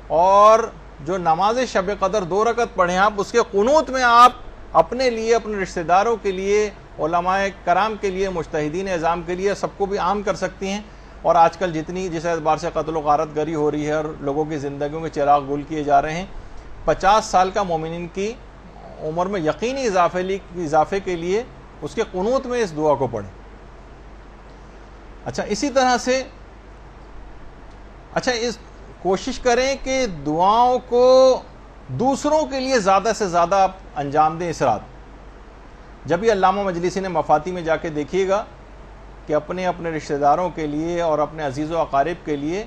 اور جو نماز شب قدر 2 رکعت پڑھیں آپ، اس کے قنوت میں آپ اپنے لیے، اپنے رشتہ داروں کے لیے، علماء کرام کے لیے، مجتہدین اعظام کے لیے، سب کو بھی عام کر سکتی ہیں۔ اور آج کل جس اعتبار سے قتل و غارت گری ہو رہی ہے اور لوگوں کی زندگیوں کے چراغ گل کیے جا رہے ہیں، 50 سال کا مومنین کی عمر میں یقینی اضافے کے لیے اس کے قنوت میں اس دعا کو پڑھیں۔ اچھا اسی طرح سے اس کوشش کریں کہ دعاؤں کو دوسروں کے لیے زیادہ سے زیادہ آپ انجام دیں اس رات۔ جب یہ علامہ مجلسی نے مفاتی میں جا کے دیکھیے گا کہ اپنے رشتہ داروں کے لیے اور اپنے عزیز و اقارب کے لیے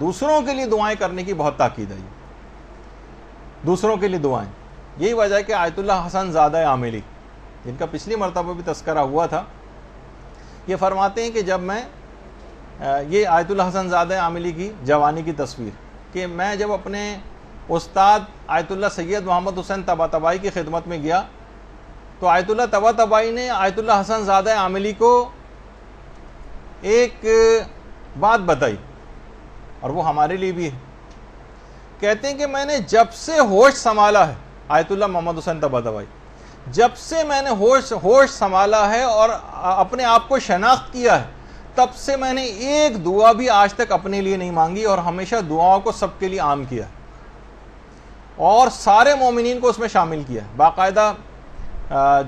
دوسروں کے لیے دعائیں کرنے کی بہت تاکید ہے، دوسروں کے لیے دعائیں۔ یہی وجہ ہے کہ آیت اللہ حسن زادہ عاملی، جن کا پچھلی مرتبہ بھی تذکرہ ہوا تھا، یہ فرماتے ہیں کہ جب میں یہ آیت اللہ حسن زادہ عاملی کی جوانی کی تصویر، کہ میں جب اپنے استاد آیت اللہ سید محمد حسین طباطبائی کی خدمت میں گیا تو آیت اللہ طباطبائی نے آیت اللہ حسن زادہ عاملی کو ایک بات بتائی، اور وہ ہمارے لیے بھی ہے۔ کہتے ہیں کہ میں نے جب سے ہوش سنبھالا ہے، آیت اللہ محمد حسین طباطبائی، جب سے میں نے ہوش سنبھالا ہے اور اپنے آپ کو شناخت کیا ہے، تب سے میں نے ایک دعا بھی آج تک اپنے لیے نہیں مانگی، اور ہمیشہ دعاؤں کو سب کے لیے عام کیا اور سارے مومنین کو اس میں شامل کیا۔ باقاعدہ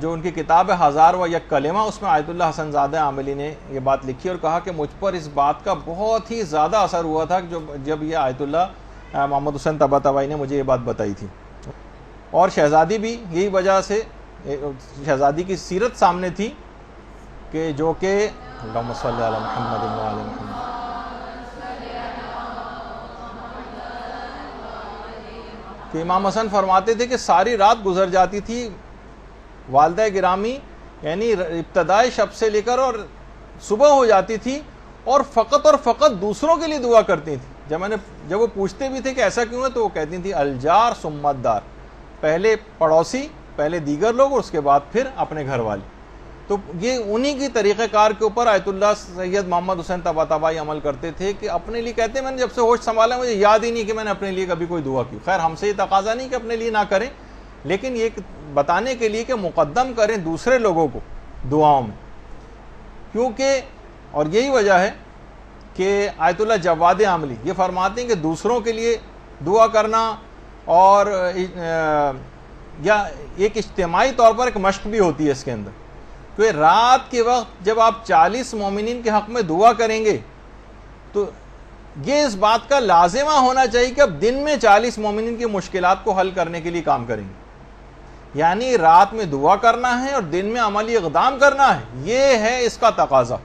جو ان کی کتاب ہے 1001 کلمہ، اس میں آیت اللہ حسن زادہ عاملی نے یہ بات لکھی اور کہا کہ مجھ پر اس بات کا بہت ہی زیادہ اثر ہوا تھا جب یہ آیت اللہ محمد حسین طباطبائی نے مجھے یہ بات بتائی تھی۔ اور شہزادی بھی یہی وجہ سے، شہزادی کی سیرت سامنے تھی کہ جو کہ اللہم صلی علی محمد و علی محمد، کہ امام حسن فرماتے تھے کہ ساری رات گزر جاتی تھی والدہ گرامی، یعنی ابتدائی شب سے لے کر اور صبح ہو جاتی تھی، اور فقط دوسروں کے لیے دعا کرتی تھی۔ جب وہ پوچھتے بھی تھے کہ ایسا کیوں ہے تو وہ کہتی تھی الجار ثم الدار، پہلے پڑوسی، پہلے دیگر لوگ اور اس کے بعد پھر اپنے گھر والے۔ تو یہ انہی کی طریقہ کار کے اوپر آیت اللہ سید محمد حسین طباطبائی عمل کرتے تھے کہ اپنے لیے کہتے ہیں میں نے جب سے ہوش سنبھالا مجھے یاد ہی نہیں کہ میں نے اپنے لیے کبھی کوئی دعا کی. خیر ہم سے یہ تقاضا نہیں کہ اپنے لیے نہ کریں, لیکن یہ بتانے کے لیے کہ مقدم کریں دوسرے لوگوں کو دعاؤں میں, کیونکہ اور یہی وجہ ہے کہ آیت اللہ جواد عاملی یہ فرماتے ہیں کہ دوسروں کے لیے دعا کرنا اور یا ایک اجتماعی طور پر ایک مشق بھی ہوتی ہے اس کے اندر, کہ رات کے وقت جب آپ 40 مومنین کے حق میں دعا کریں گے تو یہ اس بات کا لازمہ ہونا چاہیے کہ اب دن میں 40 مومنین کی مشکلات کو حل کرنے کے لیے کام کریں گے. یعنی رات میں دعا کرنا ہے اور دن میں عملی اقدام کرنا ہے, یہ ہے اس کا تقاضا.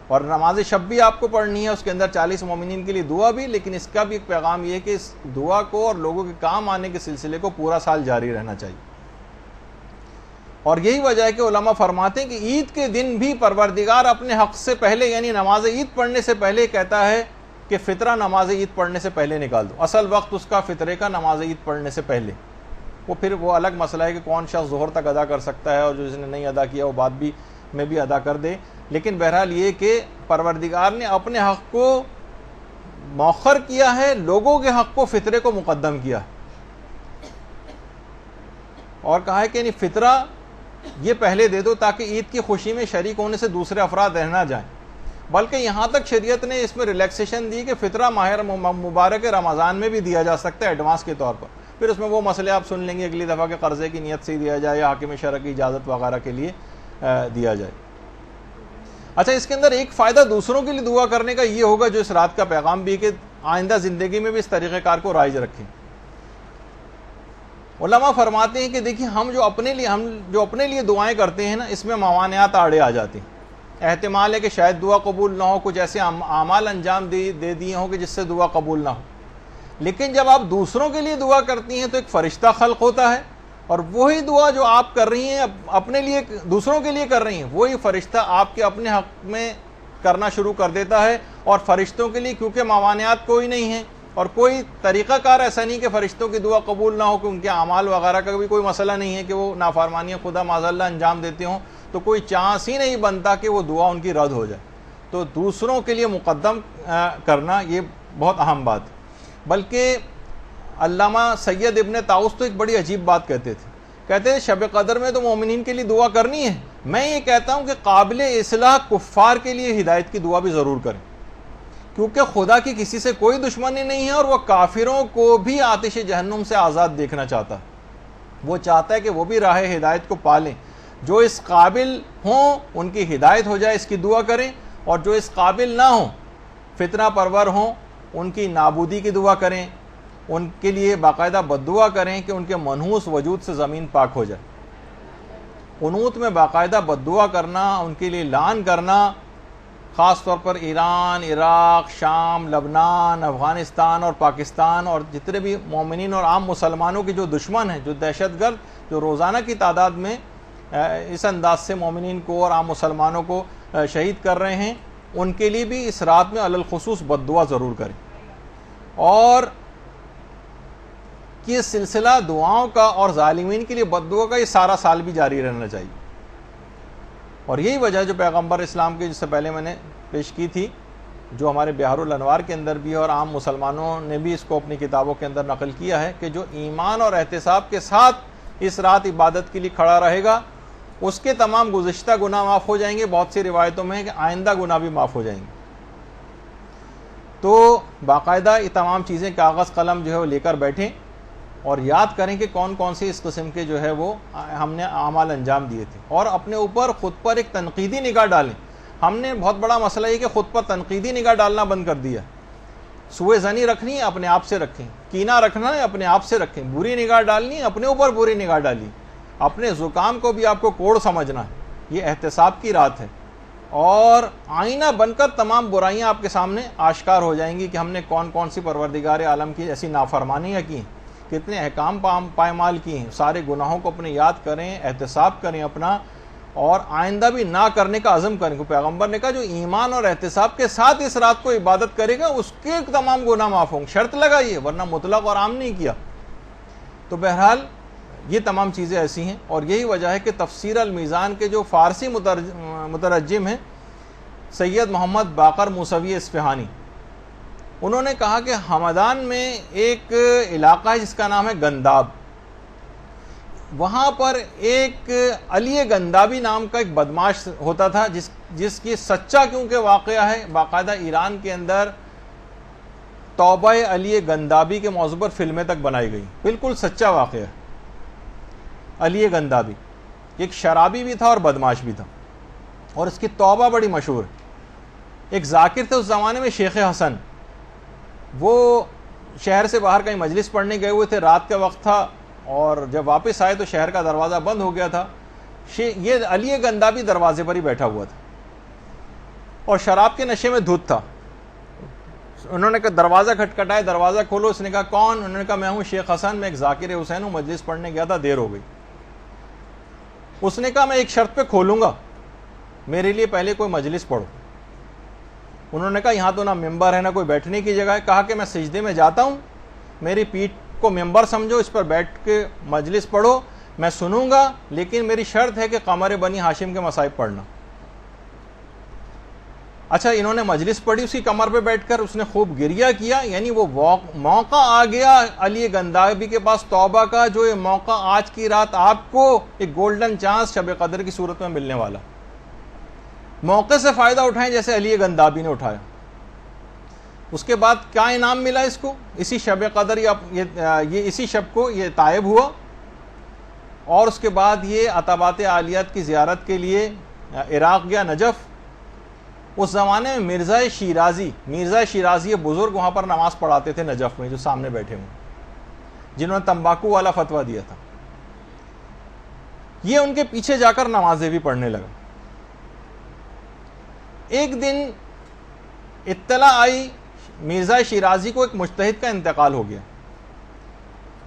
اور نماز شب بھی آپ کو پڑھنی ہے, اس کے اندر 40 مومنین کے لیے دعا بھی, لیکن اس کا بھی ایک پیغام یہ ہے کہ اس دعا کو اور لوگوں کے کام آنے کے سلسلے کو پورا سال جاری رہنا چاہیے. اور یہی وجہ ہے کہ علماء فرماتے ہیں کہ عید کے دن بھی پروردگار اپنے حق سے پہلے یعنی نماز عید پڑھنے سے پہلے کہتا ہے کہ فطرہ نماز عید پڑھنے سے پہلے نکال دو. اصل وقت اس کا فطرے کا نماز عید پڑھنے سے پہلے. وہ پھر وہ الگ مسئلہ ہے کہ کون شخص ظہر تک ادا کر سکتا ہے اور جو جس نے نہیں ادا کیا وہ بعد بھی میں بھی ادا کر دے. لیکن بہرحال یہ کہ پروردگار نے اپنے حق کو مؤخر کیا ہے, لوگوں کے حق کو فطرے کو مقدم کیا اور کہا ہے کہ یعنی فطرہ یہ پہلے دے دو تاکہ عید کی خوشی میں شریک ہونے سے دوسرے افراد رہ نہ جائیں. بلکہ یہاں تک شریعت نے اس میں ریلیکسیشن دی کہ فطرہ ماہ مبارک رمضان میں بھی دیا جا سکتا ہے ایڈوانس کے طور پر. پھر اس میں وہ مسئلے آپ سن لیں گے اگلی دفعہ کہ قرضے کی نیت سے دیا جائے یا حاکم شرع کی اجازت وغیرہ کے لیے دیا جائے. اچھا, اس کے اندر ایک فائدہ دوسروں کے لیے دعا کرنے کا یہ ہوگا جو اس رات کا پیغام بھی کہ آئندہ زندگی میں بھی اس طریقہ کار کو رائج رکھیں. علماء فرماتے ہیں کہ دیکھیں ہم جو اپنے لیے دعائیں کرتے ہیں نا, اس میں موانعات آڑے آ جاتے ہیں. احتمال ہے کہ شاید دعا قبول نہ ہو, کچھ ایسے اعمال انجام دے دیے ہوں کہ جس سے دعا قبول نہ ہو. لیکن جب آپ دوسروں کے لیے دعا کرتی ہیں تو ایک فرشتہ خلق ہوتا ہے, اور وہی دعا جو آپ کر رہی ہیں اپنے لیے دوسروں کے لیے کر رہی ہیں, وہی فرشتہ آپ کے اپنے حق میں کرنا شروع کر دیتا ہے. اور فرشتوں کے لیے کیونکہ موانعات کوئی نہیں ہیں اور کوئی طریقہ کار ایسا نہیں کہ فرشتوں کی دعا قبول نہ ہو, کہ ان کے اعمال وغیرہ کا بھی کوئی مسئلہ نہیں ہے کہ وہ نافرمانیاں خدا معاذ اللہ انجام دیتے ہوں, تو کوئی چانس ہی نہیں بنتا کہ وہ دعا ان کی رد ہو جائے. تو دوسروں کے لیے مقدم کرنا یہ بہت اہم بات ہے. بلکہ علامہ سید ابن طاؤس تو ایک بڑی عجیب بات کہتے تھے شب قدر میں تو مومنین کے لیے دعا کرنی ہے, میں یہ کہتا ہوں کہ قابل اصلاح کفار کے لیے ہدایت کی دعا بھی ضرور کریں, کیونکہ خدا کی کسی سے کوئی دشمنی نہیں ہے اور وہ کافروں کو بھی آتش جہنم سے آزاد دیکھنا چاہتا ہے. وہ چاہتا ہے کہ وہ بھی راہ ہدایت کو پالیں. جو اس قابل ہوں ان کی ہدایت ہو جائے اس کی دعا کریں, اور جو اس قابل نہ ہوں فتنہ پرور ہوں ان کی نابودی کی دعا کریں, ان کے لیے باقاعدہ بد دعا کریں کہ ان کے منحوس وجود سے زمین پاک ہو جائے. قنوت میں باقاعدہ بد دعا کرنا, ان کے لیے لعن کرنا, خاص طور پر ایران, عراق, شام, لبنان, افغانستان اور پاکستان اور جتنے بھی مومنین اور عام مسلمانوں کے جو دشمن ہیں, جو دہشت گرد جو روزانہ کی تعداد میں اس انداز سے مومنین کو اور عام مسلمانوں کو شہید کر رہے ہیں, ان کے لیے بھی اس رات میں علی الخصوص بد دعا ضرور کریں. اور یہ سلسلہ دعاؤں کا اور ظالمین کے لیے بد دعا کا یہ سارا سال بھی جاری رہنا چاہیے. اور یہی وجہ جو پیغمبر اسلام کے جس سے پہلے میں نے پیش کی تھی, جو ہمارے بہار الانوار کے اندر بھی اور عام مسلمانوں نے بھی اس کو اپنی کتابوں کے اندر نقل کیا ہے, کہ جو ایمان اور احتساب کے ساتھ اس رات عبادت کے لیے کھڑا رہے گا اس کے تمام گزشتہ گناہ معاف ہو جائیں گے. بہت سی روایتوں میں ہے کہ آئندہ گناہ بھی معاف ہو جائیں گے. تو باقاعدہ یہ تمام چیزیں کاغذ قلم جو ہے وہ لے کر بیٹھیں اور یاد کریں کہ کون کون سی اس قسم کے جو ہے وہ ہم نے اعمال انجام دیے تھے, اور اپنے اوپر خود پر ایک تنقیدی نگاہ ڈالیں. ہم نے بہت بڑا مسئلہ یہ کہ خود پر تنقیدی نگاہ ڈالنا بند کر دیا. سوء ظنی رکھنی ہے اپنے آپ سے رکھیں, کینہ رکھنا ہے اپنے آپ سے رکھیں, بری نگاہ ڈالنی ہے اپنے اوپر بری نگاہ ڈالیے, اپنے زکام کو بھی آپ کو کوڑ سمجھنا ہے. یہ احتساب کی رات ہے, اور آئینہ بن کر تمام برائیاں آپ کے سامنے آشکار ہو جائیں گی کہ ہم نے کون کون سی پروردگار عالم کی ایسی نافرمانیاں کی, کتنے احکام پائمال کی ہیں. سارے گناہوں کو اپنے یاد کریں, احتساب کریں اپنا, اور آئندہ بھی نہ کرنے کا عزم کریں. کیونکہ پیغمبر نے کہا جو ایمان اور احتساب کے ساتھ اس رات کو عبادت کرے گا اس کے تمام گناہ معاف ہوں گے. شرط لگائیے, ورنہ مطلق اور عام نہیں کیا. تو بہرحال یہ تمام چیزیں ایسی ہیں، اور یہی وجہ ہے کہ تفسیر المیزان کے جو فارسی مترجم ہیں سید محمد باقر موسوی اصفہانی، انہوں نے کہا کہ ہمدان میں ایک علاقہ ہے جس کا نام ہے گنداب، وہاں پر ایک علی گندابی نام کا ایک بدماش ہوتا تھا جس کی سچا کیونکہ واقعہ ہے، باقاعدہ ایران کے اندر توبہ علی گندابی کے موضوع پر فلمیں تک بنائی گئی، بالکل سچا واقعہ ہے۔ علی گندابی ایک شرابی بھی تھا اور بدماش بھی تھا، اور اس کی توبہ بڑی مشہور ہے۔ ایک ذاکر تھے اس زمانے میں، شیخ حسن، وہ شہر سے باہر کہیں مجلس پڑھنے گئے ہوئے تھے، رات کا وقت تھا، اور جب واپس آئے تو شہر کا دروازہ بند ہو گیا تھا۔ یہ علی گندابی دروازے پر ہی بیٹھا ہوا تھا اور شراب کے نشے میں دھت تھا۔ انہوں نے کہا دروازہ کھٹکھٹایا، دروازہ کھولو۔ اس نے کہا کون؟ انہوں نے کہا میں ہوں شیخ حسن، میں ایک ذاکر حسین ہوں، مجلس پڑھنے گیا تھا، دیر ہو گئی۔ اس نے کہا میں ایک شرط پہ کھولوں گا، میرے لیے پہلے کوئی مجلس پڑھو۔ انہوں نے کہا یہاں تو نہ ممبر ہے نہ کوئی بیٹھنے کی جگہ ہے۔ کہا کہ میں سجدے میں جاتا ہوں، میری پیٹھ کو ممبر سمجھو، اس پر بیٹھ کے مجلس پڑھو، میں سنوں گا، لیکن میری شرط ہے کہ قمر بنی ہاشم کے مصائب پڑھنا۔ اچھا، انہوں نے مجلس پڑھی اسی کمر پہ بیٹھ کر، اس نے خوب گریہ کیا، یعنی وہ موقع آ گیا علی گندابی کے پاس توبہ کا، جو یہ موقع آج کی رات آپ کو ایک گولڈن چانس شب قدر کی صورت میں ملنے والا۔ موقع سے فائدہ اٹھائیں جیسے علی گندابی نے اٹھایا۔ اس کے بعد کیا انعام ملا اس کو؟ اسی شب قدر یہ اسی شب کو یہ تائب ہوا، اور اس کے بعد یہ عتبات عالیات کی زیارت کے لیے عراق گیا، نجف۔ اس زمانے میں مرزا شیرازی بزرگ وہاں پر نماز پڑھاتے تھے نجف میں، جو سامنے بیٹھے ہوئے، جنہوں نے تمباکو والا فتویٰ دیا تھا۔ یہ ان کے پیچھے جا کر نمازیں بھی پڑھنے لگا۔ ایک دن اطلاع آئی مرزا شیرازی کو ایک مجتہد کا انتقال ہو گیا۔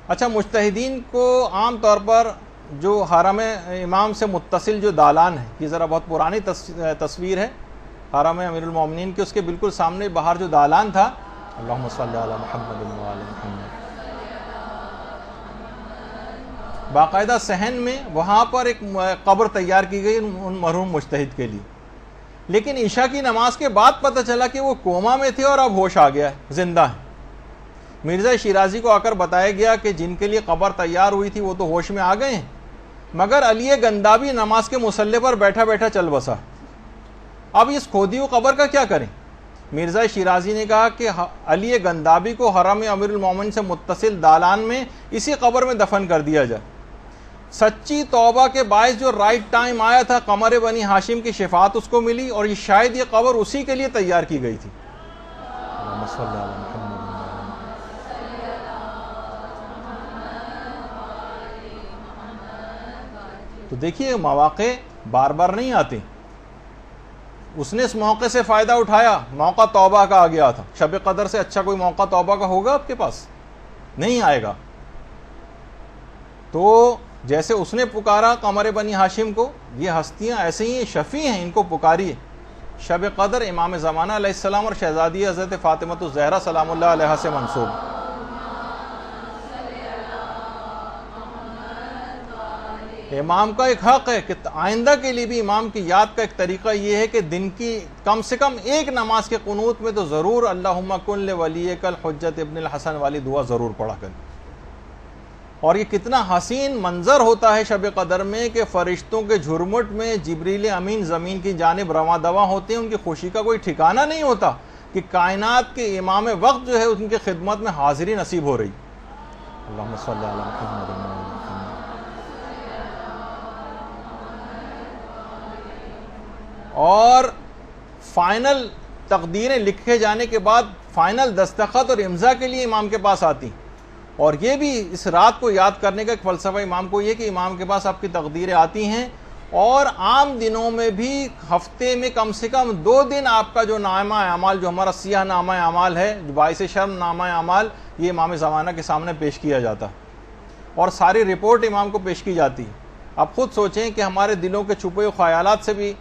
اچھا، مجتہدین کو عام طور پر جو حرم امام سے متصل جو دالان ہے، یہ ذرا بہت پرانی تصویر ہے حرم امیر المومنین کے، اس کے بالکل سامنے باہر جو دالان تھا، اللہم صلی علی محمد و علی محمد، باقاعدہ صحن میں وہاں پر ایک قبر تیار کی گئی ان مرحوم مجتہد کے لیے۔ لیکن عشاء کی نماز کے بعد پتہ چلا کہ وہ کوما میں تھے اور اب ہوش آ گیا ہے، زندہ ہے۔ مرزا شیرازی کو آ کر بتایا گیا کہ جن کے لیے قبر تیار ہوئی تھی وہ تو ہوش میں آ گئے ہیں، مگر علی گندابی نماز کے مصلی پر بیٹھا بیٹھا چل بسا۔ اب اس کھودی ہوئی قبر کا کیا کریں؟ مرزا شیرازی نے کہا کہ علی گندابی کو حرم امیر المومنین سے متصل دالان میں اسی قبر میں دفن کر دیا جائے۔ سچی توبہ کے باعث جو رائٹ ٹائم آیا تھا، قمر بنی ہاشم کی شفاعت اس کو ملی، اور یہ شاید یہ قبر اسی کے لیے تیار کی گئی تھی۔ اللہم صلی علی محمد۔ تو دیکھیے مواقع بار بار نہیں آتے، اس نے اس موقع سے فائدہ اٹھایا، موقع توبہ کا آ گیا تھا۔ شب قدر سے اچھا کوئی موقع توبہ کا ہوگا آپ کے پاس؟ نہیں آئے گا۔ تو جیسے اس نے پکارا قمر بنی ہاشم کو، یہ ہستیاں ایسے ہی شفیع ہیں، ان کو پکاریے۔ شب قدر امام زمانہ علیہ السلام اور شہزادی حضرت فاطمۃ الزہرا سلام اللہ علیہا سے منسوب۔ امام کا ایک حق ہے کہ آئندہ کے لیے بھی امام کی یاد کا ایک طریقہ یہ ہے کہ دن کی کم سے کم ایک نماز کے قنوت میں تو ضرور اللہم کن لولیک الحجۃ ابن الحسن والی دعا ضرور پڑھا کریں۔ اور یہ کتنا حسین منظر ہوتا ہے شب قدر میں کہ فرشتوں کے جھرمٹ میں جبریل امین زمین کی جانب رواں دواں ہوتے ہیں، ان کی خوشی کا کوئی ٹھکانہ نہیں ہوتا کہ کائنات کے امام وقت جو ہے ان کی خدمت میں حاضری نصیب ہو رہی۔ اللہم صلی علی محمد۔ اور فائنل تقدیریں لکھے جانے کے بعد فائنل دستخط اور امضا کے لیے امام کے پاس آتی، اور یہ بھی اس رات کو یاد کرنے کا ایک فلسفہ امام کو یہ کہ امام کے پاس آپ کی تقدیریں آتی ہیں، اور عام دنوں میں بھی ہفتے میں کم سے کم 2 دن آپ کا جو نامہ اعمال، جو ہمارا سیاہ نامہ اعمال ہے، جو باعث شرم نامہ اعمال، یہ امام زمانہ کے سامنے پیش کیا جاتا، اور ساری رپورٹ امام کو پیش کی جاتی۔ اب خود سوچیں کہ ہمارے دلوں کے چھپے ہوئے خیالات سے بھی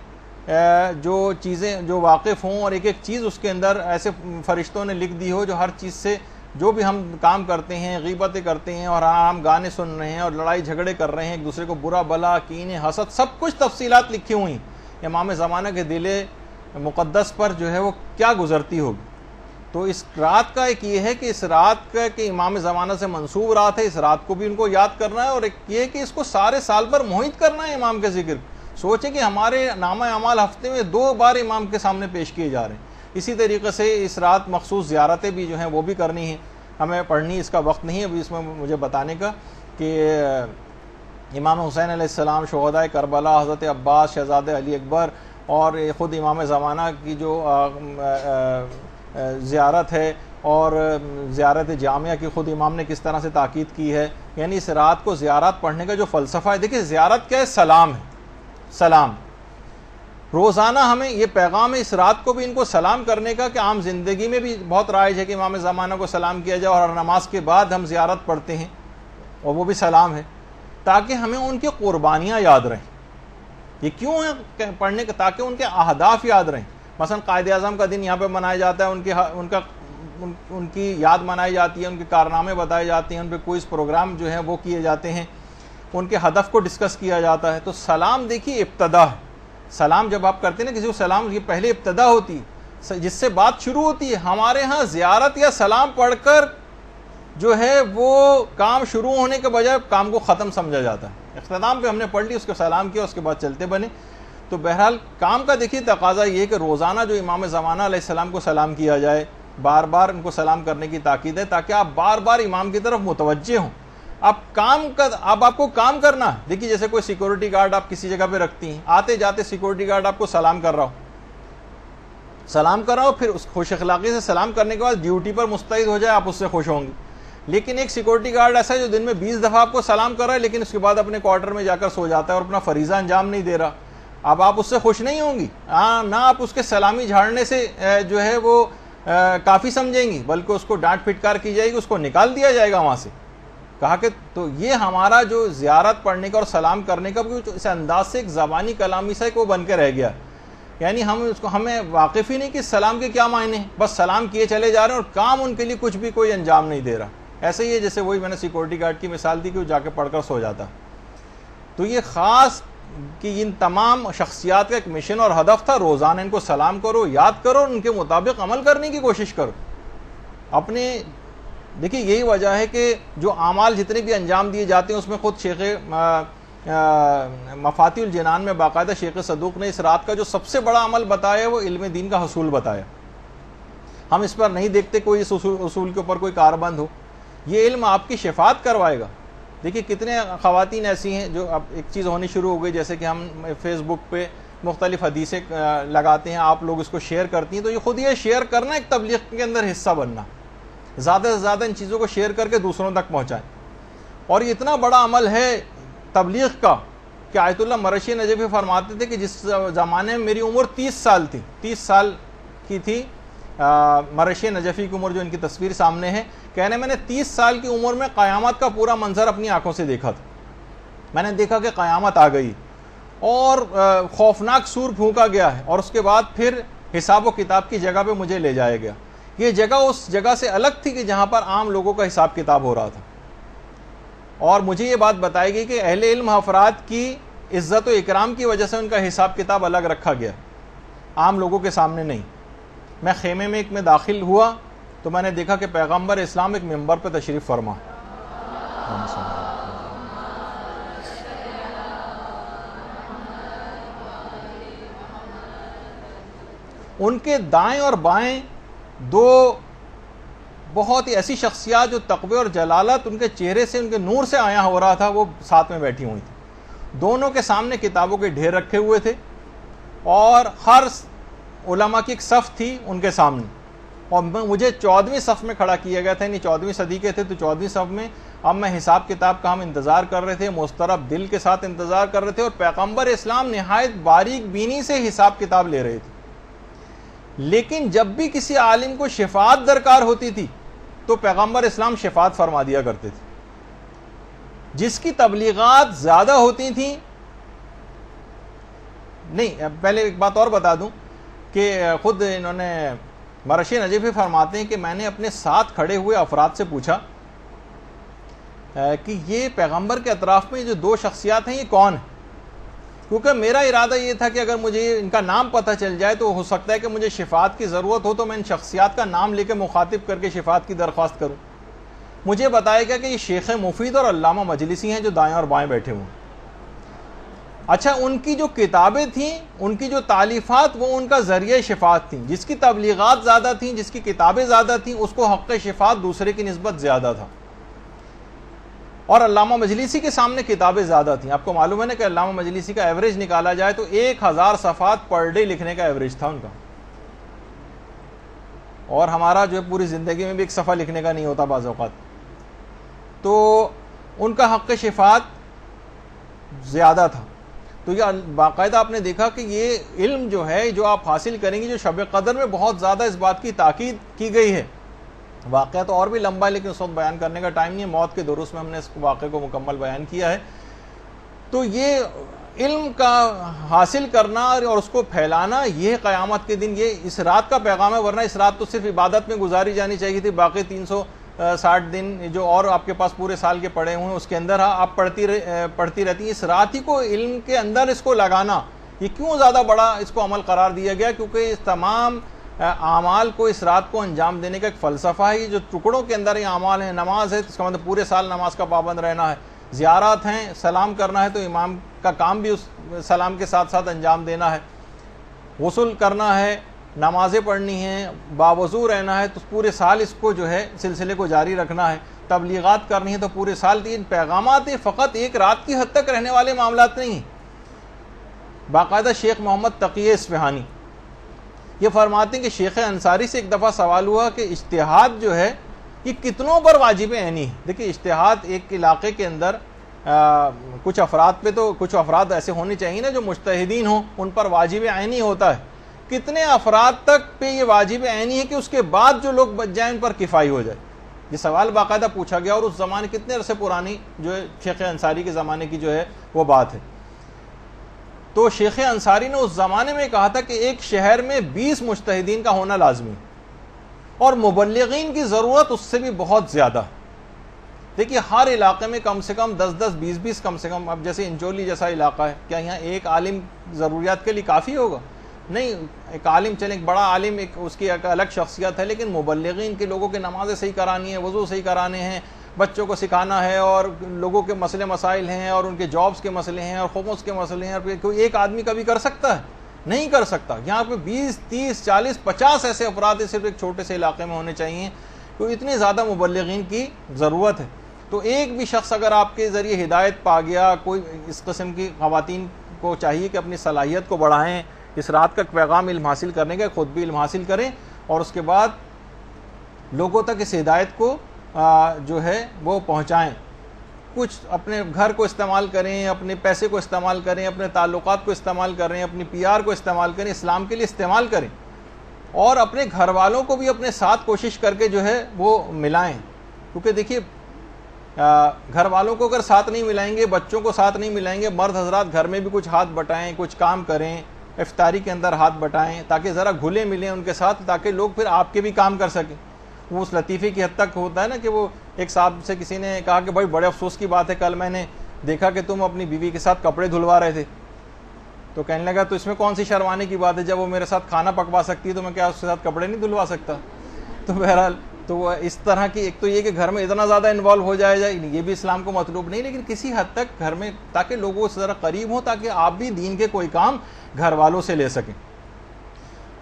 جو چیزیں جو واقف ہوں، اور ایک ایک چیز اس کے اندر ایسے فرشتوں نے لکھ دی ہو جو ہر چیز سے جو بھی ہم کام کرتے ہیں، غیبتیں کرتے ہیں اور ہم گانے سن رہے ہیں اور لڑائی جھگڑے کر رہے ہیں، ایک دوسرے کو برا بلا، کینے، حسد، سب کچھ تفصیلات لکھی ہوئی ہیں امام زمانہ کے دل مقدس پر جو ہے وہ کیا گزرتی ہوگی۔ تو اس رات کا ایک یہ ہے کہ اس رات کا کہ امام زمانہ سے منسوب رات ہے، اس رات کو بھی ان کو یاد کرنا ہے، اور ایک یہ کہ اس کو سارے سال پر محیط کرنا ہے امام کے ذکر۔ سوچیں کہ ہمارے نامہ اعمال ہفتے میں 2 بار امام کے سامنے پیش کیے جا رہے ہیں۔ اسی طریقے سے اس رات مخصوص زیارتیں بھی جو ہیں وہ بھی کرنی ہیں، ہمیں پڑھنی، اس کا وقت نہیں ہے ابھی اس میں مجھے بتانے کا، کہ امام حسین علیہ السلام، شہدائے کربلا، حضرت عباس، شہزادہ علی اکبر، اور خود امام زمانہ کی جو زیارت ہے، اور زیارت جامعہ کی خود امام نے کس طرح سے تاکید کی ہے، یعنی اس رات کو زیارت پڑھنے کا جو فلسفہ ہے۔ دیکھیں زیارت کیا ہے؟ سلام ہے، سلام۔ روزانہ ہمیں یہ پیغام ہے اس رات کو بھی ان کو سلام کرنے کا، کہ عام زندگی میں بھی بہت رائج ہے کہ امام زمانہ کو سلام کیا جائے، اور ہر نماز کے بعد ہم زیارت پڑھتے ہیں اور وہ بھی سلام ہے، تاکہ ہمیں ان کی قربانیاں یاد رہیں۔ یہ کیوں ہے پڑھنے کا؟ تاکہ ان کے اہداف یاد رہیں۔ مثلا قائد اعظم کا دن یہاں پہ منایا جاتا ہے، ان کی یاد منائی جاتی ہے، ان کے کارنامے بتائے جاتے ہیں، ان پہ کوئز پروگرام جو ہیں وہ کیے جاتے ہیں، ان کے ہدف کو ڈسکس کیا جاتا ہے۔ تو سلام دیکھیے ابتدا ہے۔ سلام جب آپ کرتے ہیں نا کسی کو سلام، یہ پہلے ابتدا ہوتی ہے جس سے بات شروع ہوتی ہے۔ ہمارے ہاں زیارت یا سلام پڑھ کر جو ہے وہ کام شروع ہونے کے بجائے کام کو ختم سمجھا جاتا ہے۔ اختتام پہ ہم نے پڑھ لی، اس کو سلام کیا، اس کے بعد چلتے بنے۔ تو بہرحال کام کا دیکھیے تقاضا یہ کہ روزانہ جو امام زمانہ علیہ السلام کو سلام کیا جائے، بار بار ان کو سلام کرنے کی تاکید ہے، تاکہ آپ بار بار امام کی طرف متوجہ ہوں۔ اب آپ کو کام کرنا ہے۔ دیکھیے جیسے کوئی سیکورٹی گارڈ آپ کسی جگہ پہ رکھتی ہیں، آتے جاتے سیکورٹی گارڈ آپ کو سلام کر رہا ہو، پھر اس خوش اخلاقی سے سلام کرنے کے بعد ڈیوٹی پر مستعد ہو جائے، آپ اس سے خوش ہوں گے۔ لیکن ایک سیکورٹی گارڈ ایسا ہے جو دن میں 20 دفعہ آپ کو سلام کر رہا ہے، لیکن اس کے بعد اپنے کوارٹر میں جا کر سو جاتا ہے اور اپنا فریضہ انجام نہیں دے رہا۔ اب آپ اس سے خوش نہیں ہوں گی، نہ آپ اس کے سلامی جھاڑنے سے جو ہے وہ کافی سمجھیں گی، بلکہ اس کو ڈانٹ پھٹکار کی جائے گی، اس کو نکال دیا جائے گا وہاں سے۔ کہا کہ تو یہ ہمارا جو زیارت پڑھنے کا اور سلام کرنے کا اس انداز سے ایک زبانی کلامی سا وہ بن کے رہ گیا، یعنی ہمیں واقف ہی نہیں کہ سلام کے کیا معنی ہیں، بس سلام کیے چلے جا رہے ہیں اور کام ان کے لیے کچھ بھی کوئی انجام نہیں دے رہا۔ ایسے ہی ہے جیسے وہی میں نے سیکورٹی گارڈ کی مثال دی کہ وہ جا کے پڑھ کر سو جاتا۔ تو یہ خاص کہ ان تمام شخصیات کا ایک مشن اور ہدف تھا، روزانہ ان کو سلام کرو، یاد کرو، ان کے مطابق عمل کرنے کی کوشش کرو۔ دیکھیے یہی وجہ ہے کہ جو اعمال جتنے بھی انجام دیے جاتے ہیں اس میں خود شیخ مفاتیح الجنان میں باقاعدہ شیخ صدوق نے اس رات کا جو سب سے بڑا عمل بتایا وہ علم دین کا حصول بتایا۔ ہم اس پر نہیں دیکھتے کوئی اس اصول کے اوپر کوئی کاربند ہو۔ یہ علم آپ کی شفاعت کروائے گا۔ دیکھیے کتنے خواتین ایسی ہیں جو اب ایک چیز ہونی شروع ہو گئی، جیسے کہ ہم فیس بک پہ مختلف حدیثیں لگاتے ہیں، آپ لوگ اس کو شیئر کرتی ہیں، تو یہ خود یہ شیئر کرنا ایک تبلیغ کے اندر حصہ بننا، زیادہ سے زیادہ ان چیزوں کو شیئر کر کے دوسروں تک پہنچائیں۔ اور یہ اتنا بڑا عمل ہے تبلیغ کا کہ آیت اللہ مرشی نجفی فرماتے تھے کہ جس زمانے میں میری عمر 30 سال تھی، 30 سال کی تھی مرشی نجفی کی عمر جو ان کی تصویر سامنے ہے، کہنے میں نے 30 سال کی عمر میں قیامت کا پورا منظر اپنی آنکھوں سے دیکھا تھا۔ میں نے دیکھا کہ قیامت آ گئی اور خوفناک سور پھونکا گیا ہے، اور اس کے بعد پھر حساب و کتاب کی جگہ پہ مجھے لے جایا گیا۔ یہ جگہ اس جگہ سے الگ تھی کہ جہاں پر عام لوگوں کا حساب کتاب ہو رہا تھا، اور مجھے یہ بات بتائی گئی کہ اہل علم افراد کی عزت و اکرام کی وجہ سے ان کا حساب کتاب الگ رکھا گیا، عام لوگوں کے سامنے نہیں۔ میں خیمے میں ایک میں داخل ہوا تو میں نے دیکھا کہ پیغمبر اسلام ایک منبر پہ تشریف فرما، ان کے دائیں اور بائیں دو بہت ہی ایسی شخصیات جو تقوی اور جلالت ان کے چہرے سے، ان کے نور سے آیا ہو رہا تھا، وہ ساتھ میں بیٹھی ہوئی تھی۔ دونوں کے سامنے کتابوں کے ڈھیر رکھے ہوئے تھے، اور ہر علماء کی ایک صف تھی ان کے سامنے، اور مجھے 14ویں صف میں کھڑا کیا گیا تھا، یعنی 14ویں صدی کے تھے تو 14ویں صف میں۔ اب میں حساب کتاب کا ہم انتظار کر رہے تھے، مسترب دل کے ساتھ انتظار کر رہے تھے، اور پیغمبر اسلام نہایت باریک بینی سے حساب کتاب لے رہے تھے۔ لیکن جب بھی کسی عالم کو شفاعت درکار ہوتی تھی تو پیغمبر اسلام شفاعت فرما دیا کرتے تھے۔ جس کی تبلیغات زیادہ ہوتی تھیں، نہیں پہلے ایک بات اور بتا دوں کہ خود انہوں نے مرشی نجفی فرماتے ہیں کہ میں نے اپنے ساتھ کھڑے ہوئے افراد سے پوچھا کہ یہ پیغمبر کے اطراف میں جو دو شخصیات ہیں یہ کون ہیں، کیونکہ میرا ارادہ یہ تھا کہ اگر مجھے ان کا نام پتہ چل جائے تو ہو سکتا ہے کہ مجھے شفاعت کی ضرورت ہو تو میں ان شخصیات کا نام لے کے مخاطب کر کے شفاعت کی درخواست کروں۔ مجھے بتایا گیا کہ یہ شیخ مفید اور علامہ مجلسی ہیں جو دائیں اور بائیں بیٹھے ہوئے ہیں۔ اچھا، ان کی جو کتابیں تھیں، ان کی جو تالیفات، وہ ان کا ذریعہ شفاعت تھیں۔ جس کی تبلیغات زیادہ تھیں، جس کی کتابیں زیادہ تھیں، اس کو حق شفاعت دوسرے کی نسبت زیادہ تھا۔ اور علامہ مجلسی کے سامنے کتابیں زیادہ تھیں۔ آپ کو معلوم ہے نا کہ علامہ مجلسی کا ایوریج نکالا جائے تو 1000 صفحات پر ڈے لکھنے کا ایوریج تھا ان کا، اور ہمارا جو ہے پوری زندگی میں بھی ایک صفحہ لکھنے کا نہیں ہوتا بعض اوقات۔ تو ان کا حق شفاعت زیادہ تھا۔ تو یہ باقاعدہ آپ نے دیکھا کہ یہ علم جو ہے جو آپ حاصل کریں گے، جو شب قدر میں بہت زیادہ اس بات کی تاکید کی گئی ہے۔ واقعہ تو اور بھی لمبا ہے لیکن اس وقت بیان کرنے کا ٹائم نہیں ہے، موت کے دروس میں ہم نے اس واقعے کو مکمل بیان کیا ہے۔ تو یہ علم کا حاصل کرنا اور اس کو پھیلانا، یہ قیامت کے دن یہ اس رات کا پیغام ہے، ورنہ اس رات تو صرف عبادت میں گزاری جانی چاہیے تھی، باقی 360 دن جو اور آپ کے پاس پورے سال کے پڑے ہوئے ہیں اس کے اندر آپ پڑھتی رہتی ہیں۔ اس رات ہی کو علم کے اندر اس کو لگانا، یہ کیوں زیادہ بڑا اس کو عمل قرار دیا گیا؟ کیونکہ اس تمام اعمال کو اس رات کو انجام دینے کا ایک فلسفہ ہے۔ یہ جو ٹکڑوں کے اندر یہ اعمال ہیں، نماز ہے اس کا مطلب پورے سال نماز کا پابند رہنا ہے، زیارات ہیں، سلام کرنا ہے تو امام کا کام بھی اس سلام کے ساتھ ساتھ انجام دینا ہے، غسل کرنا ہے، نمازیں پڑھنی ہیں، باوضو رہنا ہے، تو پورے سال اس کو جو ہے سلسلے کو جاری رکھنا ہے، تبلیغات کرنی ہے تو پورے سال ان پیغامات فقط ایک رات کی حد تک رہنے والے معاملات نہیں ہیں۔ باقاعدہ شیخ محمد تقی اصفہانی یہ فرماتے ہیں کہ شیخ انصاری سے ایک دفعہ سوال ہوا کہ اجتہاد جو ہے یہ کتنوں پر واجب عینی ہے؟ دیکھیں، اجتہاد ایک علاقے کے اندر کچھ افراد پہ تو کچھ افراد ایسے ہونے چاہیے نا جو مجتہدین ہوں، ان پر واجب عینی ہوتا ہے۔ کتنے افراد تک پہ یہ واجب عینی ہے کہ اس کے بعد جو لوگ بچ جائیں ان پر کفائی ہو جائے؟ یہ سوال باقاعدہ پوچھا گیا، اور اس زمانے کتنے عرصے پرانی جو ہے شیخ انصاری کے زمانے کی جو ہے وہ بات ہے۔ تو شیخ انصاری نے اس زمانے میں کہا تھا کہ ایک شہر میں 20 مجتہدین کا ہونا لازمی، اور مبلغین کی ضرورت اس سے بھی بہت زیادہ۔ دیکھیے، ہر علاقے میں کم سے کم 10 20 کم سے کم، اب جیسے انچولی جیسا علاقہ ہے، کیا یہاں ایک عالم ضروریات کے لیے کافی ہوگا؟ نہیں، ایک عالم چلیں، ایک بڑا عالم، ایک اس کی ایک الگ شخصیت ہے، لیکن مبلغین کے لوگوں کے نمازیں صحیح کرانی ہیں، وضو صحیح کرانے ہیں، بچوں کو سکھانا ہے، اور لوگوں کے مسئلے مسائل ہیں، اور ان کے جابز کے مسئلے ہیں، اور خمس کے مسئلے ہیں، اور کوئی ایک آدمی کبھی کر سکتا ہے؟ نہیں کر سکتا۔ یہاں پہ 20 30 40 50 ایسے افراد صرف ایک چھوٹے سے علاقے میں ہونے چاہیے، تو اتنی زیادہ مبلغین کی ضرورت ہے۔ تو ایک بھی شخص اگر آپ کے ذریعے ہدایت پا گیا، کوئی اس قسم کی خواتین کو چاہیے کہ اپنی صلاحیت کو بڑھائیں، اس رات کا پیغام علم حاصل کرنے کا، خود بھی علم حاصل کریں، اور اس کے بعد لوگوں تک اس ہدایت کو جو ہے وہ پہنچائیں۔ کچھ اپنے گھر کو استعمال کریں، اپنے پیسے کو استعمال کریں، اپنے تعلقات کو استعمال کریں، اپنی PR کو استعمال کریں، اسلام کے لیے استعمال کریں، اور اپنے گھر والوں کو بھی اپنے ساتھ کوشش کر کے جو ہے وہ ملائیں۔ کیونکہ دیکھیے، گھر والوں کو اگر ساتھ نہیں ملائیں گے، بچوں کو ساتھ نہیں ملائیں گے، مرد حضرات گھر میں بھی کچھ ہاتھ بٹائیں، کچھ کام کریں، افطاری کے اندر ہاتھ بٹائیں، تاکہ ذرا گھلے ملیں ان کے ساتھ، تاکہ لوگ پھر آپ کے بھی کام کر سکیں۔ وہ اس لطیفے کی حد تک ہوتا ہے نا کہ وہ ایک صاحب سے کسی نے کہا کہ بھائی بڑے افسوس کی بات ہے، کل میں نے دیکھا کہ تم اپنی بیوی کے ساتھ کپڑے دھلوا رہے تھے۔ تو کہنے لگا تو اس میں کون سی شرمانے کی بات ہے، جب وہ میرے ساتھ کھانا پکوا سکتی ہے تو میں کیا اس کے ساتھ کپڑے نہیں دھلوا سکتا؟ تو بہرحال تو وہ اس طرح کی، ایک تو یہ کہ گھر میں اتنا زیادہ انوالو ہو جائے، یہ بھی اسلام کو مطلوب نہیں، لیکن کسی حد تک گھر میں، تاکہ لوگوں سے ذرا قریب ہوں، تاکہ آپ بھی دین کے کوئی کام گھر والوں سے لے سکیں۔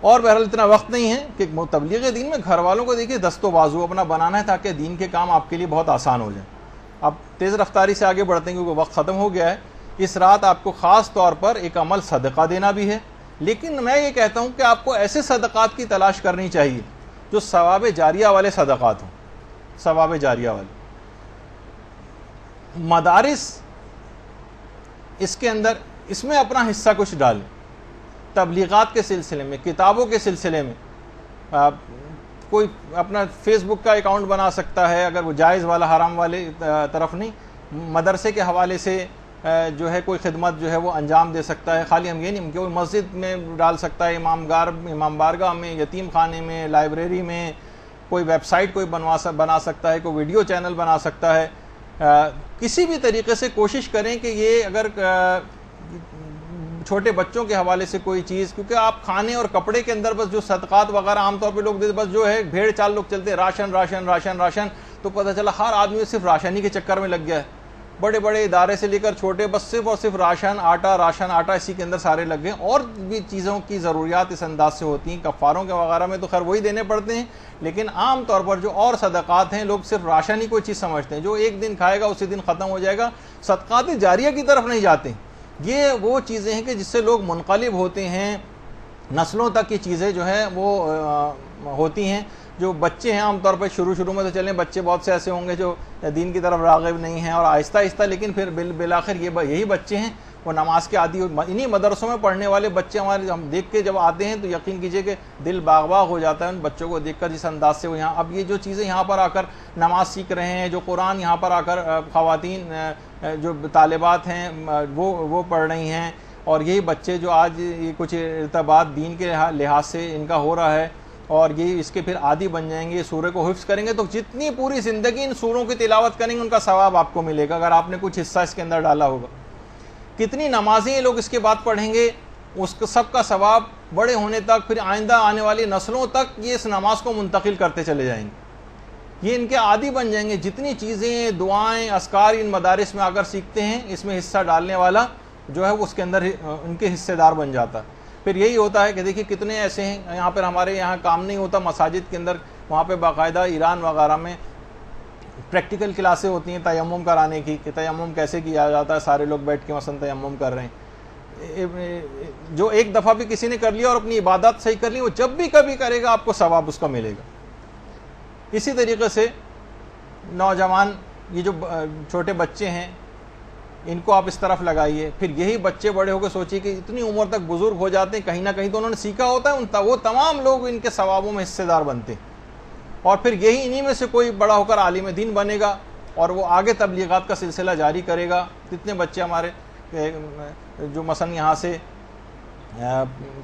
اور بہرحال اتنا وقت نہیں ہے کہ تبلیغ دین میں گھر والوں کو دیکھیے دست و بازو اپنا بنانا ہے، تاکہ دین کے کام آپ کے لیے بہت آسان ہو جائیں۔ اب تیز رفتاری سے آگے بڑھتے ہیں کیونکہ وقت ختم ہو گیا ہے۔ اس رات آپ کو خاص طور پر ایک عمل صدقہ دینا بھی ہے، لیکن میں یہ کہتا ہوں کہ آپ کو ایسے صدقات کی تلاش کرنی چاہیے جو ثواب جاریہ والے صدقات ہوں، ثواب جاریہ والے۔ مدارس اس کے اندر، اس میں اپنا حصہ کچھ ڈالیں، تبلیغات کے سلسلے میں، کتابوں کے سلسلے میں۔ کوئی اپنا فیس بک کا اکاؤنٹ بنا سکتا ہے، اگر وہ جائز والا، حرام والے طرف نہیں، مدرسے کے حوالے سے جو ہے کوئی خدمت جو ہے وہ انجام دے سکتا ہے. خالی ہم یہ نہیں کہ کوئی مسجد میں ڈال سکتا ہے، امام بارگاہ میں، یتیم خانے میں، لائبریری میں، کوئی ویب سائٹ کوئی بنا سکتا ہے، کوئی ویڈیو چینل بنا سکتا ہے. کسی بھی طریقے سے کوشش کریں کہ یہ اگر چھوٹے بچوں کے حوالے سے کوئی چیز، کیونکہ آپ کھانے اور کپڑے کے اندر بس جو صدقات وغیرہ عام طور پہ لوگ دیتے، بس جو ہے بھیڑ چال لوگ چلتے راشن راشن راشن راشن، تو پتہ چلا ہر آدمی صرف راشنی کے چکر میں لگ گیا ہے. بڑے بڑے ادارے سے لے کر چھوٹے بس صرف اور صرف راشن آٹا اسی کے اندر سارے لگ گئے. اور بھی چیزوں کی ضروریات اس انداز سے ہوتی ہیں. کفاروں کے وغیرہ میں تو خیر وہی دینے پڑتے ہیں، لیکن عام طور پر جو اور صدقات ہیں لوگ صرف راشن ہی کوئی چیز سمجھتے ہیں، جو ایک دن کھائے گا اسی دن ختم ہو جائے گا. صدقات جاریہ کی طرف نہیں جاتے. یہ وہ چیزیں ہیں کہ جس سے لوگ منقلب ہوتے ہیں، نسلوں تک کی چیزیں جو ہیں وہ ہوتی ہیں. جو بچے ہیں عام طور پر شروع میں تو چلیں بچے بہت سے ایسے ہوں گے جو دین کی طرف راغب نہیں ہیں، اور آہستہ آہستہ لیکن پھر بالآخر یہی بچے ہیں وہ نماز کے عادی. انہی مدرسوں میں پڑھنے والے بچے ہمارے ہم دیکھ کے جب آتے ہیں تو یقین کیجئے کہ دل باغ باغ ہو جاتا ہے ان بچوں کو دیکھ کر، جس انداز سے وہ یہاں اب یہ جو چیزیں یہاں پر آ کر نماز سیکھ رہے ہیں، جو قرآن یہاں پر آ کر خواتین جو طالبات ہیں وہ پڑھ رہی ہیں، اور یہی بچے جو آج یہ کچھ ارتباط دین کے لحاظ سے ان کا ہو رہا ہے، اور یہ اس کے پھر عادی بن جائیں گے، سورہ کو حفظ کریں گے، تو جتنی پوری زندگی ان سوروں کی تلاوت کریں گے ان کا ثواب آپ کو ملے گا اگر آپ نے کچھ حصہ اس کے اندر ڈالا ہوگا. کتنی نمازیں یہ لوگ اس کے بعد پڑھیں گے، اس سب کا ثواب بڑے ہونے تک، پھر آئندہ آنے والی نسلوں تک یہ اس نماز کو منتقل کرتے چلے جائیں گے. یہ ان کے عادی بن جائیں گے. جتنی چیزیں، دعائیں، اذکار ان مدارس میں آ کر سیکھتے ہیں، اس میں حصہ ڈالنے والا جو ہے وہ اس کے اندر ان کے حصے دار بن جاتا ہے. پھر یہی ہوتا ہے کہ دیکھیے کتنے ایسے ہیں یہاں پر ہمارے یہاں کام نہیں ہوتا مساجد کے اندر، وہاں پہ باقاعدہ ایران وغیرہ میں پریکٹیکل کلاسیں ہوتی ہیں تیمم کرانے کی، کہ تیمم کیسے کیا جاتا ہے. سارے لوگ بیٹھ کے مثلا تیمم کر رہے ہیں. جو ایک دفعہ بھی کسی نے کر لیا اور اپنی عبادت صحیح کر لی، وہ جب بھی کبھی کرے گا آپ کو ثواب اس کا ملے گا. اسی طریقے سے نوجوان، یہ جو چھوٹے بچے ہیں ان کو آپ اس طرف لگائیے. پھر یہی بچے بڑے ہو کے سوچیے کہ اتنی عمر تک بزرگ ہو جاتے ہیں، کہیں نہ کہیں تو انہوں نے سیکھا ہوتا ہے، وہ تمام لوگ ان کے ثوابوں میں حصے دار بنتے ہیں. اور پھر یہی انہی میں سے کوئی بڑا ہو کر عالم دین بنے گا اور وہ آگے تبلیغات کا سلسلہ جاری کرے گا. کتنے بچے ہمارے جو مثلا یہاں سے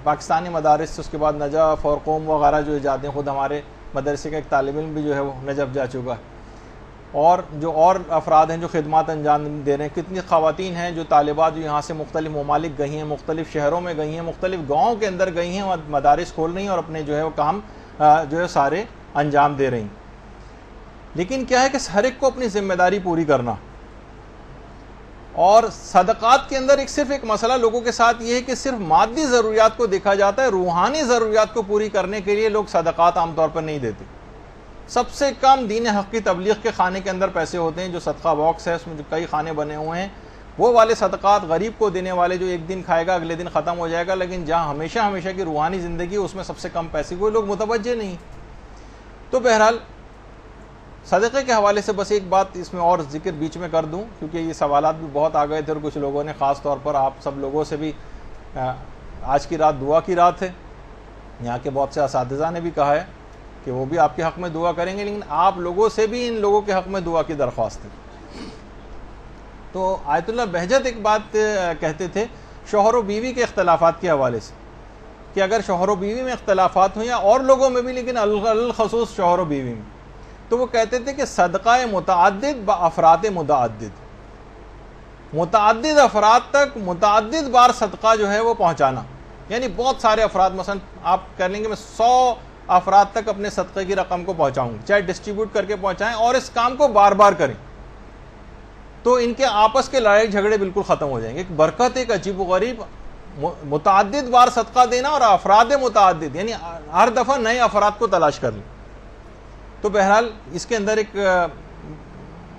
پاکستانی مدارس سے اس کے بعد نجف اور قوم وغیرہ جو جاتے ہیں، خود ہمارے مدرسے کا ایک طالب علم بھی جو ہے وہ نجف جا چکا ہے. اور جو اور افراد ہیں جو خدمات انجام دے رہے ہیں، کتنی خواتین ہیں جو طالبات جو یہاں سے مختلف ممالک گئی ہیں، مختلف شہروں میں گئی ہیں، مختلف گاؤں کے اندر گئی ہیں، مدارس کھول رہی ہیں اور اپنے جو ہے وہ کام جو ہے سارے انجام دے رہی ہیں. لیکن کیا ہے کہ ہر ایک کو اپنی ذمہ داری پوری کرنا. اور صدقات کے اندر صرف ایک مسئلہ لوگوں کے ساتھ یہ ہے کہ صرف مادی ضروریات کو دیکھا جاتا ہے، روحانی ضروریات کو پوری کرنے کے لیے لوگ صدقات عام طور پر نہیں دیتے. سب سے کم دین حق کی تبلیغ کے خانے کے اندر پیسے ہوتے ہیں، جو صدقہ باکس ہے اس میں جو کئی خانے بنے ہوئے ہیں، وہ والے صدقات غریب کو دینے والے جو ایک دن کھائے گا اگلے دن ختم ہو جائے گا. لیکن جہاں ہمیشہ کی روحانی زندگی اس میں سب سے کم پیسے کوئی لوگ متوجہ نہیں. تو بہرحال صدقے کے حوالے سے بس ایک بات اس میں اور ذکر بیچ میں کر دوں، کیونکہ یہ سوالات بھی بہت آ گئے تھے اور کچھ لوگوں نے خاص طور پر آپ سب لوگوں سے بھی آج کی رات دعا کی رات ہے. یہاں کے بہت سے اساتذہ نے بھی کہا ہے کہ وہ بھی آپ کے حق میں دعا کریں گے، لیکن آپ لوگوں سے بھی ان لوگوں کے حق میں دعا کی درخواست ہے. تو آیت اللہ بہجت ایک بات کہتے تھے شوہر و بیوی کے اختلافات کے حوالے سے، کہ اگر شوہر و بیوی میں اختلافات ہوں یا اور لوگوں میں بھی، لیکن الخصوص شوہر و بیوی میں، تو وہ کہتے تھے کہ صدقہ متعدد بافراد متعدد افراد تک متعدد بار صدقہ جو ہے وہ پہنچانا. یعنی بہت سارے افراد، مثلا آپ کہہ لیں گے میں 100 افراد تک اپنے صدقے کی رقم کو پہنچاؤں گا، چاہے ڈسٹریبیوٹ کر کے پہنچائیں اور اس کام کو بار بار کریں، تو ان کے آپس کے لڑائی جھگڑے بالکل ختم ہو جائیں گے. ایک برکت، ایک عجیب و غریب متعدد بار صدقہ دینا اور افراد متعدد، یعنی ہر دفعہ نئے افراد کو تلاش کر لیں. تو بہرحال اس کے اندر ایک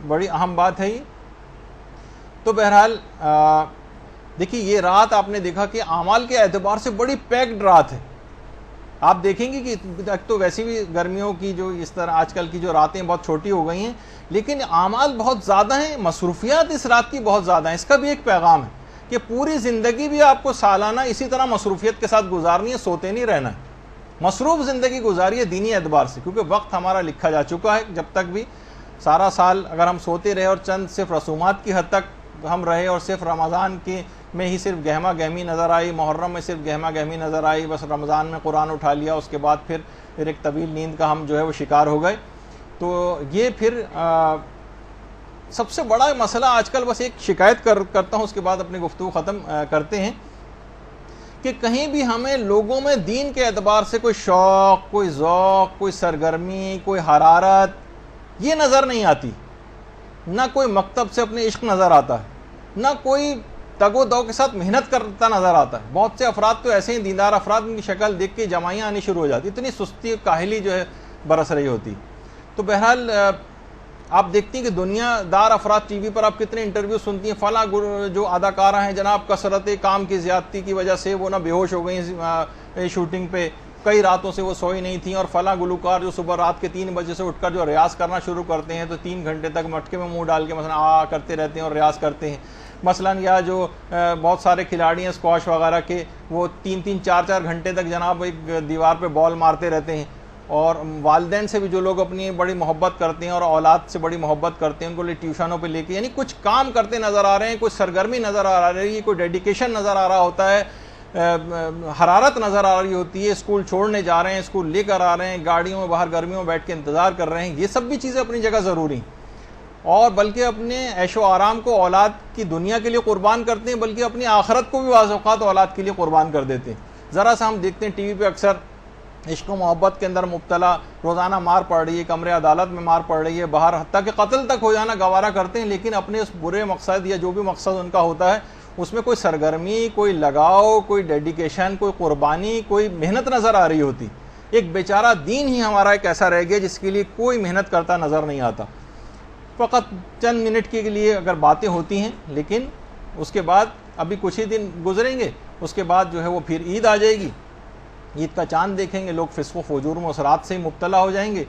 بڑی اہم بات ہے یہ. تو بہرحال دیکھیے یہ رات آپ نے دیکھا کہ اعمال کے اعتبار سے بڑی پیکڈ رات ہے. آپ دیکھیں گے کہ ایک تو ویسی بھی گرمیوں کی جو اس طرح آج کل کی جو راتیں بہت چھوٹی ہو گئی ہیں، لیکن اعمال بہت زیادہ ہیں، مصروفیات اس رات کی بہت زیادہ ہیں. اس کا بھی ایک پیغام ہے کہ پوری زندگی بھی آپ کو سالانہ اسی طرح مصروفیت کے ساتھ گزارنی ہے، سوتے نہیں رہنا ہے. مصروف زندگی گزاری ہے دینی اعتبار سے، کیونکہ وقت ہمارا لکھا جا چکا ہے. جب تک بھی سارا سال اگر ہم سوتے رہے اور چند صرف رسومات کی حد تک ہم رہے اور صرف رمضان کی میں ہی صرف گہما گہمی نظر آئی، محرم میں صرف گہما گہمی نظر آئی، بس رمضان میں قرآن اٹھا لیا، اس کے بعد پھر ایک طویل نیند کا ہم جو ہے وہ شکار ہو گئے. تو یہ پھر سب سے بڑا مسئلہ آج کل، بس ایک شکایت کرتا ہوں اس کے بعد اپنی گفتگو ختم کرتے ہیں، کہ کہیں بھی ہمیں لوگوں میں دین کے اعتبار سے کوئی شوق، کوئی ذوق، کوئی سرگرمی، کوئی حرارت یہ نظر نہیں آتی. نہ کوئی مکتب سے اپنے عشق نظر آتا ہے، نہ کوئی تگ و دو کے ساتھ محنت کرتا نظر آتا ہے. بہت سے افراد تو ایسے ہی دیندار افراد، ان کی شکل دیکھ کے جمائیاں آنی شروع ہو جاتی، اتنی سستی اور کاہلی جو ہے برس رہی ہوتی. تو بہرحال آپ دیکھتی ہیں کہ دنیا دار افراد ٹی وی پر آپ کتنے انٹرویو سنتی ہیں، فلاں جو اداکارہ ہیں جناب کثرت کام کی زیادتی کی وجہ سے وہ نہ بے ہوش ہو گئی شوٹنگ پہ، کئی راتوں سے وہ سوئی نہیں تھیں، اور فلاں گلوکار جو صبح رات کے 3 بجے سے اٹھ کر جو ریاض کرنا شروع کرتے ہیں تو 3 گھنٹے تک مٹکے میں منہ ڈال کے مثلا کرتے رہتے ہیں اور ریاض کرتے ہیں. مثلا یا جو بہت سارے کھلاڑی ہیں اسکواش وغیرہ کے، وہ 3-3 4-4 گھنٹے تک جناب ایک دیوار پہ بال مارتے رہتے ہیں. اور والدین سے بھی جو لوگ اپنی بڑی محبت کرتے ہیں اور اولاد سے بڑی محبت کرتے ہیں، ان کو ٹیوشنوں پہ لے کے، یعنی کچھ کام کرتے نظر آ رہے ہیں، کوئی سرگرمی نظر آ رہی ہے، کوئی ڈیڈیکیشن نظر آ رہا ہوتا ہے، حرارت نظر آ رہی ہوتی ہے. اسکول چھوڑنے جا رہے ہیں، اسکول لے کر آ رہے ہیں، گاڑیوں میں باہر گرمیوں میں بیٹھ کے انتظار کر رہے ہیں. یہ سب بھی چیزیں اپنی جگہ ضروری ہیں، اور بلکہ اپنے عیش و آرام کو اولاد کی دنیا کے لیے قربان کرتے ہیں، بلکہ اپنی آخرت کو بھی بعض اوقات اولاد کے لیے قربان کر دیتے ہیں. ذرا سا ہم دیکھتے ہیں ٹی وی پہ اکثر عشق و محبت کے اندر مبتلا، روزانہ مار پڑ رہی ہے، کمرے عدالت میں مار پڑ رہی ہے، باہر حتیٰ کہ قتل تک ہو جانا گوارا کرتے ہیں، لیکن اپنے اس برے مقصد یا جو بھی مقصد ان کا ہوتا ہے اس میں کوئی سرگرمی، کوئی لگاؤ، کوئی ڈیڈیکیشن، کوئی قربانی، کوئی محنت نظر آ رہی ہوتی. ایک بیچارہ دین ہی ہمارا ایک ایسا رہ گیا جس کے لیے کوئی محنت کرتا نظر نہیں آتا. فقط چند منٹ کے لیے اگر باتیں ہوتی ہیں، لیکن اس کے بعد ابھی کچھ ہی دن گزریں گے، اس کے بعد جو ہے وہ پھر عید آ جائے گی، عید کا چاند دیکھیں گے، لوگ فسق و فجور و اثرات سے ہی مبتلا ہو جائیں گے.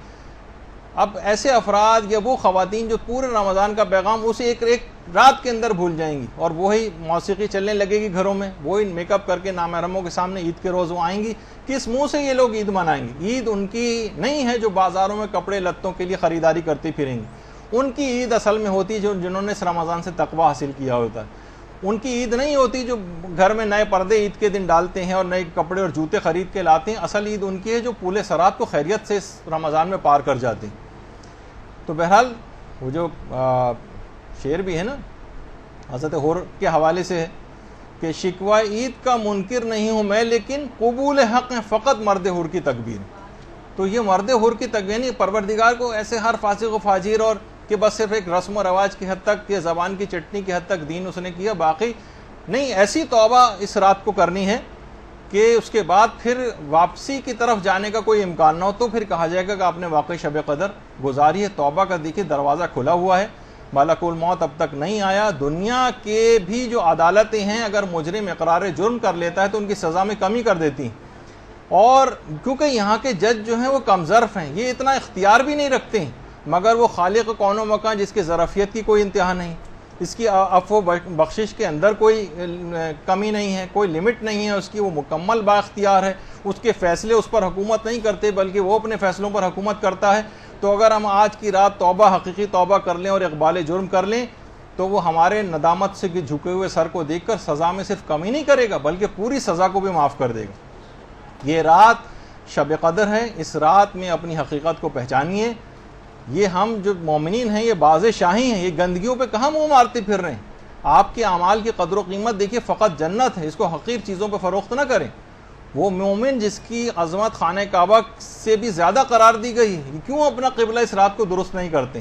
اب ایسے افراد یا وہ خواتین جو پورے رمضان کا پیغام اسے ایک رات کے اندر بھول جائیں گی، اور وہی موسیقی چلنے لگے گی گھروں میں، وہی میک اپ کر کے نامحرموں کے سامنے عید کے روز وہ آئیں گی. کس منہ سے یہ لوگ عید منائیں گے؟ عید ان کی نہیں ہے جو بازاروں میں کپڑے لتوں کے لیے خریداری کرتی پھریں گی. ان کی عید اصل میں ہوتی ہے جنہوں نے اس رمضان سے تقوی حاصل کیا ہوتا ہے. ان کی عید نہیں ہوتی جو گھر میں نئے پردے عید کے دن ڈالتے ہیں اور نئے کپڑے اور جوتے خرید کے لاتے ہیں. اصل عید ان کی ہے جو پورے سرات کو خیریت سے اس رمضان میں پار کر جاتے ہیں. تو بہرحال وہ جو شعر بھی ہے نا حضرت حور کے حوالے سے ہے کہ شکوہ عید کا منکر نہیں ہوں میں، لیکن قبول حق ہے فقط مرد حور کی تکبیر. تو یہ مرد حور کی تکبیر نہیں، پروردگار کو ایسے ہر فاسق و فاجر اور کہ بس صرف ایک رسم و رواج کی حد تک یا زبان کی چٹنی کی حد تک دین اس نے کیا، باقی نہیں. ایسی توبہ اس رات کو کرنی ہے کہ اس کے بعد پھر واپسی کی طرف جانے کا کوئی امکان نہ ہو. تو پھر کہا جائے گا کہ آپ نے واقعی شب قدر گزاری ہے. توبہ کا دیکھیے دروازہ کھلا ہوا ہے، ملک الموت اب تک نہیں آیا. دنیا کے بھی جو عدالتیں ہیں اگر مجرم اقرار جرم کر لیتا ہے تو ان کی سزا میں کمی کر دیتی ہیں، اور کیونکہ یہاں کے جج جو ہیں وہ کم ظرف ہیں، یہ اتنا اختیار بھی نہیں رکھتے ہیں، مگر وہ خالق کون و مکان جس کے ظرفیت کی کوئی انتہا نہیں، اس کی عفو بخشش کے اندر کوئی کمی نہیں ہے، کوئی لمٹ نہیں ہے اس کی، وہ مکمل با اختیار ہے. اس کے فیصلے اس پر حکومت نہیں کرتے بلکہ وہ اپنے فیصلوں پر حکومت کرتا ہے. تو اگر ہم آج کی رات توبہ، حقیقی توبہ کر لیں اور اقبال جرم کر لیں تو وہ ہمارے ندامت سے جھکے ہوئے سر کو دیکھ کر سزا میں صرف کمی نہیں کرے گا بلکہ پوری سزا کو بھی معاف کر دے گا. یہ رات شب قدر ہے، اس رات میں اپنی حقیقت کو پہچانیے. یہ ہم جو مومنین ہیں یہ باز شاہی ہیں، یہ گندگیوں پہ کہاں منہ مارتے پھر رہے ہیں. آپ کے اعمال کی قدر و قیمت دیکھیے، فقط جنت ہے، اس کو حقیر چیزوں پہ فروخت نہ کریں. وہ مومن جس کی عظمت خانہ کعبہ سے بھی زیادہ قرار دی گئی ہے، کیوں اپنا قبلہ اس رات کو درست نہیں کرتے؟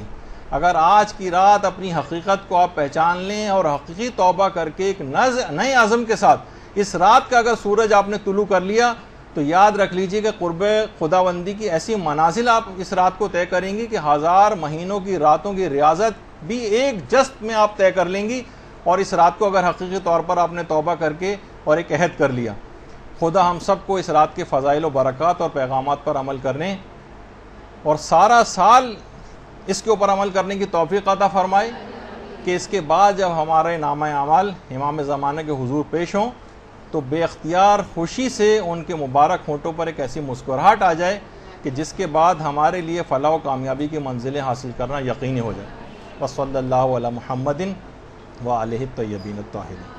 اگر آج کی رات اپنی حقیقت کو آپ پہچان لیں اور حقیقی توبہ کر کے ایک نئے عزم کے ساتھ اس رات کا اگر سورج آپ نے طلوع کر لیا تو یاد رکھ لیجئے کہ قرب خداوندی کی ایسی منازل آپ اس رات کو طے کریں گی کہ 1000 مہینوں کی راتوں کی ریاضت بھی ایک جست میں آپ طے کر لیں گی. اور اس رات کو اگر حقیقی طور پر آپ نے توبہ کر کے اور ایک عہد کر لیا. خدا ہم سب کو اس رات کے فضائل و برکات اور پیغامات پر عمل کرنے اور سارا سال اس کے اوپر عمل کرنے کی توفیق عطا فرمائے کہ اس کے بعد جب ہمارے نامہ اعمال امام زمانہ کے حضور پیش ہوں تو بے اختیار خوشی سے ان کے مبارک ہونٹوں پر ایک ایسی مسکراہٹ آ جائے کہ جس کے بعد ہمارے لیے فلاح و کامیابی کی منزلیں حاصل کرنا یقینی ہو جائے. وصلی اللہ علی محمد وآلہ الطیبین الطاہرین۔